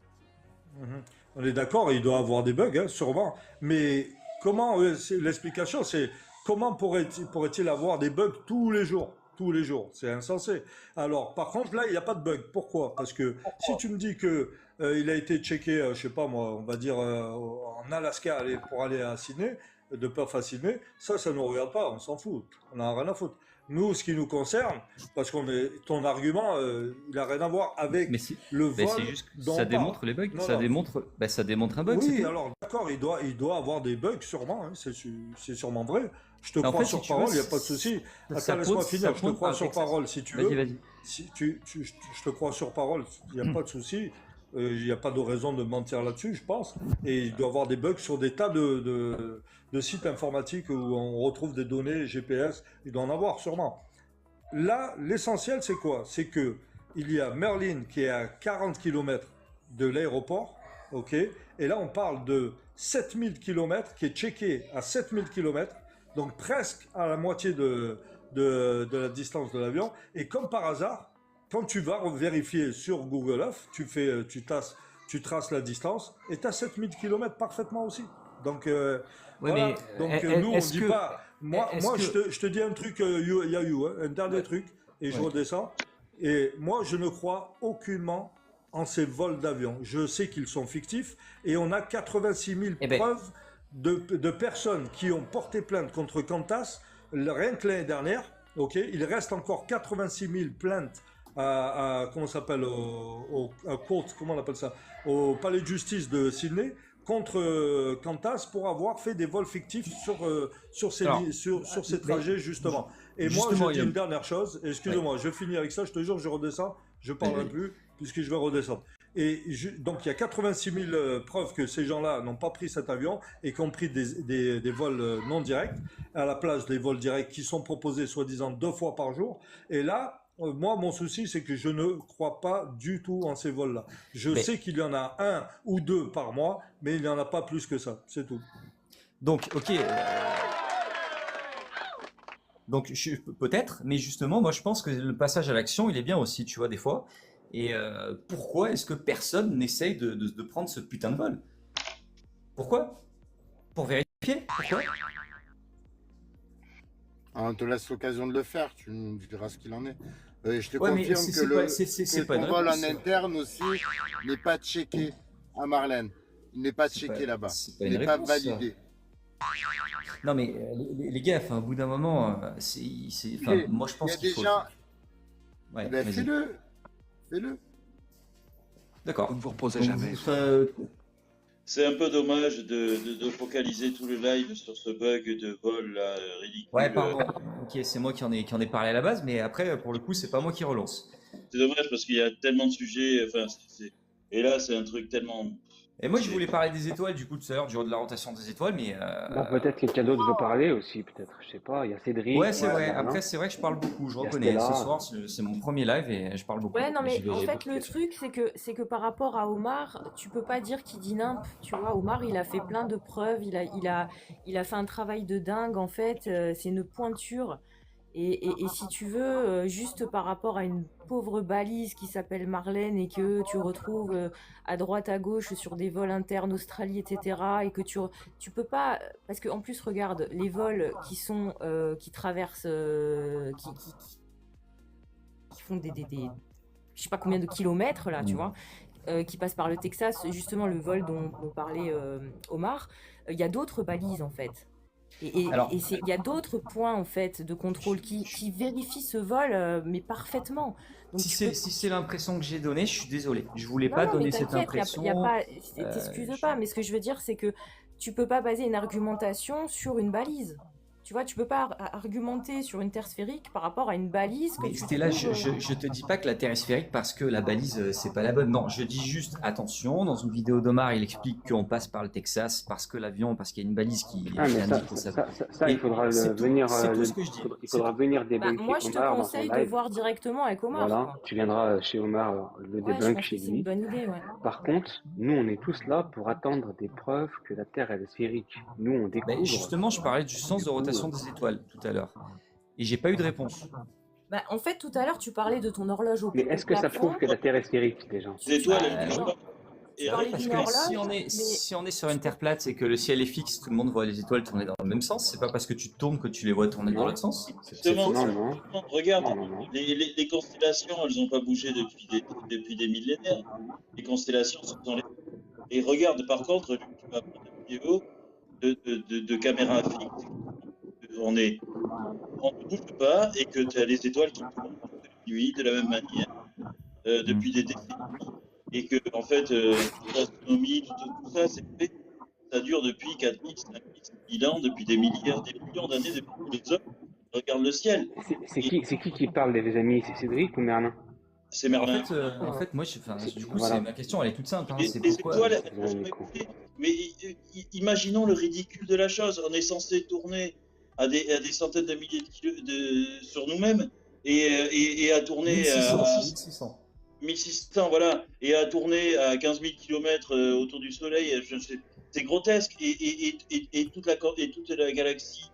Mhm. On est d'accord, il doit avoir des bugs, hein, sûrement. Mais comment, l'explication, c'est comment pourrait-il avoir des bugs tous les jours? Tous les jours, c'est insensé. Alors, par contre, là, il n'y a pas de bug. Pourquoi? Parce que si tu me dis que il a été checké, je sais pas moi, on va dire en Alaska pour aller à Sydney, de Perth à Sydney, ça ne nous regarde pas, on s'en fout, on n'a rien à foutre. Nous, ce qui nous concerne, parce ton argument, il n'a rien à voir avec Mais c'est le ben, vol c'est juste que dont ça on parle. démontre les bugs, Non, ça non. démontre un bug, c'est Oui, tout. alors d'accord, il doit avoir des bugs sûrement, hein, c'est sûrement vrai. Je te En crois fait, sur si tu veux, parole, il n'y a pas de souci. ça Attends, laisse-moi pointe- finir, ça je te pointe crois par sur Texas. parole si tu Vas-y, veux. vas-y. Si je te crois sur parole, il n'y a pas de souci. Il n'y a pas de raison de mentir là-dessus, je pense. Et il doit y avoir des bugs sur des tas de sites informatiques où on retrouve des données GPS. Il doit en avoir sûrement. Là, l'essentiel, c'est quoi? C'est que il y a Merlin qui est à 40 km de l'aéroport, ok? Et là, on parle de 7000 km qui est checké à 7000 km, donc presque à la moitié de la distance de l'avion. Et comme par hasard, quand tu vas vérifier sur Google Earth, tu traces la distance et tu as 7000 km parfaitement aussi. Donc, Ouais, voilà. mais Donc, est- nous, on ne est-ce dit que- pas. Moi, est-ce que- je te dis un truc, Yahu, hein, un dernier Ouais. truc, et je Ouais. redescends. Et moi, je ne crois aucunement en ces vols d'avion. Je sais qu'ils sont fictifs, et on a 86 000 Eh ben- preuves de personnes qui ont porté plainte contre Qantas, rien que l'année dernière. Ok, il reste encore 86 000 plaintes comment ça s'appelle, à court, comment on appelle ça, au palais de justice de Sydney contre Qantas pour avoir fait des vols fictifs sur ces Alors, ces trajets justement. Et moi, justement, je dis Yann. une dernière chose, excusez-moi, je finis avec ça, je te jure, je redescends, je parlerai Oui. plus puisque je vais redescendre. Donc il y a 86 000 preuves que ces gens-là n'ont pas pris cet avion et qui ont pris des vols non directs à la place des vols directs qui sont proposés soi-disant 2 fois par jour. Et là, moi, mon souci, c'est que je ne crois pas du tout en ces vols-là. Je Mais- sais qu'il y en a 1 ou 2 par mois, mais il n'y en a pas plus que ça, c'est tout. Donc, ok. Donc, peut-être, mais justement, moi, je pense que le passage à l'action, il est bien aussi, tu vois, des fois. Et pourquoi est-ce que personne n'essaye de prendre ce putain de vol? Pourquoi? Pour vérifier? Pourquoi? Ah, on te laisse l'occasion de le faire, tu nous diras ce qu'il en est. Je te Ouais, mais confirme c'est que pas- c'est pas ton une vol en réponse. interne aussi n'est pas checké à Marlène. Il n'est pas C'est checké pas- là-bas. c'est pas Il une n'est pas réponse, ça. validé. Non, mais les gars, enfin, au bout d'un moment, enfin, Et moi, je il y pense a qu'il faut. déjà- Ouais, Ben, vas-y. fais-le. Fais-le. D'accord. Vous ne vous reposez Donc, jamais. c'est un peu dommage de focaliser tout le live sur ce bug de vol là, ridicule. Ouais, pardon. Ok, c'est moi qui en ai parlé à la base, mais après, pour le coup, c'est pas moi qui relance. C'est dommage parce qu'il y a tellement de sujets. Enfin, et là, c'est un truc tellement. Et moi, je voulais parler des étoiles, du coup, tout à l'heure, de la rotation des étoiles, mais. Bah, peut-être que quelqu'un d'autre veut parler aussi, peut-être, je sais pas. Il y a Cédric, Ouais, il y c'est a vrai. Merlin, Après, c'est vrai que je parle beaucoup, je il y a reconnais. Ce Stella. soir, c'est mon premier live et je parle beaucoup. Ouais, non, mais en j'ai fait, beaucoup le de truc, c'est que par rapport à Omar, tu peux pas dire qu'il dit nimp. Tu vois, Omar, il a fait plein de preuves, il a fait un travail de dingue, en fait. C'est une pointure. Et si tu veux, juste par rapport à une pauvre balise qui s'appelle Marlène et que tu retrouves à droite, à gauche sur des vols internes Australie, etc. Et que tu peux pas, parce que en plus, regarde, les vols qui traversent, qui font je sais pas combien de kilomètres là, tu vois, qui passent par le Texas, justement le vol dont parlait Omar, il y a d'autres balises en fait. Alors- Il y a d'autres points en fait de contrôle qui vérifient ce vol, mais parfaitement. Donc Si tu peux- c'est l'impression que j'ai donnée, je suis désolé. Je voulais Non, pas non, mais donner cette t'inquiète, impression. y a pas, t'excuses je- pas, mais ce que je veux dire, c'est que tu peux pas baser une argumentation sur une balise. Tu vois, tu peux pas argumenter sur une terre sphérique par rapport à une balise que Mais tu Stella, trouves, je te dis pas que la Terre est sphérique parce que la balise, c'est pas la bonne. Non, je dis juste, attention, dans une vidéo d'Omar, il explique qu'on passe par le Texas parce qu'il y a une balise qui Ah, mais indique que ça. ça, il faudra c'est tout- venir, c'est tout ce que je dis. il faudra venir Bah, débunker moi, je te Omar dans son conseille de live. voir directement avec Omar. Voilà, quoi. tu viendras chez Omar, le Ouais, je débunk pense chez que c'est une lui. bonne idée, ouais. Par contre, nous, on est tous là pour attendre des preuves que la Terre, elle est sphérique. Nous, on découvre. Ben, justement, je parlais du sens de rotation des étoiles tout à l'heure. Et j'ai pas eu de réponse. Bah, en fait, tout à l'heure, tu parlais de ton horloge au Mais est-ce que ça plafond. prouve que la Terre est sphérique, déjà? Les étoiles, Bah, elles bougent non. pas. Tu Et parlais Parce d'une que horloge, si on est sur une Terre plate et que le ciel est fixe, tout le monde voit les étoiles tourner dans le même sens. C'est pas parce que tu tournes que tu les vois tourner dans Non. l'autre sens. C'est Justement, faux. Non, ça. non. regarde, Non, non, non. les constellations, elles n'ont pas bougé depuis des millénaires. Les constellations sont dans les. Et regarde, par contre, tu vas prendre une vidéo de caméra fixe. On ne bouge pas et que tu as les étoiles qui tournent de nuit de la même manière depuis des décennies. Et que, en fait, toute l'astronomie, tout ça, ça dure depuis 4000, 5000, 6000 ans, depuis des millions d'années, depuis que les hommes regardent le ciel. C'est qui parle, les amis? C'est Cédric ou Merlin? C'est Merlin. En fait, moi, du coup, Voilà. ma question, elle est toute simple. Hein, Les c'est les pourquoi. étoiles, c'est elles n'ont jamais micro. bougé. Mais imaginons le ridicule de la chose. On est censé tourner à des centaines de milliers sur nous-mêmes et à tourner 1600. 1600, voilà, et à tourner à 15 000 km autour du Soleil. C'est grotesque. Et toute la galaxie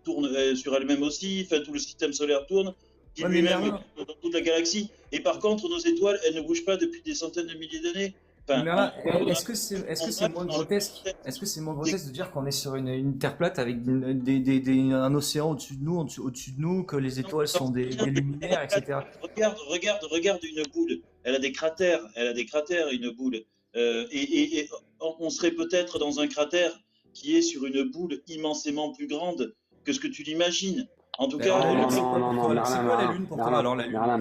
tourne sur elle-même aussi. Enfin, tout le système solaire tourne, qui Ouais, mais lui-même Merlin- tourne dans toute la galaxie. Et par contre, nos étoiles, elles ne bougent pas depuis des centaines de milliers d'années. Enfin, Mais là, est-ce que c'est moins grotesque? Est-ce que c'est moins grotesque de dire qu'on est sur une terre plate avec un océan au-dessus de nous, au-dessus de nous, que les étoiles sont des luminaires, etc. Regarde une boule. Elle a des cratères, une boule. Et on serait peut-être dans un cratère qui est sur une boule immensément plus grande que ce que tu l'imagines. En tout cas, la Non, Lune, c'est quoi non, pour toi? non, C'est quoi la Lune pour toi alors, la Lune? Merlin.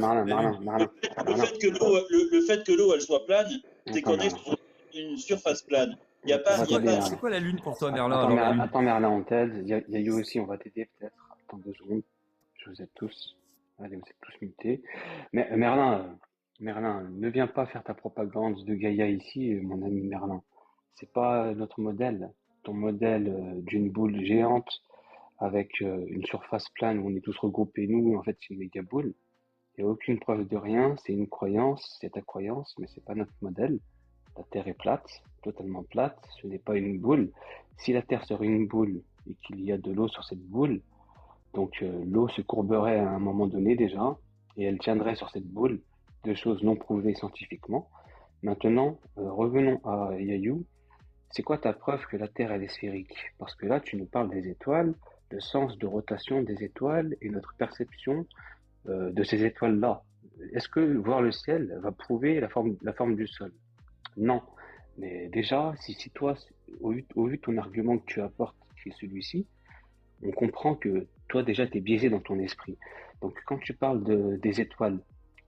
le fait que l'eau elle soit plane, c'est Attends, qu'on est Merlin. sur une surface plane. Il n'y a pas. Attendez, Merlin. C'est quoi la Lune pour toi, Merlin? Attends, Alors, la Lune? Attends, Merlin, on t'aide. Yayo aussi, on va t'aider peut-être. Attends 2 secondes. Je vous aide tous. Allez, vous êtes tous mutés. Mais Merlin, ne viens pas faire ta propagande de Gaïa ici, mon ami Merlin. C'est pas notre modèle. Ton modèle d'une boule géante avec une surface plane où on est tous regroupés, nous, en fait, c'est une méga boule. Il n'y a aucune preuve de rien, c'est une croyance, c'est ta croyance, mais c'est pas notre modèle. La Terre est plate, totalement plate, ce n'est pas une boule. Si la Terre serait une boule et qu'il y a de l'eau sur cette boule, donc l'eau se courberait à un moment donné déjà, et elle tiendrait sur cette boule, 2 choses non prouvées scientifiquement. Maintenant, revenons à Yayu. C'est quoi ta preuve que la Terre elle est sphérique? Parce que là, tu nous parles des étoiles, le sens de rotation des étoiles et notre perception de ces étoiles-là. Est-ce que voir le ciel va prouver la forme du sol? Non. Mais déjà, si toi, au vu de ton argument que tu apportes, qui est celui-ci, on comprend que toi déjà, tu es biaisé dans ton esprit. Donc quand tu parles des étoiles,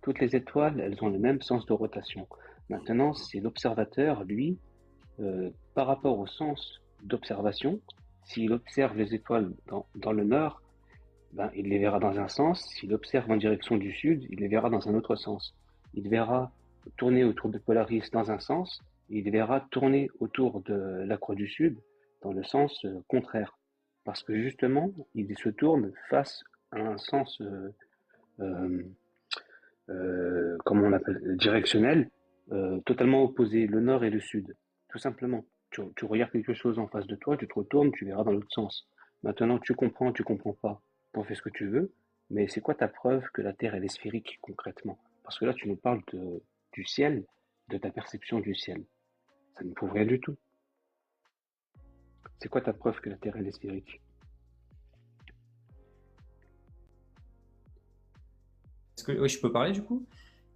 toutes les étoiles, elles ont le même sens de rotation. Maintenant, c'est l'observateur, lui, par rapport au sens d'observation, s'il observe les étoiles dans le nord, ben, il les verra dans un sens. S'il observe en direction du sud, il les verra dans un autre sens. Il verra tourner autour de Polaris dans un sens, et il verra tourner autour de la Croix du Sud dans le sens contraire. Parce que justement, il se tourne face à un sens, comment on appelle, directionnel, totalement opposé, le nord et le sud. Tout simplement. Tu regardes quelque chose en face de toi, tu te retournes, tu verras dans l'autre sens. Maintenant, tu comprends pas. T'en fais ce que tu veux, mais c'est quoi ta preuve que la Terre elle est sphérique concrètement? Parce que là, tu nous parles du ciel, de ta perception du ciel. Ça ne prouve rien du tout. C'est quoi ta preuve que la Terre elle est sphérique? Est-ce que oui, je peux parler du coup?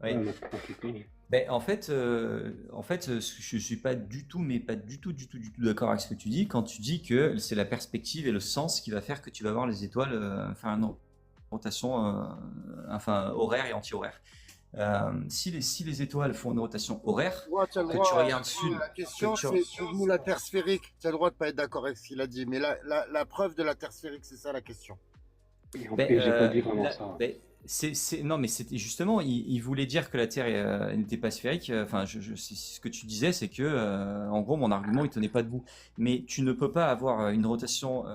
Oui. Ouais, maintenant, tu peux. Ben, je suis pas du tout, mais pas du tout d'accord avec ce que tu dis quand tu dis que c'est la perspective et le sens qui va faire que tu vas voir les étoiles faire une rotation horaire et anti-horaire. Si les étoiles font une rotation horaire, Tu as le que tu droit, regardes sud, la question, que tu... c'est pour nous la Terre sphérique. Tu as le droit de pas être d'accord avec ce qu'il a dit, mais la preuve de la Terre sphérique, c'est ça la question. Et en Ben, plus, j'ai pas dit vraiment là, ça. ben, non, mais c'était justement, il voulait dire que la Terre n'était pas sphérique. Enfin, ce que tu disais, c'est que, en gros, mon argument, il tenait pas debout. Mais tu ne peux pas avoir une rotation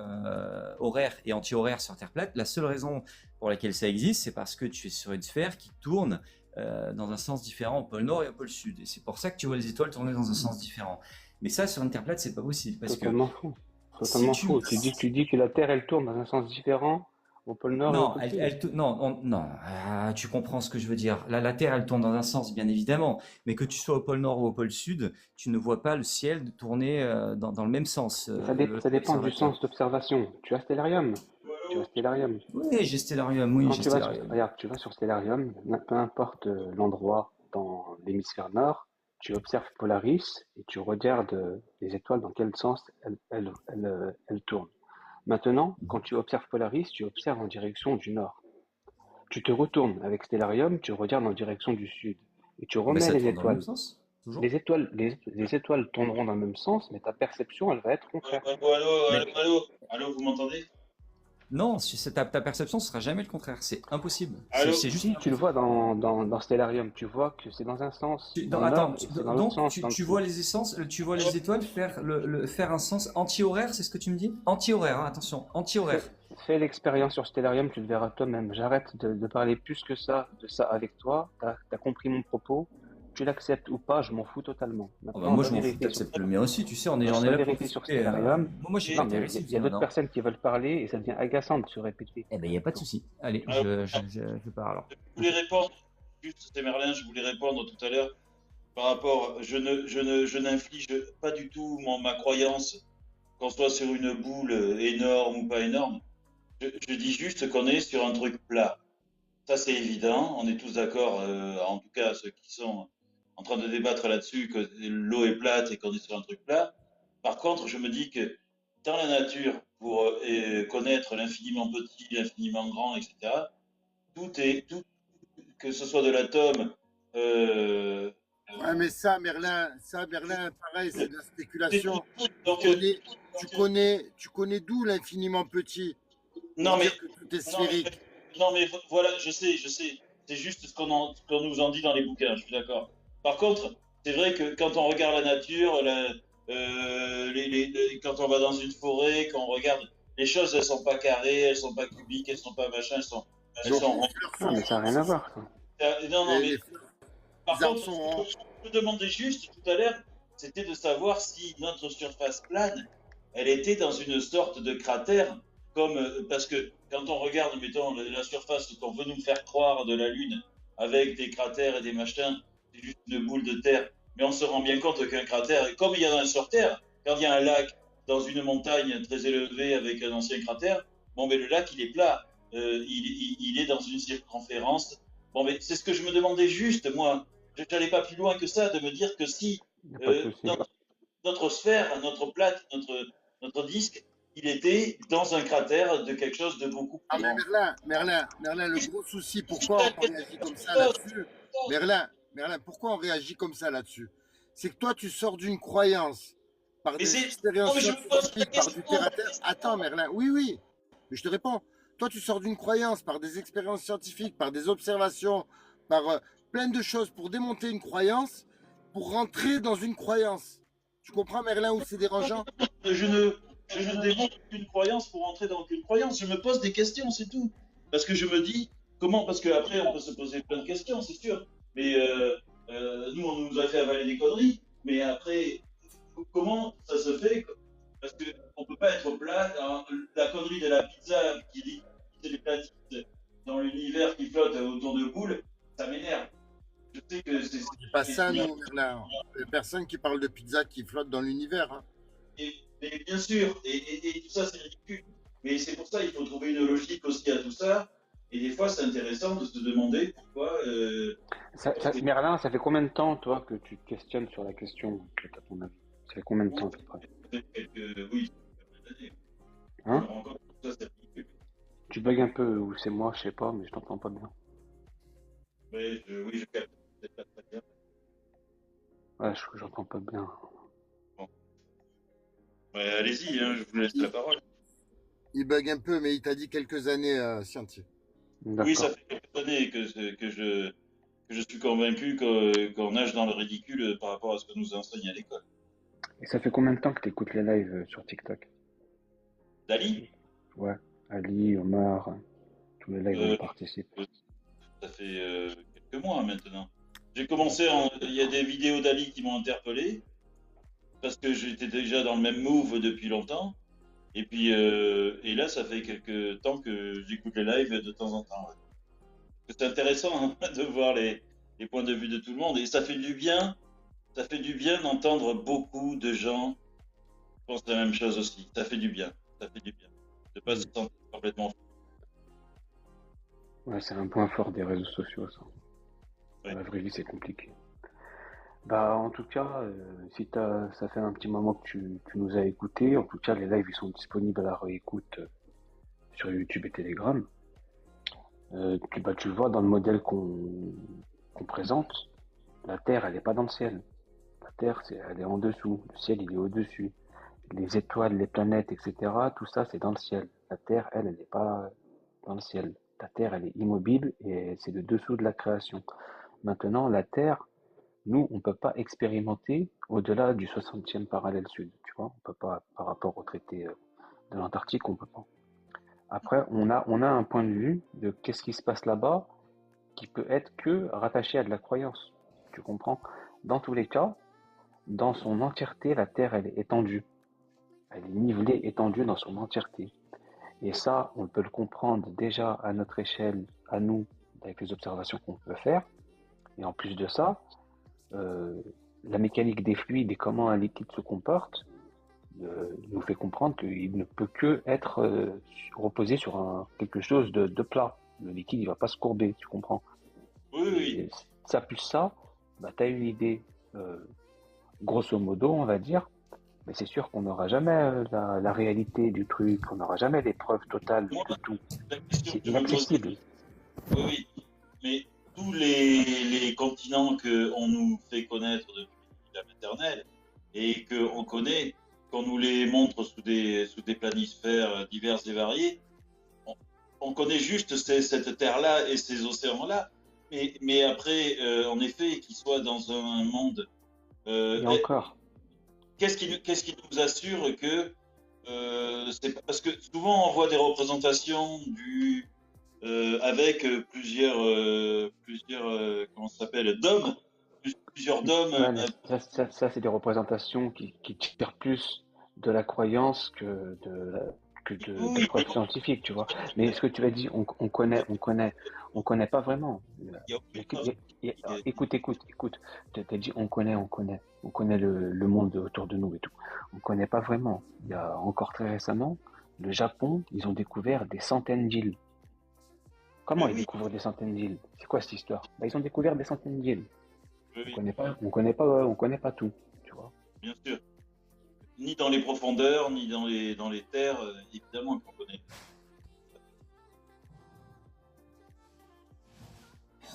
horaire et anti-horaire sur Terre plate. La seule raison pour laquelle ça existe, c'est parce que tu es sur une sphère qui tourne dans un sens différent au pôle nord et au pôle sud. Et c'est pour ça que tu vois les étoiles tourner dans un sens différent. Mais ça, sur une Terre plate, c'est pas possible. Parce que Totalement faux. si Totalement tu... faux. Tu dis que la Terre, elle tourne dans un sens différent au pôle nord et au Non, pôle sud. non, tu comprends ce que je veux dire. La Terre, elle tourne dans un sens, bien évidemment, mais que tu sois au pôle Nord ou au pôle Sud, tu ne vois pas le ciel tourner dans le même sens, Ça dépend du l'observateur. sens d'observation. Tu as Stellarium. Tu as Stellarium. Oui, j'ai Stellarium, oui, Quand j'ai tu vas sur, Stellarium. regarde, tu vas sur Stellarium, peu importe l'endroit dans l'hémisphère nord, tu observes Polaris et tu regardes les étoiles dans quel sens elles tournent. Maintenant, quand tu observes Polaris, tu observes en direction du nord. Tu te retournes avec Stellarium, tu regardes en direction du sud et tu Mais remets ça les tourne dans le même étoiles. sens, toujours. Les étoiles tourneront dans le même sens, mais ta perception, elle va être contraire. Mais Allô, vous m'entendez? non, ta perception, ce sera jamais le contraire, c'est impossible. Allô? C'est juste... Si tu le vois dans Stellarium, tu vois que c'est dans un sens, dans le Attends, nord, et c'est dans l'autre sens, dans le tu sud. vois tu vois les étoiles faire un sens anti-horaire, c'est ce que tu me dis? Anti-horaire, hein, attention, anti-horaire. Fais l'expérience sur Stellarium, tu le verras toi-même. J'arrête de parler plus que ça, de ça avec toi. T'as compris mon propos. Tu l'acceptes ou pas, je m'en fous totalement. Oh, bah, Maintenant, moi, va je m'en fous, vérifier sur t'acceptes le mien aussi, tu sais, on est va là pour vérifier sur discuter. Stellarium. Moi, j'étais Non, mais intéressé il y a d'autres maintenant. personnes qui veulent parler et ça devient agaçant de se répéter. Eh ben, il n'y a pas de souci. Allez, je pars alors. Je voulais répondre, juste c'est Merlin, je voulais répondre tout à l'heure par rapport, je n'inflige pas du tout ma croyance qu'on soit sur une boule énorme ou pas énorme. Je dis juste qu'on est sur un truc plat. Ça c'est évident, on est tous d'accord, en tout cas ceux qui sont en train de débattre là-dessus, que l'eau est plate et qu'on est sur un truc plat. Par contre, je me dis que dans la nature, pour connaître l'infiniment petit, l'infiniment grand, etc., tout, que ce soit de l'atome, euh, Ouais, mais ça, Merlin, pareil, c'est de la c'est spéculation. donc, Tu connais d'où l'infiniment petit pour non mais, dire que tout est sphérique. non mais voilà, je sais, c'est juste ce qu'on nous en dit dans les bouquins, je suis d'accord. Par contre, c'est vrai que quand on regarde la nature, quand on va dans une forêt, quand on regarde, les choses, elles sont pas carrées, elles sont pas cubiques, elles sont pas machin, elles sont rondes. Non, mais ça n'a rien à voir, ça. Non, mais Les par arbres contre, sont ronds. ce que je me demandais juste tout à l'heure, c'était de savoir si notre surface plane, elle était dans une sorte de cratère, comme parce que quand on regarde, mettons, la surface qu'on veut nous faire croire de la Lune, avec des cratères et des machins, c'est juste une boule de terre. Mais on se rend bien compte qu'un cratère, comme il y en a un sur Terre, quand il y a un lac dans une montagne très élevée avec un ancien cratère, bon, mais le lac, il est plat. Il est dans une circonférence. Bon, mais c'est ce que je me demandais juste, moi. Je n'allais pas plus loin que ça, de me dire que si Y a pas de souci. notre sphère, notre plate, notre disque, il était dans un cratère de quelque chose de beaucoup plus Ah, mais grand. Merlin, le gros souci, pourquoi on réagit comme ça là-dessus? Merlin, Merlin, pourquoi on réagit comme ça là-dessus? C'est que toi, tu sors d'une croyance par Mais des c'est. Non, expériences mais je me pose la scientifiques, par du question. terre à terre. Attends, Merlin, oui, oui, mais je te réponds. Toi, tu sors d'une croyance par des expériences scientifiques, par des observations, par plein de choses pour démonter une croyance, pour rentrer dans une croyance. Tu comprends, Merlin, où c'est dérangeant? Je ne démontre qu'une croyance pour entrer dans une croyance. Je me pose des questions, c'est tout. Parce que je me dis, comment? Parce qu'après, on peut se poser plein de questions, c'est sûr. Mais nous, on nous a fait avaler des conneries. Mais après, comment ça se fait? Parce qu'on ne peut pas être plat. Hein. La connerie de la pizza qui dit que c'est des platistes dans l'univers qui flotte autour de boules, ça m'énerve. Je sais que c'est. C'est pas ça, nous, Merlin. Il y a personne qui parle de pizza qui flotte dans l'univers. Hein. Et bien sûr, et tout ça c'est ridicule. Mais c'est pour ça qu'il faut trouver une logique aussi à tout ça. Et des fois, c'est intéressant de se demander pourquoi. Merlin, ça fait combien de temps, toi, que tu te questionnes sur la question, à ton avis? Ça fait combien de temps, à peu près? Oui, quelques années. Hein? Je me rends compte que tout ça c'est ridicule. Tu bugs un peu, ou c'est moi, je sais pas, mais je t'entends pas bien. Mais oui, je capte peut-être pas très bien. Ouais, j'entends pas bien. Bon. Ouais, allez-y, hein, je vous laisse la parole. Il bug un peu, mais il t'a dit quelques années, scientifiques. Oui, ça fait quelques années que je suis convaincu qu'on nage dans le ridicule par rapport à ce que nous enseigne à l'école. Et ça fait combien de temps que tu écoutes les lives sur TikTok? Dali? Ouais, Ali, Omar, tous les lives où on participe. Ça fait quelques mois maintenant. J'ai commencé, il y a des vidéos d'Ali qui m'ont interpellé, parce que j'étais déjà dans le même move depuis longtemps. Et puis, et là, ça fait quelques temps que j'écoute les lives de temps en temps. Ouais. C'est intéressant hein, de voir les points de vue de tout le monde. Et ça fait du bien d'entendre beaucoup de gens qui pensent la même chose aussi. Ça fait du bien. Ça fait du bien. De pas se sentir complètement fou. Ouais, c'est un point fort des réseaux sociaux, ça. Ouais. Dans la vraie vie, c'est compliqué. Bah, en tout cas, si ça fait un petit moment que tu nous as écoutés, en tout cas, les lives, ils sont disponibles à la réécoute sur YouTube et Telegram. Tu vois, dans le modèle qu'on présente, la Terre, elle n'est pas dans le ciel. La Terre, elle est en dessous. Le ciel, il est au-dessus. Les étoiles, les planètes, etc., tout ça, c'est dans le ciel. La Terre, elle n'est pas dans le ciel. La Terre, elle est immobile et c'est le dessous de la création. Maintenant, la Terre, nous, on ne peut pas expérimenter au-delà du 60e parallèle sud, tu vois. On peut pas, par rapport au traité de l'Antarctique, on peut pas. Après, on a un point de vue de qu'est-ce qui se passe là-bas qui peut être que rattaché à de la croyance. Tu comprends? Dans tous les cas, dans son entièreté, la Terre, elle est étendue. Elle est nivelée, étendue dans son entièreté. Et ça, on peut le comprendre déjà à notre échelle, à nous, avec les observations qu'on peut faire. Et en plus de ça, la mécanique des fluides et comment un liquide se comporte nous fait comprendre qu'il ne peut que être reposé sur quelque chose de plat. Le liquide, il va pas se courber, tu comprends? Oui. Et ça plus ça, bah, tu as une idée, grosso modo, on va dire, mais c'est sûr qu'on n'aura jamais la réalité du truc, on n'aura jamais les preuves totales de tout. C'est inaccessible. Oui, mais tous les continents qu'on nous fait connaître depuis la maternelle et qu'on connaît, qu'on nous les montre sous des planisphères divers et variés, on connaît juste cette terre-là et ces océans-là. Mais après, en effet, qu'ils soient dans un monde... et encore. Qu'est-ce qui nous assure que... parce que souvent, on voit des représentations avec plusieurs comment ça s'appelle, dômes, plusieurs dômes. Ouais, ça c'est des représentations qui tirent plus de la croyance que de preuves scientifiques, tu vois. Mais ce que tu as dit, on connaît pas vraiment. Écoute, tu as dit on connaît le monde autour de nous et tout. On connaît pas vraiment. Il y a encore très récemment, le Japon, ils ont découvert des centaines d'îles. Comment ils découvrent des centaines d'îles? C'est quoi cette histoire? Bah, ils ont découvert des centaines d'îles. On connaît pas tout, tu vois. Bien sûr. Ni dans les profondeurs, ni dans les terres, évidemment qu'on connaît.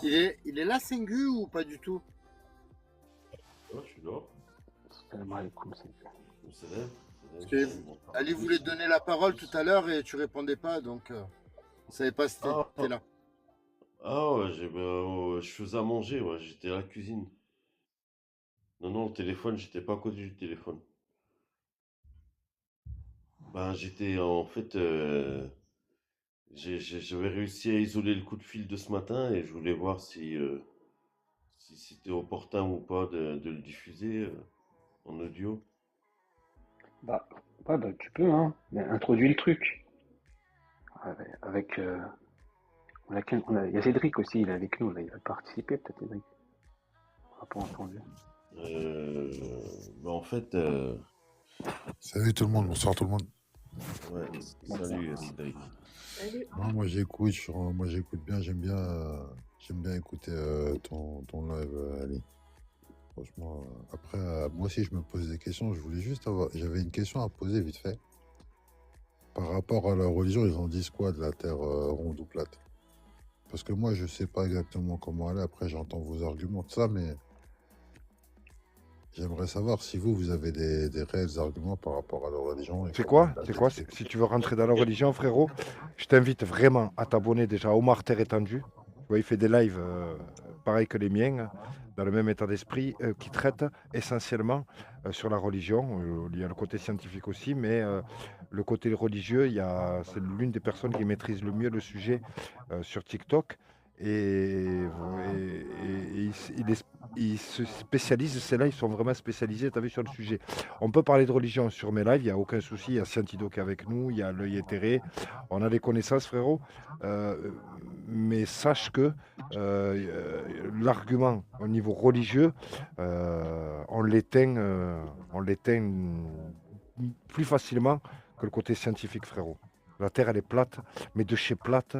Il est là, Sengu, ou pas du tout? Ouais, je suis là. Salam alaikum, c'est- Je me célèbre. Parce que Ali voulait te donner la parole tout à l'heure et tu répondais pas, donc on savait pas si Ah, t'étais là. ouais, je faisais à manger, ouais, j'étais à la cuisine. Non, le téléphone, j'étais pas à côté du téléphone. Ben, j'étais en fait, j'avais réussi à isoler le coup de fil de ce matin et je voulais voir si c'était opportun ou pas de le diffuser en audio. Bah, ouais, bah, tu peux, hein. Mais introduis le truc. Avec, il y a Cédric aussi, il est avec nous, là, il va participer, peut-être, Cédric. On n'a pas entendu. En fait, Salut tout le monde, bonsoir tout le monde. ouais, salut Cédric. Salut. Moi j'écoute bien, j'aime bien écouter ton live, Ali. Franchement, après, moi aussi je me pose des questions. J'avais une question à poser vite fait. Par rapport à la religion, ils en disent quoi de la terre ronde ou plate? Parce que moi je sais pas exactement comment aller. Après, j'entends vos arguments de ça, mais j'aimerais savoir si vous avez des réels arguments par rapport à la religion. C'est quoi? Si tu veux rentrer dans la religion, frérot, je t'invite vraiment à t'abonner déjà à Omar Terre étendue. Tu vois, il fait des lives pareils que les miens, dans le même état d'esprit, qui traitent essentiellement sur la religion. Il y a le côté scientifique aussi, mais le côté religieux, c'est l'une des personnes qui maîtrise le mieux le sujet sur TikTok. Il se spécialise, ces lives sont vraiment spécialisés, tu as vu, sur le sujet. On peut parler de religion sur mes lives, il n'y a aucun souci. Il y a Scientido qui est avec nous, il y a l'œil éthéré. On a des connaissances, frérot. Mais sache que l'argument au niveau religieux, on l'éteint plus facilement que le côté scientifique, frérot. La Terre, elle est plate, mais de chez plate.